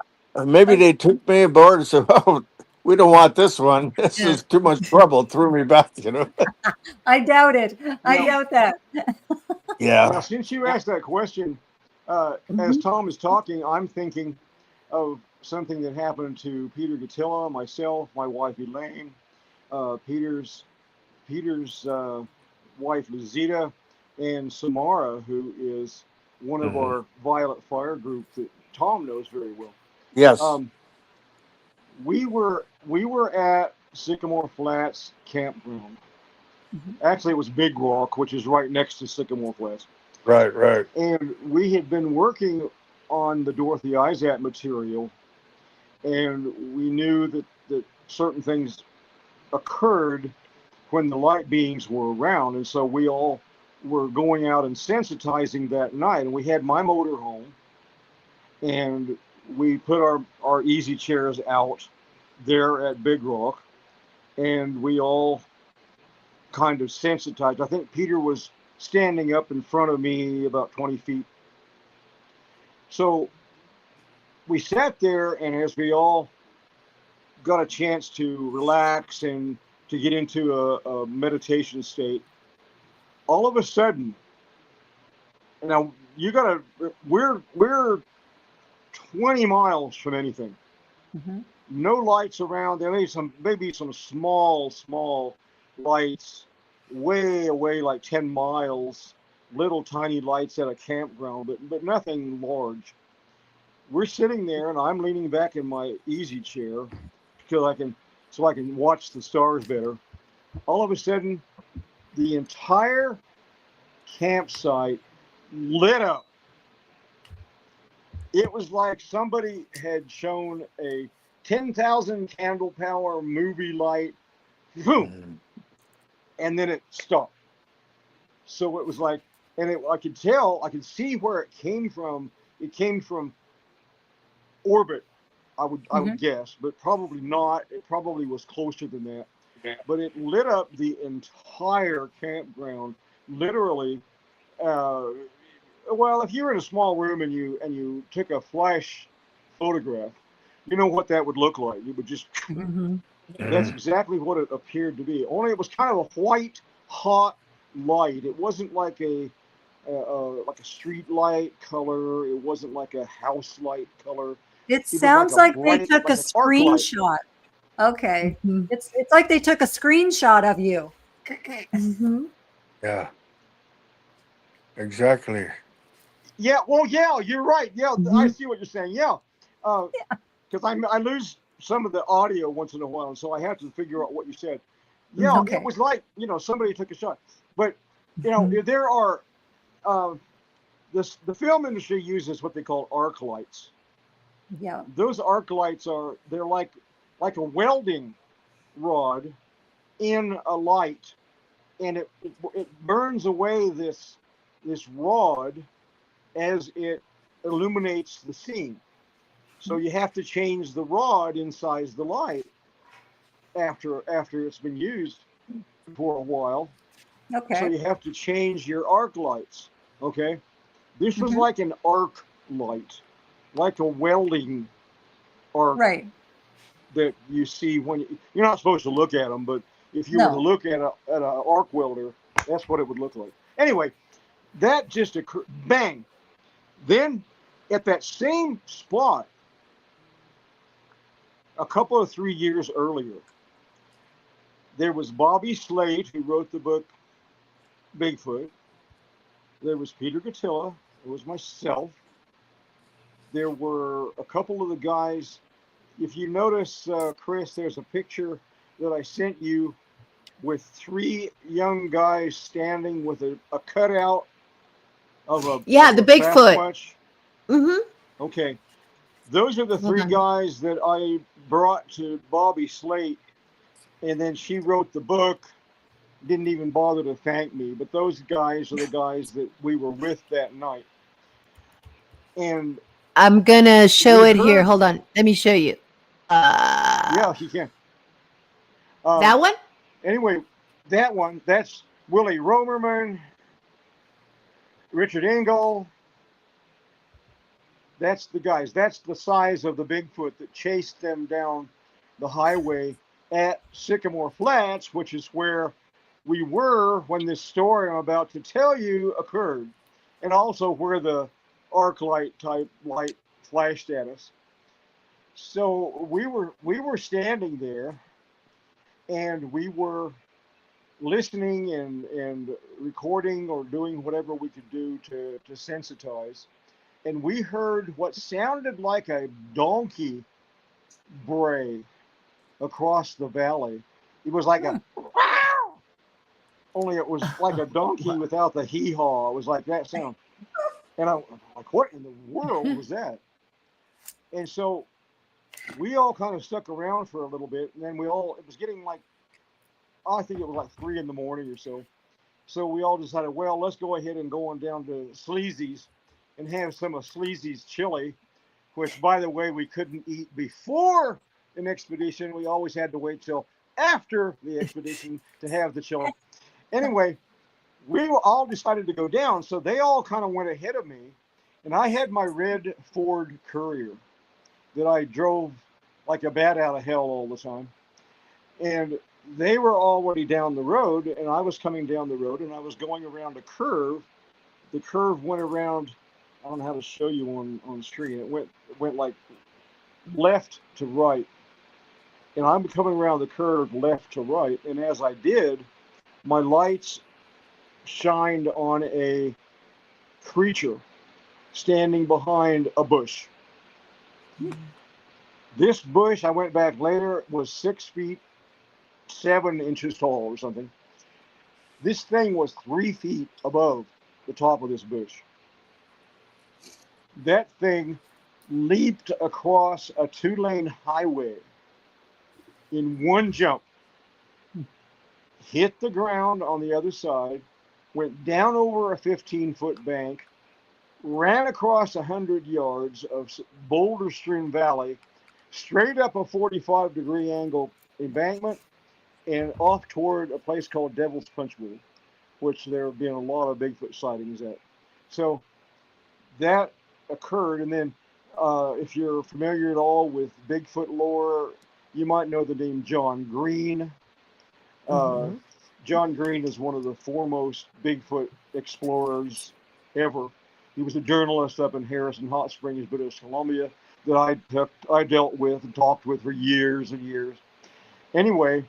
S5: maybe they took me aboard and said, "Oh, we don't want this one. This is too much trouble." Threw me back.
S11: I doubt it. I doubt that.
S5: Yeah.
S4: Now, since you asked that question, as Tom is talking, I'm thinking of something that happened to Peter Gattilla, myself, my wife Elaine, Peter's wife Lizita, and Samara, who is one of our Violet Fire group that Tom knows very well.
S5: Yes.
S4: We were at Sycamore Flats campground. Actually, it was Big Rock, which is right next to Sycamore Flats.
S5: Right.
S4: And we had been working on the Dorothy Izatt material, and we knew that certain things occurred when the light beings were around, and so we all were going out and sensitizing that night. And we had my motor home, and we put our easy chairs out there at Big Rock, and we all kind of sensitized. I think Peter was standing up in front of me about 20 feet. So we sat there, and as we all got a chance to relax and to get into a meditation state, all of a sudden, now we're 20 miles from anything. No lights around. There may maybe some small lights way away, like 10 miles, little tiny lights at a campground, but nothing large. We're sitting there, and I'm leaning back in my easy chair so I can watch the stars better. All of a sudden, the entire campsite lit up. It was like somebody had shown a 10,000 candle power movie light, boom, and then it stopped. So it was like, and I could see where it came from. It came from orbit, I would guess, but probably not. It probably was closer than that. But it lit up the entire campground, literally. Well, if you're in a small room and you took a flash photograph, you know what that would look like. It would just. That's exactly what it appeared to be. Only it was kind of a white, hot light. It wasn't like a street light color. It wasn't like a house light color.
S11: It sounds like they took a screenshot. Okay. It's like they took a screenshot of you.
S5: Yeah. Exactly.
S4: Yeah. Well, yeah, you're right. Yeah, I see what you're saying. Yeah. Because I lose some of the audio once in a while, and so I have to figure out what you said. Yeah, it was like, somebody took a shot. But, there are, the film industry uses what they call arc lights.
S11: Yeah.
S4: Those arc lights they're like a welding rod in a light, and it burns away this rod as it illuminates the scene. So you have to change the rod inside the light after it's been used for a while.
S11: Okay.
S4: So you have to change your arc lights. Okay. This was like an arc light. like a welding arc
S11: Right.
S4: that you see when you're not supposed to look at them, but if you were to look at an arc welder, that's what it would look like. Anyway, that just occurred. Bang. Then at that same spot, a couple of 3 years earlier, there was Bobby Slade, who wrote the book Bigfoot. There was Peter Gatilla. There was myself. There were a couple of the guys. If you notice, Chris, there's a picture that I sent you with 3 young guys standing with a cutout of a
S2: the Bigfoot. Mm-hmm.
S4: Okay. Those are the 3 guys that I brought to Bobby Slate, and then she wrote the book, didn't even bother to thank me, but those guys are the guys that we were with that night. And
S2: I'm going to show it here. Hold on. Let me show you.
S4: Yeah, you can.
S2: That one?
S4: Anyway, that one, that's Willie Romerman, Richard Engel. That's the guys. That's the size of the Bigfoot that chased them down the highway at Sycamore Flats, which is where we were when this story I'm about to tell you occurred, and also where the arc light type light flashed at us. So we were standing there, and we were listening and recording or doing whatever we could do to sensitize. And we heard what sounded like a donkey bray across the valley. It was like a only it was like a donkey without the hee-haw. It was like that sound. And I'm like, what in the world was that? And so we all kind of stuck around for a little bit, and then it was getting like, I think it was like 3 in the morning or so. So we all decided, well, let's go ahead and go on down to Sleazy's and have some of Sleazy's chili, which, by the way, we couldn't eat before an expedition. We always had to wait till after the expedition to have the chili. Anyway, we all decided to go down, so they all kind of went ahead of me, and I had my red Ford Courier that I drove like a bat out of hell all the time. And they were already down the road, and I was coming down the road, and I was going around a curve. The curve went around, I don't know how to show you on screen. It went like left to right. And I'm coming around the curve left to right. And as I did, my lights shined on a creature standing behind a bush. This bush, I went back later, was 6 feet 7 inches tall or something. This thing was 3 feet above the top of this bush. That thing leaped across a 2-lane highway in one jump, hit the ground on the other side, went down over a 15-foot bank, ran across 100 yards of Boulder Stream Valley, straight up a 45-degree angle embankment, and off toward a place called Devil's Punchbowl, which there have been a lot of Bigfoot sightings at. So that occurred, and then if you're familiar at all with Bigfoot lore, you might know the name John Green. John Green is one of the foremost Bigfoot explorers ever. He was a journalist up in Harrison Hot Springs, British Columbia, that I dealt with and talked with for years and years. Anyway,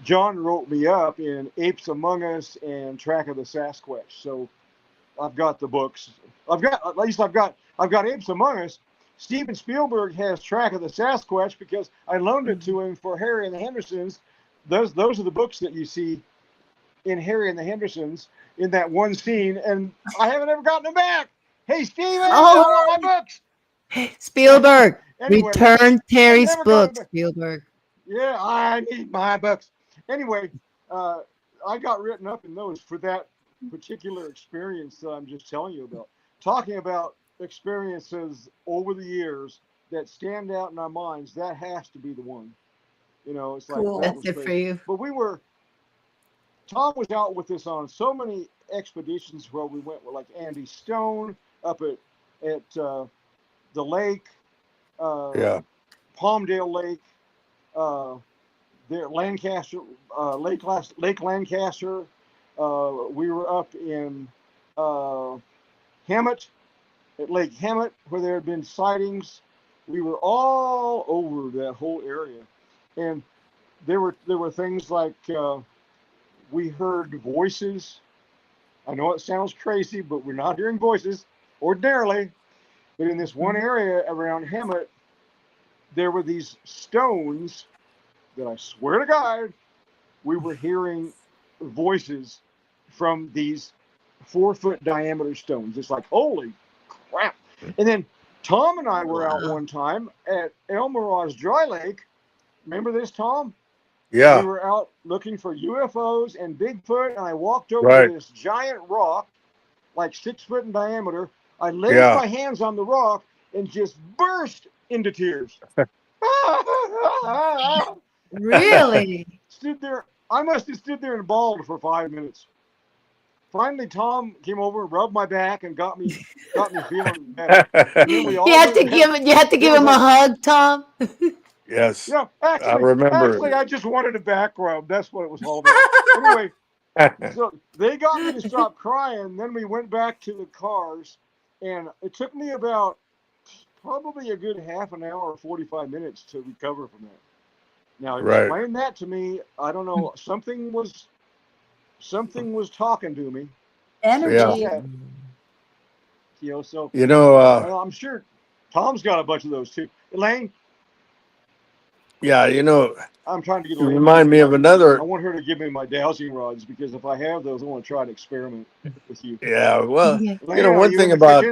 S4: John wrote me up in Apes Among Us and Track of the Sasquatch. So I've got the books. I've got Apes Among Us. Steven Spielberg has Track of the Sasquatch because I loaned it to him for Harry and the Hendersons. Those are the books that you see in Harry and the Hendersons in that one scene, and I haven't ever gotten them back. Hey, Steven, I want my books.
S2: Spielberg,
S4: Anyway,
S2: return Terry's books, Spielberg.
S4: Yeah, I need my books. Anyway, I got written up in those for that particular experience that I'm just telling you about. Talking about experiences over the years that stand out in our minds, that has to be the one. You know, it's like,
S2: cool. That's it for you.
S4: But Tom was out with us on so many expeditions where we went with like Andy Stone up at the lake,
S5: Yeah.
S4: Palmdale Lake, there Lancaster, Lake Lancaster. We were up in Hemet, at Lake Hemet, where there had been sightings. We were all over that whole area, and there were things like we heard voices. I know it sounds crazy, but we're not hearing voices ordinarily. But in this one area around Hemet, there were these stones that I swear to God, we were hearing voices from these 4-foot diameter stones. It's like, holy crap. And then Tom and I were out one time at El Mirage Dry Lake. Remember this, Tom?
S5: Yeah.
S4: We were out looking for UFOs and Bigfoot, and I walked over
S5: Right.
S4: to this giant rock, like 6 foot in diameter. I laid my hands on the rock and just burst into tears.
S2: Really?
S4: Stood there. I must have stood there and bawled for 5 minutes. Finally, Tom came over and rubbed my back and got me feeling better. And then we all
S2: You had to give him a hug, Tom.
S5: Yes.
S4: Yeah,
S5: I
S4: actually,
S5: remember.
S4: I just wanted a back rub. That's what it was all about. Anyway, so they got me to stop crying. Then we went back to the cars, and it took me about probably a good half an hour or 45 minutes to recover from that. Now,
S5: Right.
S4: explain that to me. I don't know. Something was talking to me.
S11: Energy.
S4: Yeah. You know, so I'm sure Tom's got a bunch of those too. Elaine?
S5: Yeah,
S4: I'm trying to get
S5: you
S4: Elaine.
S5: remind me of another.
S4: I want her to give me my dowsing rods because if I have those, I want to try an experiment with you.
S5: Yeah, well,
S4: Elaine,
S5: one thing about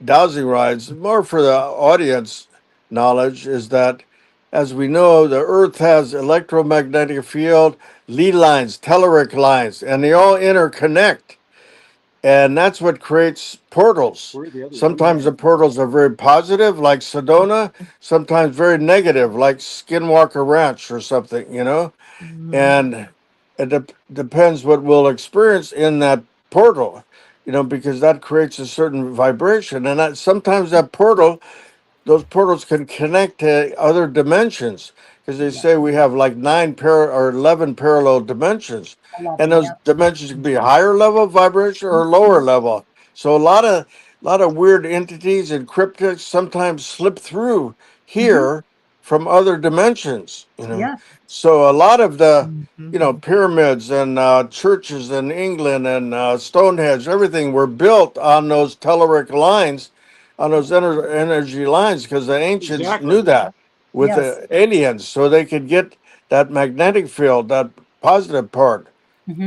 S5: dowsing rods, more for the audience knowledge, is that as we know, the Earth has electromagnetic field, lead lines, telluric lines, and they all interconnect. And that's what creates portals. Sometimes the portals are very positive, like Sedona, sometimes very negative, like Skinwalker Ranch or something, And it depends what we'll experience in that portal, because that creates a certain vibration. And sometimes those portals can connect to other dimensions, because they say we have like 11 parallel dimensions, and those dimensions can be higher level vibration or lower level. So a lot of weird entities and cryptids sometimes slip through here from other dimensions.
S11: Yeah.
S5: So a lot of the pyramids and churches in England and Stonehenge, everything were built on those telluric lines, on those energy lines, because the ancients knew that with the aliens, so they could get that magnetic field, that positive part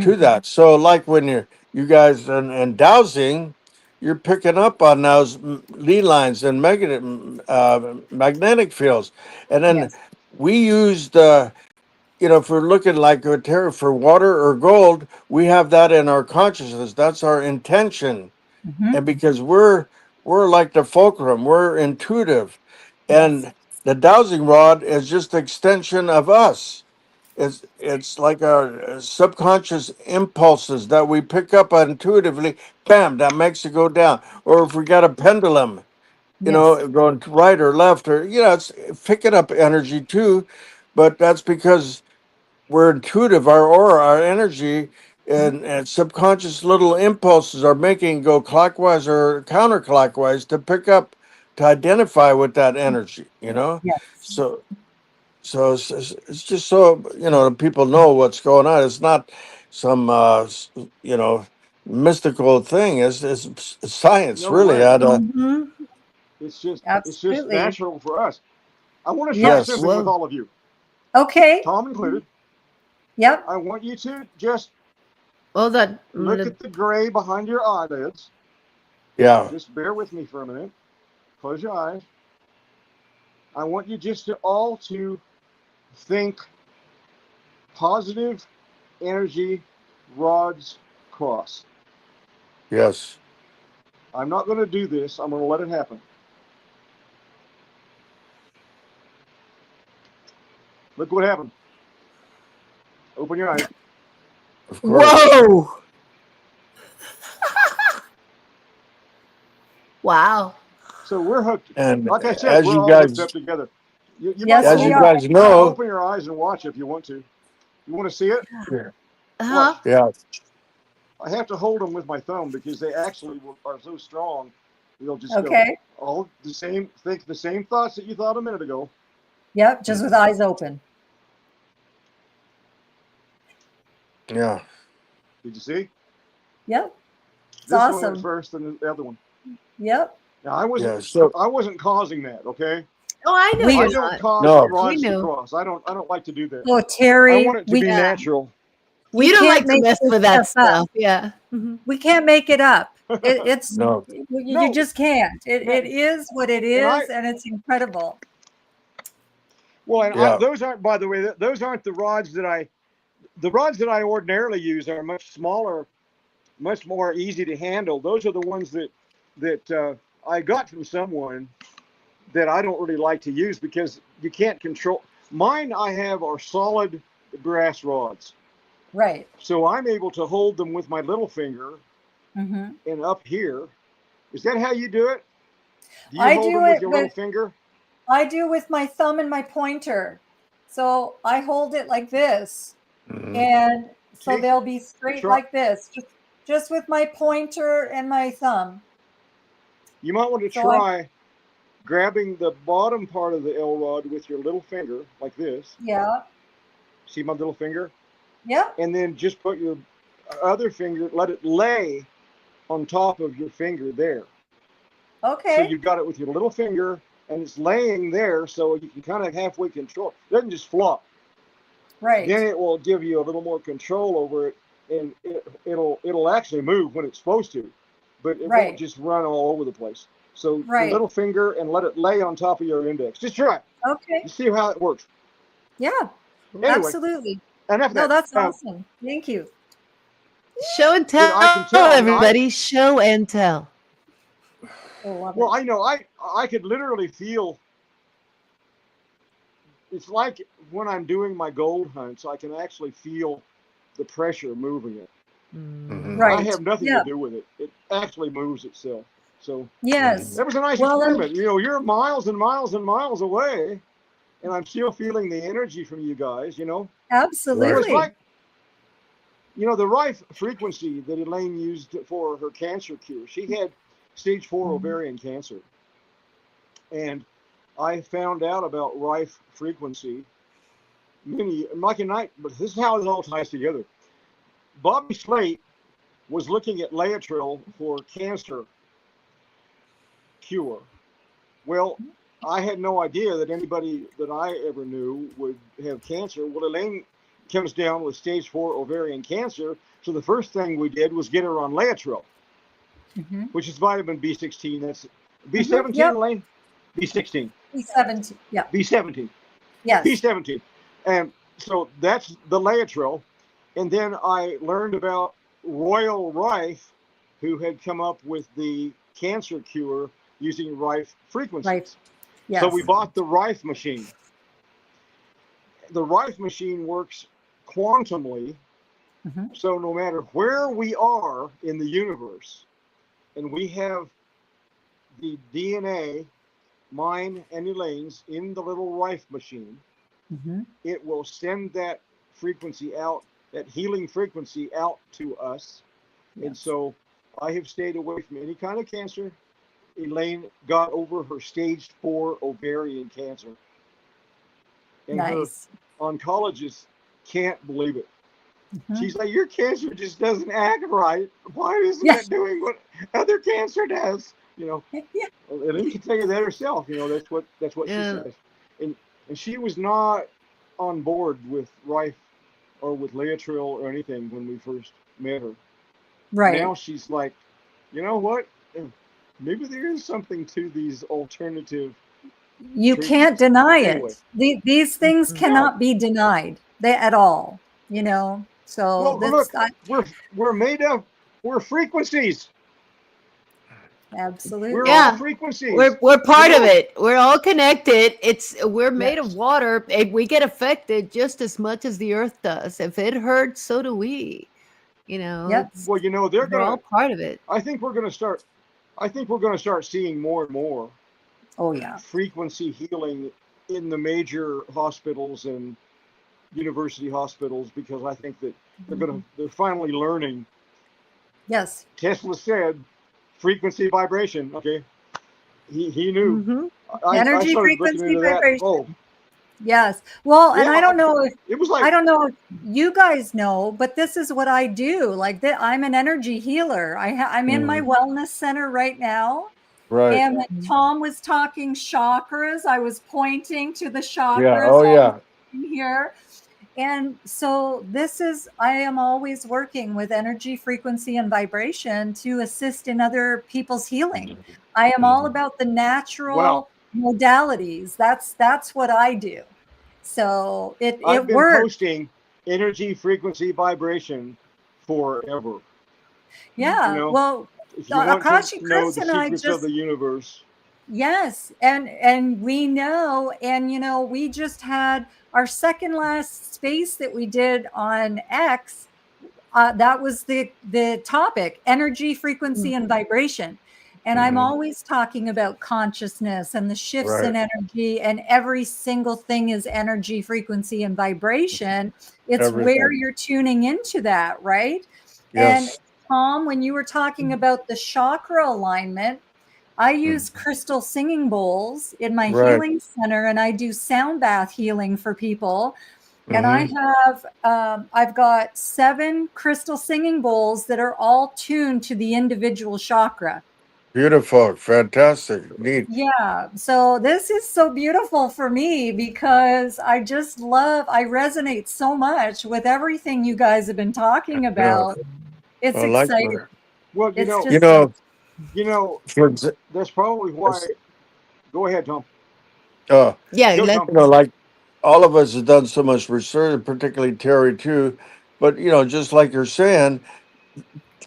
S5: to that. So like when you guys and dowsing, you're picking up on those lead lines and magnetic fields. And then we used if we're looking like a terror for water or gold, we have that in our consciousness. That's our intention. And because we're like the fulcrum, we're intuitive. And the dowsing rod is just an extension of us. It's like our subconscious impulses that we pick up intuitively. Bam, that makes it go down. Or if we got a pendulum, going to right or left, or it's picking up energy too. But that's because we're intuitive. Our aura, our energy, and subconscious little impulses are making go clockwise or counterclockwise to pick up, to identify with that energy. So it's just so people know what's going on. It's not some mystical thing. It's science,
S4: No,
S5: really.
S4: right. It's just natural for us. I want to share something with all of you.
S11: Okay.
S4: Tom included.
S11: Yep.
S4: I want you to just
S2: look
S4: at the gray behind your eyelids.
S5: Yeah.
S4: Just bear with me for a minute. Close your eyes. I want you just to think positive energy rods cross.
S5: Yes.
S4: I'm not going to do this. I'm going to let it happen. Look what happened. Open your eyes.
S5: Of course.
S2: Whoa! Wow.
S4: So we're hooked.
S5: And
S4: Like I said,
S5: as
S4: we're
S5: you
S4: all hooked
S5: guys,
S4: up together. You
S11: Yes,
S4: might
S5: as
S11: we
S5: you
S11: are.
S5: guys know,
S4: open your eyes and watch if you want to. You want to see it?
S2: Uh-huh.
S4: Watch.
S5: yeah,
S4: I have to hold them with my thumb because they actually are so strong. They'll just
S11: Okay.
S4: go all the same. Think the same thoughts that you thought a minute ago.
S11: Yep, just with eyes open.
S5: yeah.
S4: Did you see?
S11: Yep. It's
S4: This one
S11: awesome.
S4: went first, and the other one.
S11: Yep.
S4: Now I wasn't.
S5: So
S4: I wasn't causing that. Okay.
S2: Oh, I know
S11: We-
S2: you're
S4: I don't
S2: not.
S4: cause
S5: No.
S4: the rods
S2: We
S4: to
S2: know.
S4: cross. I don't like to do that.
S11: Oh,
S4: I
S11: Terry,
S4: want it to be natural.
S11: we
S2: You don't
S11: can't
S2: like to
S11: make
S2: mess
S11: this
S2: with that
S11: stuff up.
S2: stuff. Yeah. Mhm.
S11: We can't make it up. It's
S5: No.
S11: you just can't. It is what it is, and it's incredible.
S4: Well, and
S5: Yeah.
S4: those aren't, by the way, those aren't the rods that I ordinarily use are much smaller, much more easy to handle. Those are the ones that I got from someone that I don't really like to use because you can't control. Mine I have are solid brass rods.
S11: Right.
S4: So I'm able to hold them with my little finger
S11: Mm-hmm.
S4: and up here. Is that how you do it? Do you
S11: I
S4: hold
S11: do
S4: them with
S11: it
S4: your
S11: with-
S4: little finger?
S11: I do with my thumb and my pointer. So I hold it like this, and so
S4: See?
S11: they'll be straight
S4: Try-
S11: like this, just with my pointer and my thumb.
S4: You might want to
S11: So
S4: try grabbing the bottom part of the L rod with your little finger like this.
S11: Yeah.
S4: See my little finger?
S11: Yeah.
S4: And then just put your other finger, let it lay on top of your finger there.
S11: Okay.
S4: So you've got it with your little finger and it's laying there so you can kind of halfway control. It doesn't just flop.
S11: Right.
S4: Then it will give you a little more control over it, and it'll actually move when it's supposed to, but it won't just run all over the place. So your little finger and let it lay on top of your index. Just try it.
S11: Okay.
S4: You see how it works.
S11: Yeah.
S4: Anyway,
S11: Absolutely.
S4: enough of
S11: No,
S4: that.
S11: that's awesome. Thank you.
S2: Show and tell,
S4: I can tell,
S2: everybody. Show and tell.
S4: Well, I know I could literally feel. It's like when I'm doing my gold hunts, I can actually feel the pressure moving it.
S11: Right.
S4: I have nothing
S11: Yeah.
S4: to do with it. It actually moves itself. So
S11: Yes.
S4: that was a nice experiment. You know, you're miles and miles and miles away, and I'm still feeling the energy from you guys. You know.
S11: Absolutely.
S4: It was like, you know, the Rife frequency that Elaine used for her cancer cure. She had stage 4 ovarian cancer, and I found out about Rife frequency like a night, but this is how it all ties together. Bobby Slate was looking at Laetrile for cancer cure. Well, I had no idea that anybody that I ever knew would have cancer. Well, Elaine comes down with stage 4 ovarian cancer. So the first thing we did was get her on Laetrile, which is vitamin B16. That's B17,
S11: Yep.
S4: Elaine? B16.
S11: B17. Yeah.
S4: B17.
S11: Yes.
S4: B17. And so that's the Laetrile. And then I learned about Royal Rife, who had come up with the cancer cure using Rife frequencies.
S11: Right. Yes.
S4: So we bought the Rife machine. The Rife machine works quantumly. So no matter where we are in the universe, and we have the DNA, mine and Elaine's, in the little Rife machine, it will send that frequency out, that healing frequency out to us. And so I have stayed away from any kind of cancer. Elaine got over her stage 4 ovarian cancer. And her oncologist can't believe it. She's like, your cancer just doesn't act right. Why isn't it doing what other cancer does? You know, Elaine can tell you that herself. You know, that's what she says. And she was not on board with Rife or with Laetrile or anything when we first met her.
S11: Right.
S4: Now she's like, you know what? Maybe there is something to these alternative.
S11: You can't deny it. These things cannot be denied at all. You know. So
S4: well, look, we're frequencies.
S11: Absolutely.
S4: We're all frequencies.
S2: We're part of it. We're all connected. We're made of water. We get affected just as much as the earth does. If it hurts, so do we. You know.
S4: Well, you know,
S2: we're all part of it.
S4: I think we're going to start seeing more and more
S11: Oh yeah.
S4: frequency healing in the major hospitals and university hospitals, because I think that they're finally learning.
S11: Yes.
S4: Tesla said frequency vibration. Okay. He knew.
S11: Mm-hmm.
S4: I
S11: Energy,
S4: started
S11: frequency,
S4: looking into
S11: vibration.
S4: that. Oh.
S11: Yes. Well, and
S4: Yeah,
S11: I don't know if
S4: it was like,
S11: I don't know if you guys know, but this is what I do. Like that, I'm an energy healer. I'm in my wellness center right now.
S5: Right.
S11: And when Tom was talking chakras, I was pointing to the chakras.
S5: Yeah. Oh yeah.
S11: Here. And so I am always working with energy, frequency, and vibration to assist in other people's healing. I am all about the natural modalities. That's what I do. So
S4: I've been
S11: works.
S4: posting energy, frequency, vibration forever.
S11: Yeah.
S4: You know,
S11: well,
S4: if you want
S11: Akashi
S4: to know
S11: Chris
S4: the
S11: and I
S4: secrets of the universe.
S11: Yes, and we know, and we just had our second last space that we did on X. That was the topic: energy, frequency, and vibration. And I'm always talking about consciousness and the shifts in energy, and every single thing is energy, frequency, and vibration. It's where you're tuning into that, right?
S5: Yes.
S11: And Tom, when you were talking about the chakra alignment, I use crystal singing bowls in my healing center, and I do sound bath healing for people. And I've got 7 crystal singing bowls that are all tuned to the individual chakra.
S5: Beautiful. Fantastic. Neat.
S11: Yeah. So this is so beautiful for me because I resonate so much with everything you guys have been talking about. It's exciting.
S4: That. Well, that's probably why. Go ahead, Tom.
S5: Like all of us have done so much research, particularly Terry too. But just like you're saying,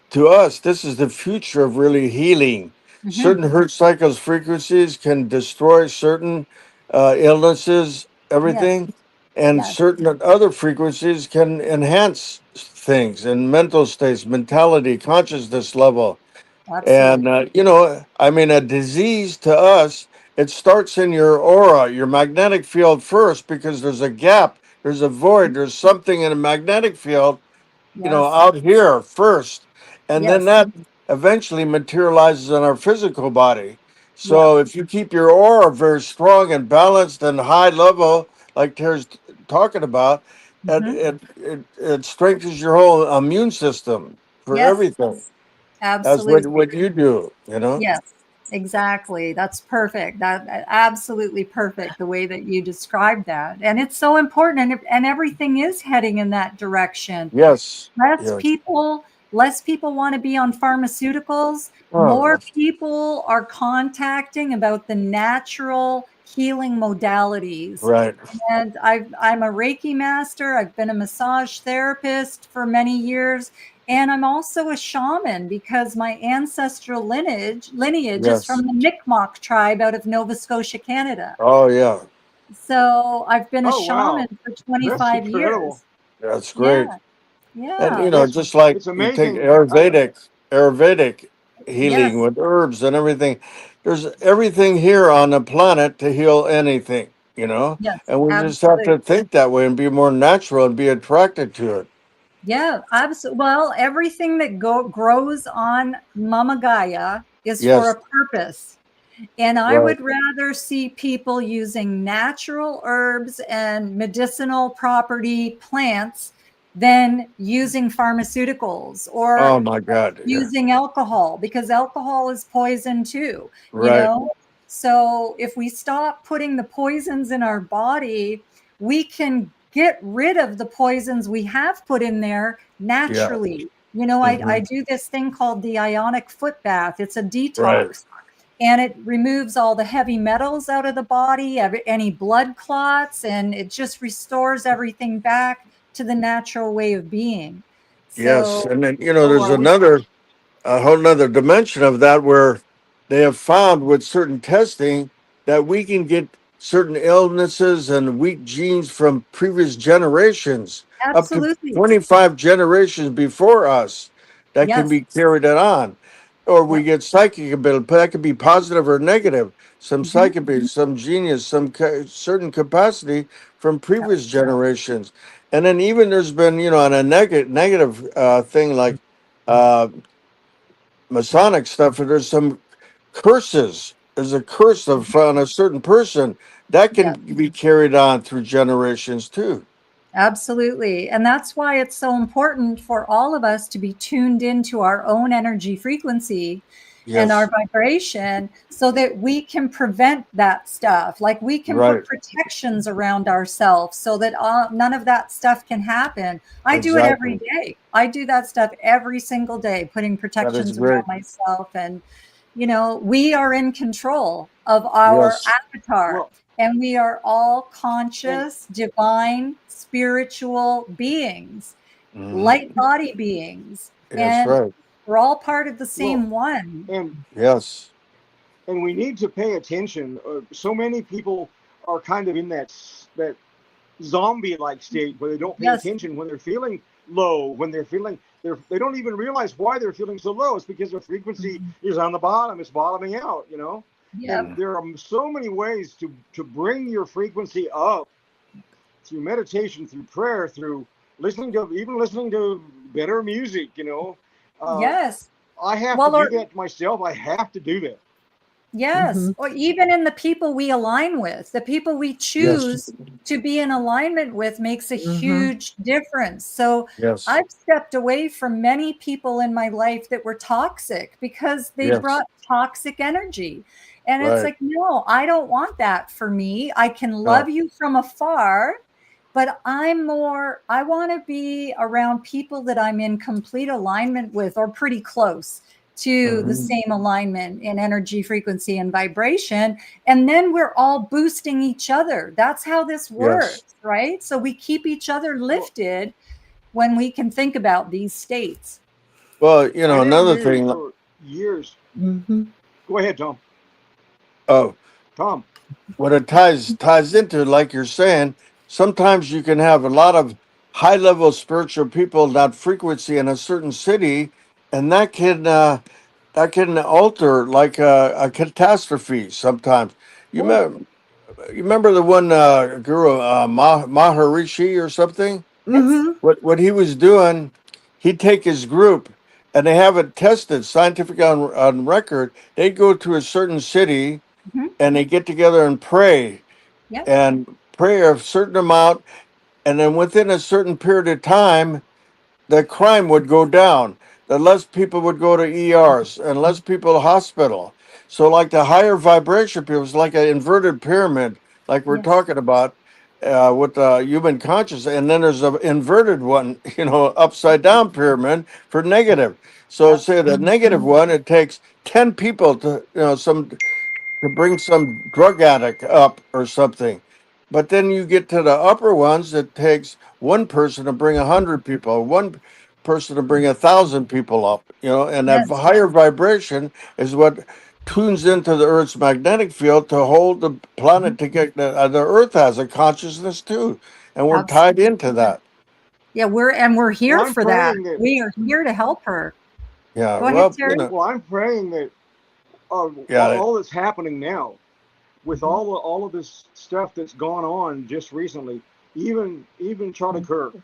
S5: to us, this is the future of really healing. Certain hertz cycles frequencies can destroy certain illnesses, everything, and certain other frequencies can enhance things and mental states, mentality, consciousness level.
S11: Absolutely.
S5: And a disease to us, it starts in your aura, your magnetic field first, because there's a gap, there's a void, there's something in a magnetic field, out here first. And then that eventually materializes in our physical body. So if you keep your aura very strong and balanced and high level, like Terry's talking about, it strengthens your whole immune system for everything.
S11: Absolutely.
S5: That's what you do,
S11: Yes, exactly. That's perfect. That absolutely perfect, the way that you described that. And it's so important, and everything is heading in that direction.
S5: Yes.
S11: Less people want to be on pharmaceuticals. More people are contacting about the natural healing modalities.
S5: Right.
S11: And I'm a Reiki master. I've been a massage therapist for many years. And I'm also a shaman because my ancestral lineage is from the Mi'kmaq tribe out of Nova Scotia, Canada.
S5: Oh, yeah.
S11: So I've been a shaman for 25 years.
S5: That's great.
S11: Yeah.
S5: And just like you take Ayurvedic healing
S11: Yes.
S5: with herbs and everything, there's everything here on the planet to heal anything,
S11: Yes,
S5: and we just have
S11: absolutely.
S5: to think that way and be more natural and be attracted to it.
S11: Yeah, absolutely. Well, everything that grows on Mama Gaia is for a purpose. And I would rather see people using natural herbs and medicinal property plants than using pharmaceuticals or
S5: Oh my God.
S11: using alcohol, because alcohol is poison too,
S5: Right.
S11: So if we stop putting the poisons in our body, we can get rid of the poisons we have put in there naturally. I do this thing called the ionic foot bath. It's a detox. And it removes all the heavy metals out of the body, any blood clots, and it just restores everything back to the natural way of being.
S5: Yes. And then, there's a whole nother dimension of that where they have found with certain testing that we can get certain illnesses and weak genes from previous generations,
S11: Absolutely.
S5: up to 25 generations before us, that can be carried on. or we get psychic ability. That could be positive or negative. Some
S11: Mm-hmm.
S5: psychic ability, some genius, some certain capacity from previous generations. And then even there's been, on a negative thing like uh, Masonic stuff, there's some curses. There's a curse on a certain person that can be carried on through generations too.
S11: Absolutely. And that's why it's so important for all of us to be tuned into our own energy frequency and our vibration so that we can prevent that stuff. Like we can put protections around ourselves so that none of that stuff can happen. I do it every day. I do that stuff every single day, putting protections around myself. And, we are in control of our avatar. And we are all conscious, divine, spiritual beings, light body beings. And we're all part of the same one.
S4: And and we need to pay attention. So many people are kind of in that zombie-like state where they don't pay attention when they're feeling low, when they're feeling they don't even realize why they're feeling so low. It's because their frequency is on the bottom. It's bottoming out, And there are so many ways to bring your frequency up through meditation, through prayer, through listening to better music,
S11: Yes.
S4: I have to do that myself. I have to do that.
S11: Yes. Or even in the people we align with, the people we choose to be in alignment with makes a huge difference. So I've stepped away from many people in my life that were toxic because they brought toxic energy. And it's like, no, I don't want that for me. I can love you from afar, but I want to be around people that I'm in complete alignment with or pretty close to the same alignment in energy, frequency, and vibration. And then we're all boosting each other. That's how this works, right? So we keep each other lifted when we can think about these states.
S5: Well, another thing.
S4: For years. Go ahead, Tom.
S5: Oh,
S4: Tom.
S5: What it ties into, like you're saying, sometimes you can have a lot of high-level spiritual people, that frequency in a certain city, and that can alter like a catastrophe sometimes. You remember the one guru Maharishi or something? What he was doing, he'd take his group and they have it tested scientific on record. They'd go to a certain city and they get together and pray and pray a certain amount, and then within a certain period of time the crime would go down. The less people would go to ERs and less people to hospital. So like the higher vibration people, it's like an inverted pyramid, like we're talking about with human consciousness. And then there's an inverted one, upside down pyramid for negative. So say the negative one, it takes 10 people to, to bring some drug addict up or something. But then you get to the upper ones, it takes one person to bring 100 people, one person to bring 1,000 people up, and that higher vibration is what tunes into the Earth's magnetic field to hold the planet together. The Earth has a consciousness too, and we're tied into that.
S11: Yeah, we're here for that. We are here to help her.
S5: Yeah,
S11: go ahead, Terry.
S4: Well, I'm praying that all that's happening now, with all of this stuff that's gone on just recently, even Charlie Kirk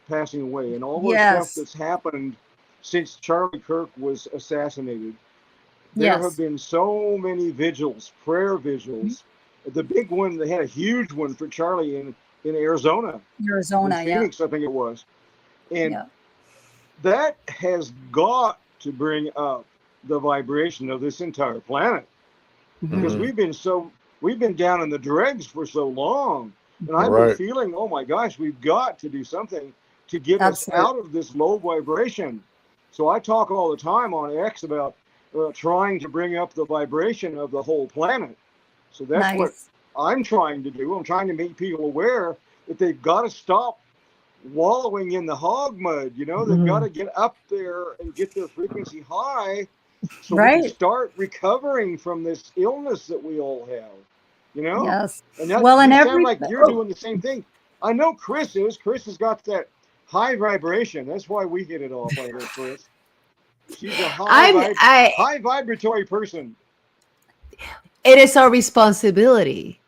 S4: passing away, and all the stuff that's happened since Charlie Kirk was assassinated. There have been so many vigils, prayer vigils. The big one, they had a huge one for Charlie in Arizona. In Phoenix, I think it was. And that has got to bring up the vibration of this entire planet. Because we've been down in the dregs for so long. And I've been feeling, oh my gosh, we've got to do something to get us out of this low vibration. So I talk all the time on X about trying to bring up the vibration of the whole planet. So that's what I'm trying to do. I'm trying to make people aware that they've got to stop wallowing in the hog mud. They've got to get up there and get their frequency high so we can start recovering from this illness that we all have.
S11: Yes.
S4: And that, you sound like you're doing the same thing. I know Chris has got that high vibration. That's why we hit it off right there, Chris. She's a high vibratory person.
S2: It is our responsibility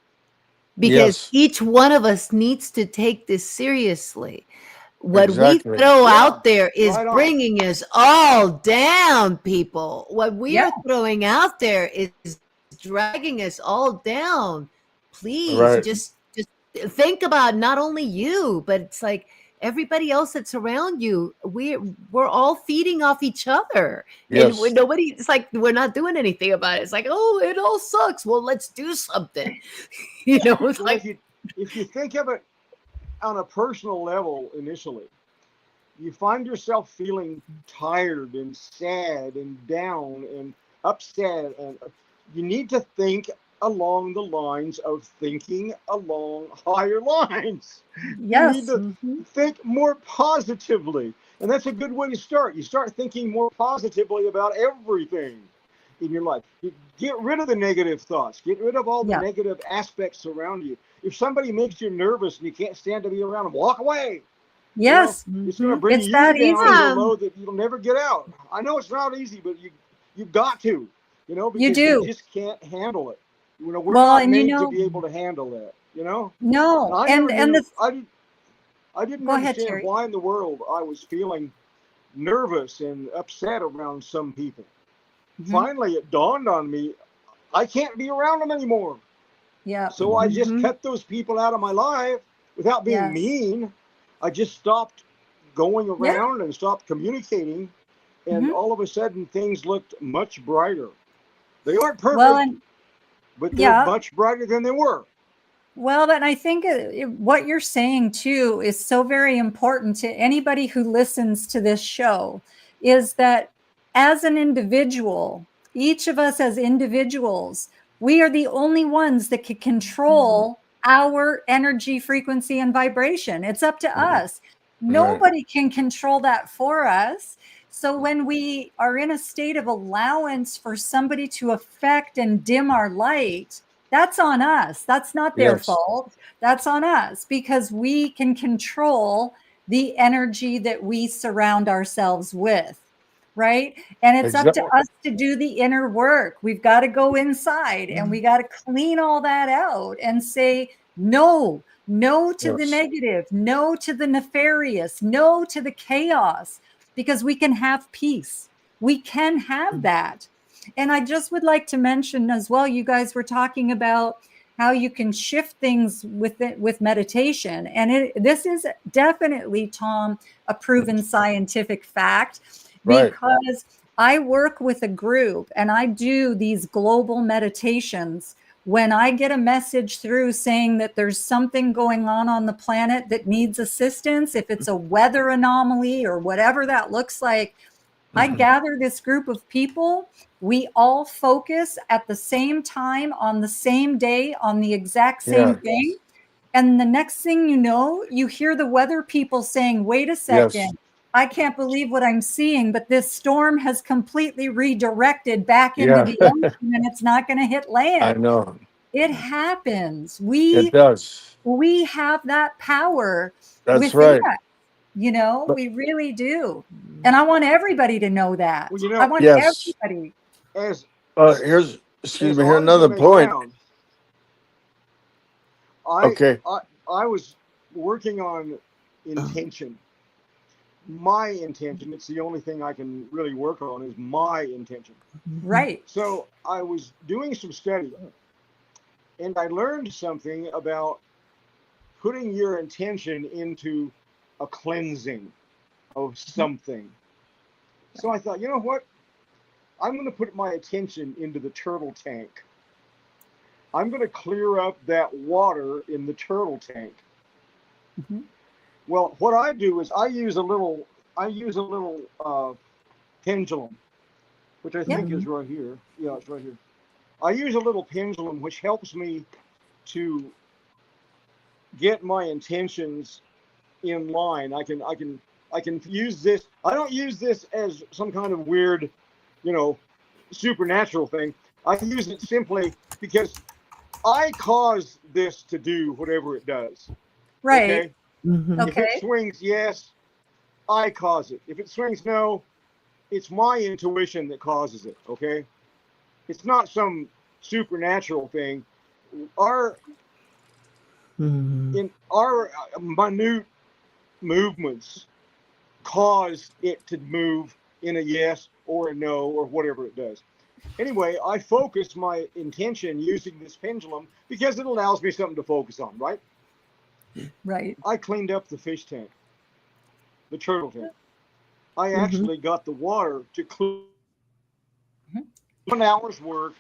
S2: because each one of us needs to take this seriously. What we throw out there is bringing us all down, people. What we are throwing out there is dragging us all down. Please just think about not only you, but it's like everybody else that's around you. We're all feeding off each other. And nobody, it's like we're not doing anything about it. It's like, oh, it all sucks. Well, let's do something. You know, it's like
S4: if you think of it on a personal level initially, you find yourself feeling tired and sad and down and upset, and you need to think along the lines of thinking along higher lines.
S11: Yes.
S4: You need to think more positively, and that's a good way to start. You start thinking more positively about everything in your life. You get rid of the negative thoughts, get rid of all the negative aspects around you. If somebody makes you nervous and you can't stand to be around them, walk away.
S11: Yes.
S4: You know, it's going to bring you down to a low that you'll never get out. I know it's not easy, but you've got to, you know, because you just can't handle it. You know, we're not made to be able to handle that, you know?
S11: No.
S4: I didn't understand why in the world I was feeling nervous and upset around some people. Finally, it dawned on me, I can't be around them anymore.
S11: Yeah.
S4: So I just cut those people out of my life without being mean. I just stopped going around and stopped communicating. And all of a sudden, things looked much brighter. They aren't perfect, but they're much brighter than they were.
S11: Well, but I think what you're saying, too, is so very important to anybody who listens to this show, is that as an individual, each of us as individuals, we are the only ones that can control our energy, frequency, and vibration. It's up to us. Nobody can control that for us. So when we are in a state of allowance for somebody to affect and dim our light, that's on us. That's not their fault. That's on us, because we can control the energy that we surround ourselves with. Right. And it's up to us to do the inner work. We've got to go inside and we got to clean all that out and say, no to the negative, no to the nefarious, no to the chaos, because we can have peace. We can have that. And I just would like to mention as well, you guys were talking about how you can shift things with meditation. And this is definitely, Tom, a proven scientific fact. Because I work with a group and I do these global meditations. When I get a message through saying that there's something going on the planet that needs assistance, if it's a weather anomaly or whatever that looks like, I gather this group of people. We all focus at the same time on the same day on the exact same thing. And the next thing you know, you hear the weather people saying, wait a second. I can't believe what I'm seeing, but this storm has completely redirected back into the ocean and it's not going to hit land.
S5: I know.
S11: It happens.
S5: It does.
S11: We have that power.
S5: That's right.
S11: Us, you know, we really do. And I want everybody to know that.
S4: Well, you know,
S11: I want everybody.
S5: Here's another point.
S4: I was working on intention. My intention, it's the only thing I can really work on, is my intention.
S11: Right.
S4: So I was doing some study and I learned something about putting your intention into a cleansing of something. So I thought, you know what? I'm going to put my attention into the turtle tank. I'm going to clear up that water in the turtle tank. Well, what I do is I use a little pendulum, which I think is right here. Yeah, it's right here. I use a little pendulum which helps me to get my intentions in line. I can use this. I don't use this as some kind of weird, you know, supernatural thing. I use it simply because I cause this to do whatever it does.
S11: Right.
S4: Okay? If it swings, yes, I cause it. If it swings, no, it's my intuition that causes it. Okay, it's not some supernatural thing. Our in our minute movements cause it to move in a yes or a no or whatever it does. Anyway, I focus my intention using this pendulum because it allows me something to focus on, right?
S11: Right.
S4: I cleaned up the fish tank, the turtle tank. I actually got the water to clean 1 hour's work.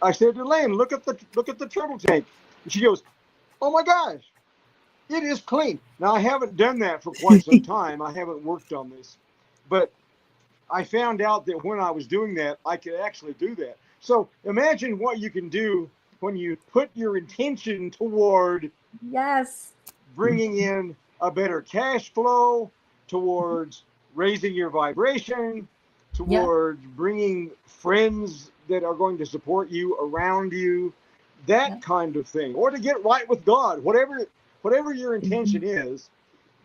S4: I said to Elaine, look at the turtle tank. And she goes, oh my gosh, it is clean. Now, I haven't done that for quite some time. I haven't worked on this. But I found out that when I was doing that, I could actually do that. So imagine what you can do when you put your intention toward bringing in a better cash flow, towards raising your vibration, towards bringing friends that are going to support you around you, that kind of thing, or to get right with God, whatever your intention is,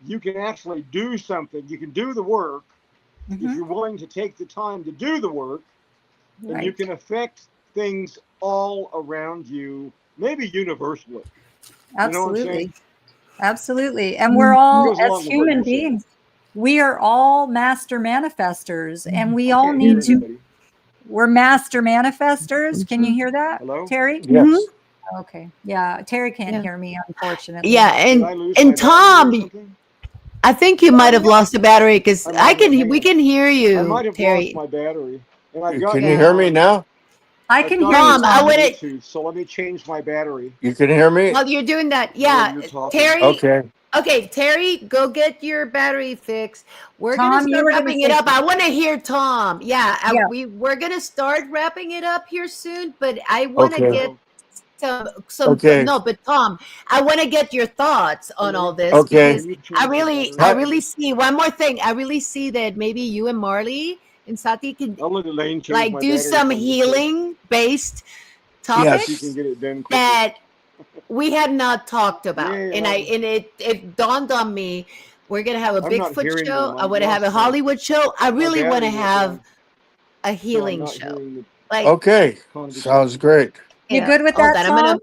S4: you can actually do something. You can do the work if you're willing to take the time to do the work, and you can affect things all around you, maybe universally.
S11: Absolutely.
S4: You know what I'm saying?
S11: Absolutely. And we're all,
S4: Goes along
S11: as
S4: with what
S11: human
S4: you're saying.
S11: beings, we are all master manifestors, and we all need to. We're master manifestors. Can you hear that,
S4: Hello?
S11: Terry?
S5: Yes.
S11: Okay. Yeah, Terry can't hear me, unfortunately.
S2: Yeah, and Tom, I think you might have lost the battery because we can hear you,
S4: I might have
S2: Terry.
S4: lost my battery. And I've got
S5: Can you hear me now?
S11: I can hear you,
S2: Tom. I want to.
S4: Bluetooth, so let me change my battery.
S5: You can hear me?
S2: While you're doing that, yeah, Terry.
S5: Okay.
S2: Okay, Terry, go get your battery fixed. We're
S11: Tom,
S2: gonna
S11: you
S2: start
S11: were gonna
S2: wrapping
S11: say
S2: it up. I
S11: something.
S2: want to hear Tom. Yeah,
S11: Yeah.
S2: we're gonna start wrapping it up here soon, but I want to
S5: Okay.
S2: get some.
S5: Okay.
S2: No, but Tom, I want to get your thoughts on all this
S5: Okay.
S2: because I really see one more thing. I really see that maybe you and Marley and Sati can
S4: I'll let Elaine change
S2: like
S4: my
S2: do
S4: battery
S2: some
S4: for me,
S2: healing based
S5: Yes.
S4: She can
S2: topics
S4: get it done quickly.
S2: that we had not talked about.
S4: Yeah,
S2: And it dawned on me, we're gonna have a
S4: I'm not
S2: Bigfoot
S4: hearing
S2: show.
S4: them.
S2: I want to have a Hollywood show. I really want to
S4: battery went
S2: have
S4: down.
S2: a
S4: So I'm
S2: healing
S4: not
S2: show.
S4: hearing the
S2: Like,
S5: Okay. Sounds great.
S11: You good with
S2: hold
S11: that,
S2: on,
S11: Tom?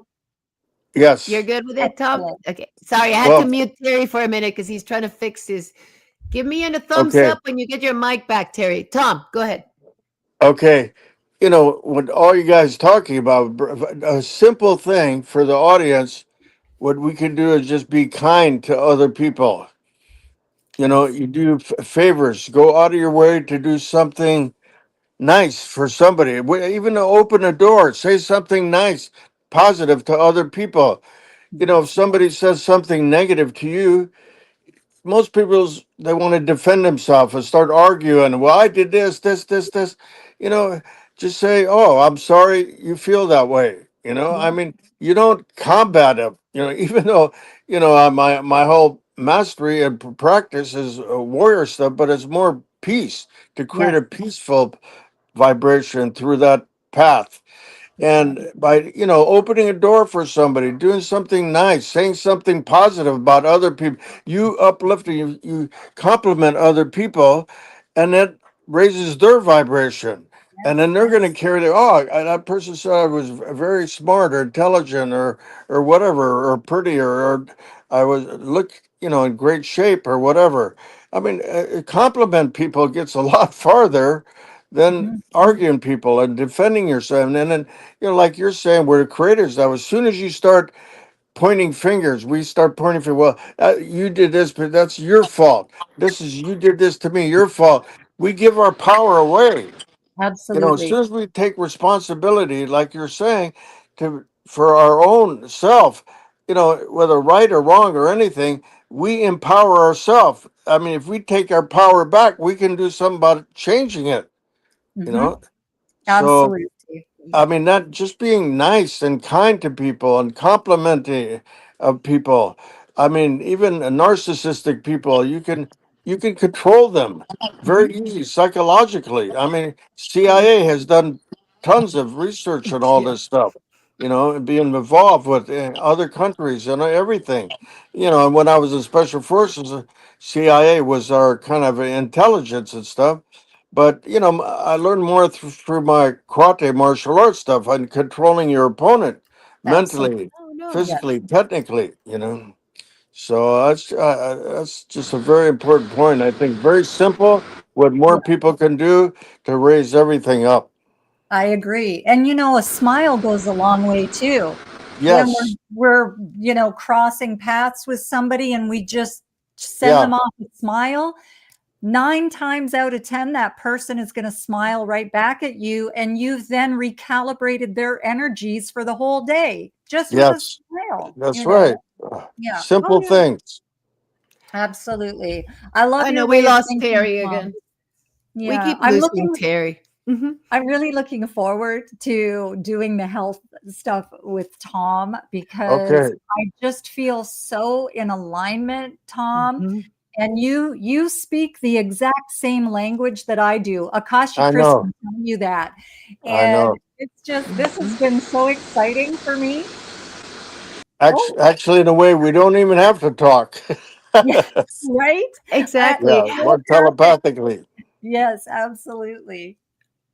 S5: Yes.
S2: You're good with it, Tom?
S11: Excellent.
S2: Okay. Sorry, I had to mute Terry for a minute because he's trying to fix his. Give me a thumbs
S5: Okay.
S2: up when you get your mic back, Terry. Tom, go ahead.
S5: Okay. You know, what all you guys talking about, a simple thing for the audience, what we can do is just be kind to other people. You know, you do favors, go out of your way to do something nice for somebody, even to open a door, say something nice, positive to other people. You know, if somebody says something negative to you, most people's they want to defend themselves and start arguing. Well, I did this. You know, just say, "Oh, I'm sorry you feel that way." You know, I mean, you don't combat it. You know, even though my whole mastery and practice is warrior stuff, but it's more peace to create a peaceful vibration through that path. And by opening a door for somebody, doing something nice, saying something positive about other people, you uplift, you compliment other people, and that raises their vibration. And then they're going to carry that person said I was very smart or intelligent or whatever, or prettier, or I was in great shape or whatever. I mean, compliment people gets a lot farther than arguing people and defending yourself. And then like you're saying, we're the creators. Now, as soon as you start pointing fingers, we start pointing fingers. Well, you did this, but that's your fault. You did this to me, your fault. We give our power away. As soon as we take responsibility, like you're saying, for our own self, whether right or wrong or anything, we empower ourselves. I mean, if we take our power back, we can do something about changing it. So,
S11: Absolutely.
S5: I mean, not just being nice and kind to people and complimenting of people. I mean, even narcissistic people, you can control them very easy psychologically. I mean, CIA has done tons of research on all this stuff. And being involved with other countries and everything. And when I was in Special Forces, CIA was our kind of intelligence and stuff. But I learned more through my karate martial arts stuff and controlling your opponent
S11: Absolutely.
S5: mentally,
S11: Yes.
S5: physically, technically. So that's just a very important point. I think very simple. What more people can do to raise everything up.
S11: I agree. And a smile goes a long way too. When
S5: Yes.
S11: we're crossing paths with somebody and we just send
S5: Yeah.
S11: them off a smile, 9 times out of 10, that person is going to smile right back at you. And you've then recalibrated their energies for the whole day just with a
S5: Yes.
S11: smile.
S5: That's right.
S11: Yeah.
S5: Simple things.
S11: Absolutely. I love
S2: I
S11: your
S2: know we
S11: way of
S2: lost
S11: thinking,
S2: Terry
S11: Tom.
S2: again. We
S11: Yeah.
S2: keep losing Terry.
S11: I'm really looking forward to doing the health stuff with Tom because
S5: Okay.
S11: I just feel so in alignment, Tom. And you speak the exact same language that I do. Akashi
S5: I
S11: Chris
S5: know.
S11: can tell you that.
S5: I
S11: And
S5: know.
S11: it's just, this has been so exciting for me.
S5: Actually, in a way, we don't even have to talk.
S11: Yes, right?
S2: Exactly.
S5: Yeah, more telepathically.
S11: Yes, absolutely.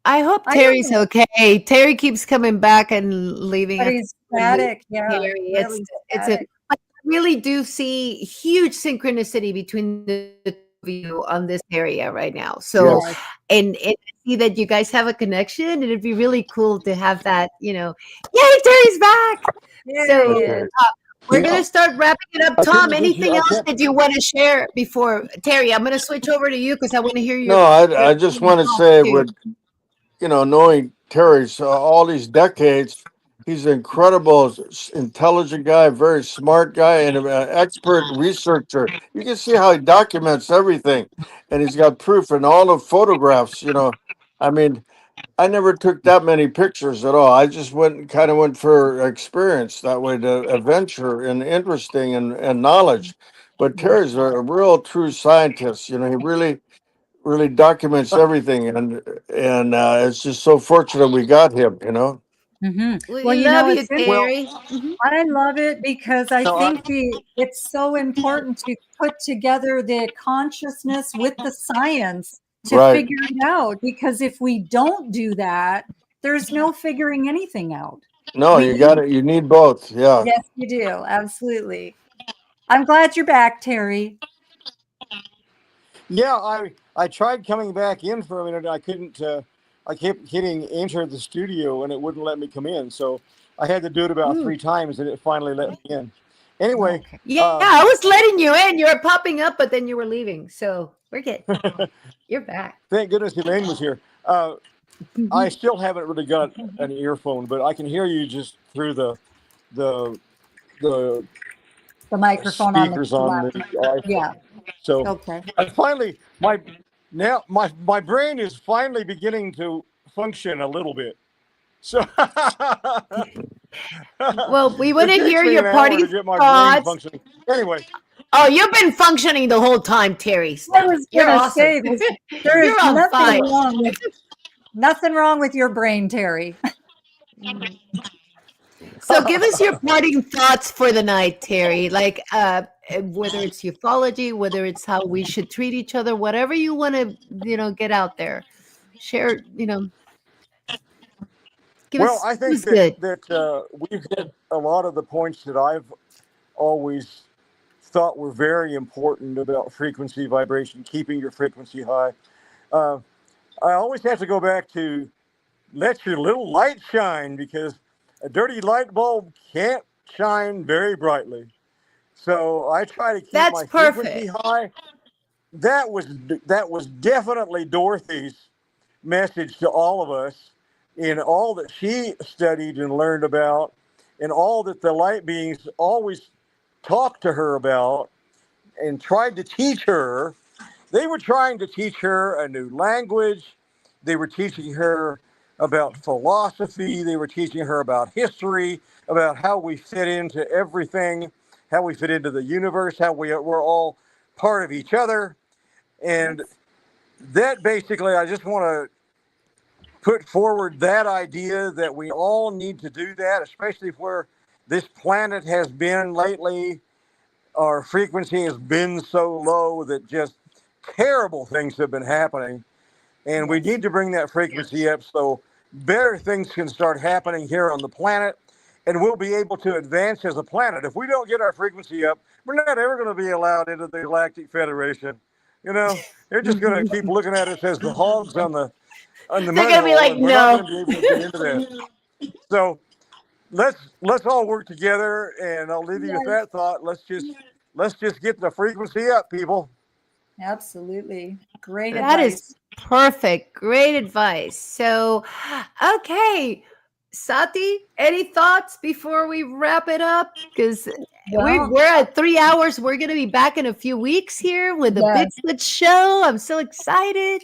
S2: I hope
S11: I
S2: Terry's
S11: know.
S2: okay. Terry keeps coming back and leaving
S11: But
S2: us.
S11: he's static. Yeah,
S2: Terry,
S11: really
S2: it's
S11: static.
S2: I really do see huge synchronicity between the two of you on this area right now. So,
S5: Yes.
S2: and I see that you guys have a connection, and it'd be really cool to have that. Yay, Terry's back!
S11: There he
S2: So,
S11: is.
S2: we're gonna start wrapping it up.
S4: I
S2: Tom,
S4: couldn't get you.
S2: anything
S4: I
S2: else
S4: can't.
S2: that you want to share before Terry? I'm gonna switch over to you because I want to hear
S5: No, I just want to say,
S2: too.
S5: with knowing Terry's all these decades, he's an incredible, intelligent guy, very smart guy, and an expert researcher. You can see how he documents everything, and he's got proof in all the photographs. I mean, I never took that many pictures at all. I just went for experience that way, to adventure and interesting and knowledge. But Terry's a real true scientist. He really documents everything, and it's just so fortunate we got him.
S11: Well,
S2: We love you,
S11: it's in,
S2: Terry.
S11: I love it because I
S4: No,
S11: think it's so important to put together the consciousness with the science to
S5: Right.
S11: figure it out. Because if we don't do that, there's no figuring anything out.
S5: No, you got it. You need both. Yeah.
S11: Yes, you do. Absolutely. I'm glad you're back, Terry.
S4: Yeah, I tried coming back in for a minute. I couldn't. I kept hitting enter the studio and it wouldn't let me come in. So I had to do it about 3 times and it finally let me in. Anyway.
S2: Yeah, I was letting you in. You were popping up, but then you were leaving. So we're good. You're back.
S4: Thank goodness Elaine was here. I still haven't really got an earphone, but I can hear you just through the
S11: microphone
S4: speakers on the iPhone.
S11: Yeah.
S4: So
S11: okay.
S4: I finally my brain is finally beginning to function a little bit. So
S2: well, we want to hear
S4: me
S2: your
S4: an hour
S2: parting
S4: to get my brain
S2: thoughts.
S4: functioning. Anyway.
S2: Oh, you've been functioning the whole time, Terry.
S11: I was
S2: You're
S11: gonna
S2: awesome.
S11: say there is
S2: You're on fire.
S11: Nothing wrong with your brain, Terry.
S2: So give us your parting thoughts for the night, Terry. Like whether it's ufology, whether it's how we should treat each other, whatever you want to, get out there. Share,
S4: Well, I think that we've hit a lot of the points that I've always thought were very important about frequency, vibration, keeping your frequency high. I always have to go back to let your little light shine, because a dirty light bulb can't shine very brightly. So I try to keep my frequency high. That was definitely Dorothy's message to all of us, in all that she studied and learned about, and all that the light beings always talked to her about and tried to teach her. They were trying to teach her a new language. They were teaching her about philosophy. They were teaching her about history, about how we fit into everything, how we fit into the universe, how we're all part of each other. And that basically, I just want to put forward that idea that we all need to do that, especially where this planet has been lately. Our frequency has been so low that just terrible things have been happening. And we need to bring that frequency up so better things can start happening here on the planet, and we'll be able to advance as a planet. If we don't get our frequency up, we're not ever going to be allowed into the Galactic Federation. You know, they're just going to keep looking at us as the hogs on the
S2: They're going to be like,
S4: and we're
S2: no.
S4: not going to be able to get into that. So let's all work together, and I'll leave you with that thought. Let's just get the frequency up, people.
S11: Absolutely. Great
S2: advice. That is perfect. Great advice. So, okay. Sati, any thoughts before we wrap it up? Because we're at 3 hours. We're going to be back in a few weeks here with the Bigfoot show. I'm so excited.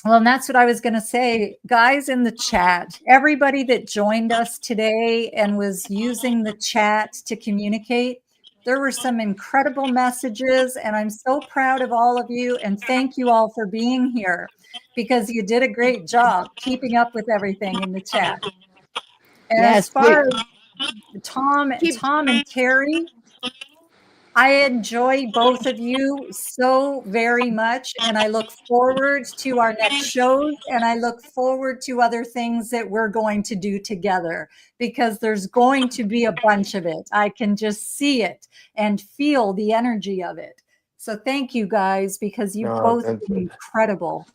S11: Well, and that's what I was going to say. Guys in the chat, everybody that joined us today and was using the chat to communicate, there were some incredible messages, and I'm so proud of all of you. And thank you all for being here, because you did a great job keeping up with everything in the chat. And as far as Tom and Terry, I enjoy both of you so very much, and I look forward to our next shows, and I look forward to other things that we're going to do together, because there's going to be a bunch of it. I can just see it and feel the energy of it. So thank you guys, because you've both been incredible.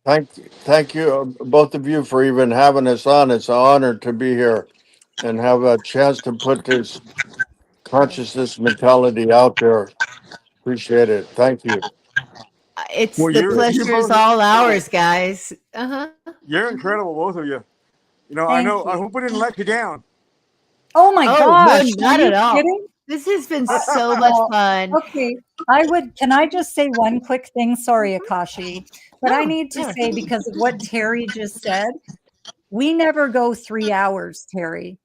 S5: Thank you, both of you, for even having us on. It's an honor to be here and have a chance to put this consciousness mentality out there. Appreciate it. Thank you.
S2: It's the pleasure is all ours, guys.
S4: You're incredible, both of you. You know, I hope we didn't let you down.
S11: Oh my gosh.
S2: No, not at all. Kidding? This has been so much fun.
S11: Okay. Can I just say one quick thing? Sorry, Akashi, but I need to say, because of what Terry just said, we never go 3 hours, Terry.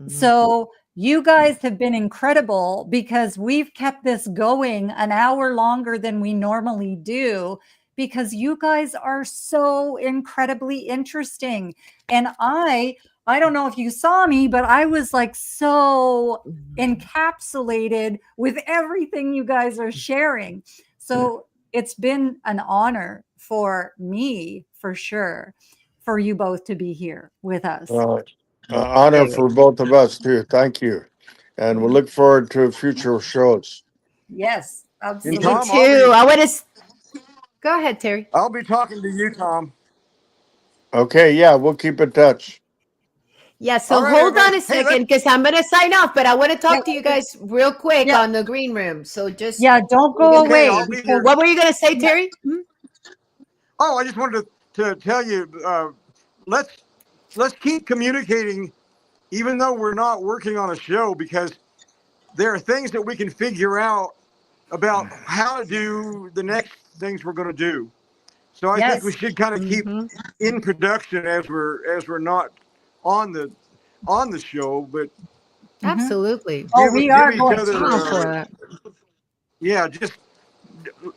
S11: So you guys have been incredible, because we've kept this going an hour longer than we normally do, because you guys are so incredibly interesting. And I don't know if you saw me, but I was like so encapsulated with everything you guys are sharing. So it's been an honor for me, for sure, for you both to be here with us.
S5: Honor for both of us too. Thank you, and we look forward to future shows.
S11: Yes, absolutely.
S4: Tom,
S2: me too. I want to go ahead, Terry.
S4: I'll be talking to you, Tom.
S5: Okay, yeah, we'll keep in touch.
S2: Yeah, so hold on a second, because I'm going to sign off, but I want to talk to you guys real quick on the green room. So just
S11: don't go away.
S2: What were you going to say, Terry?
S4: Oh, I just wanted to tell you, let's keep communicating, even though we're not working on a show, because there are things that we can figure out about how to do the next things we're going to do. So I think we should kind of keep in production as we're not on the show, but
S2: absolutely.
S11: We are going
S4: for that. Yeah, just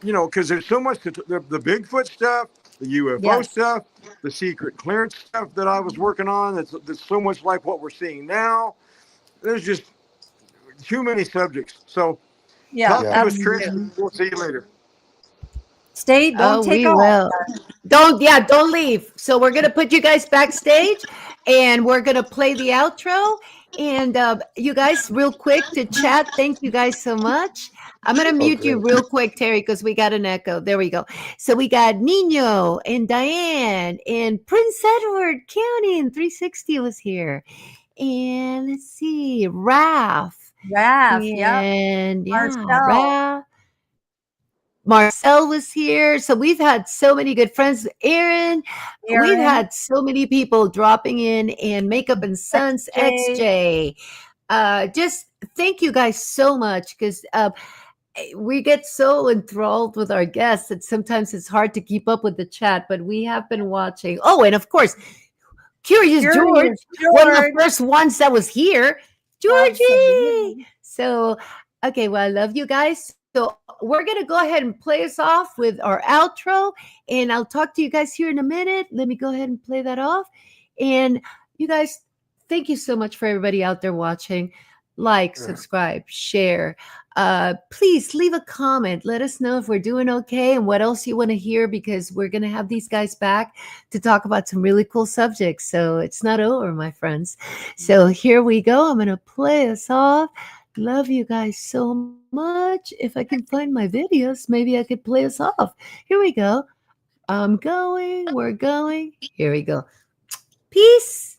S4: because there's so much to the Bigfoot stuff, the UFO stuff, the secret clearance stuff that I was working on. That's so much like what we're seeing now. There's just too many subjects. So talk to us, Trish. We'll see you later.
S11: Don't take off.
S2: Don't leave. So we're going to put you guys backstage, and we're going to play the outro. And you guys, real quick to chat, thank you guys so much. I'm going to mute you real quick, Terry, because we got an echo. There we go. So we got Nino and Diane and Prince Edward County, and 360 was here. And let's see, Raph, and Raph. Marcel was here. So we've had so many good friends. Aaron. We've had so many people dropping in, and Makeup and Sons, XJ. Just thank you guys so much, because we get so enthralled with our guests that sometimes it's hard to keep up with the chat, but we have been watching. Oh, and of course, Curious George, one of the first ones that was here. Georgie. Absolutely. So, okay, well, I love you guys. So we're going to go ahead and play us off with our outro, and I'll talk to you guys here in a minute. Let me go ahead and play that off. And you guys, thank you so much for everybody out there watching. like, subscribe, share. Please leave a comment. Let us know if we're doing okay and what else you want to hear, because we're going to have these guys back to talk about some really cool subjects. So it's not over, my friends. So here we go. I'm going to play us off. Love you guys so much. If I can find my videos, maybe I could play us off. Here we go. I'm going. We're going. Here we go. Peace.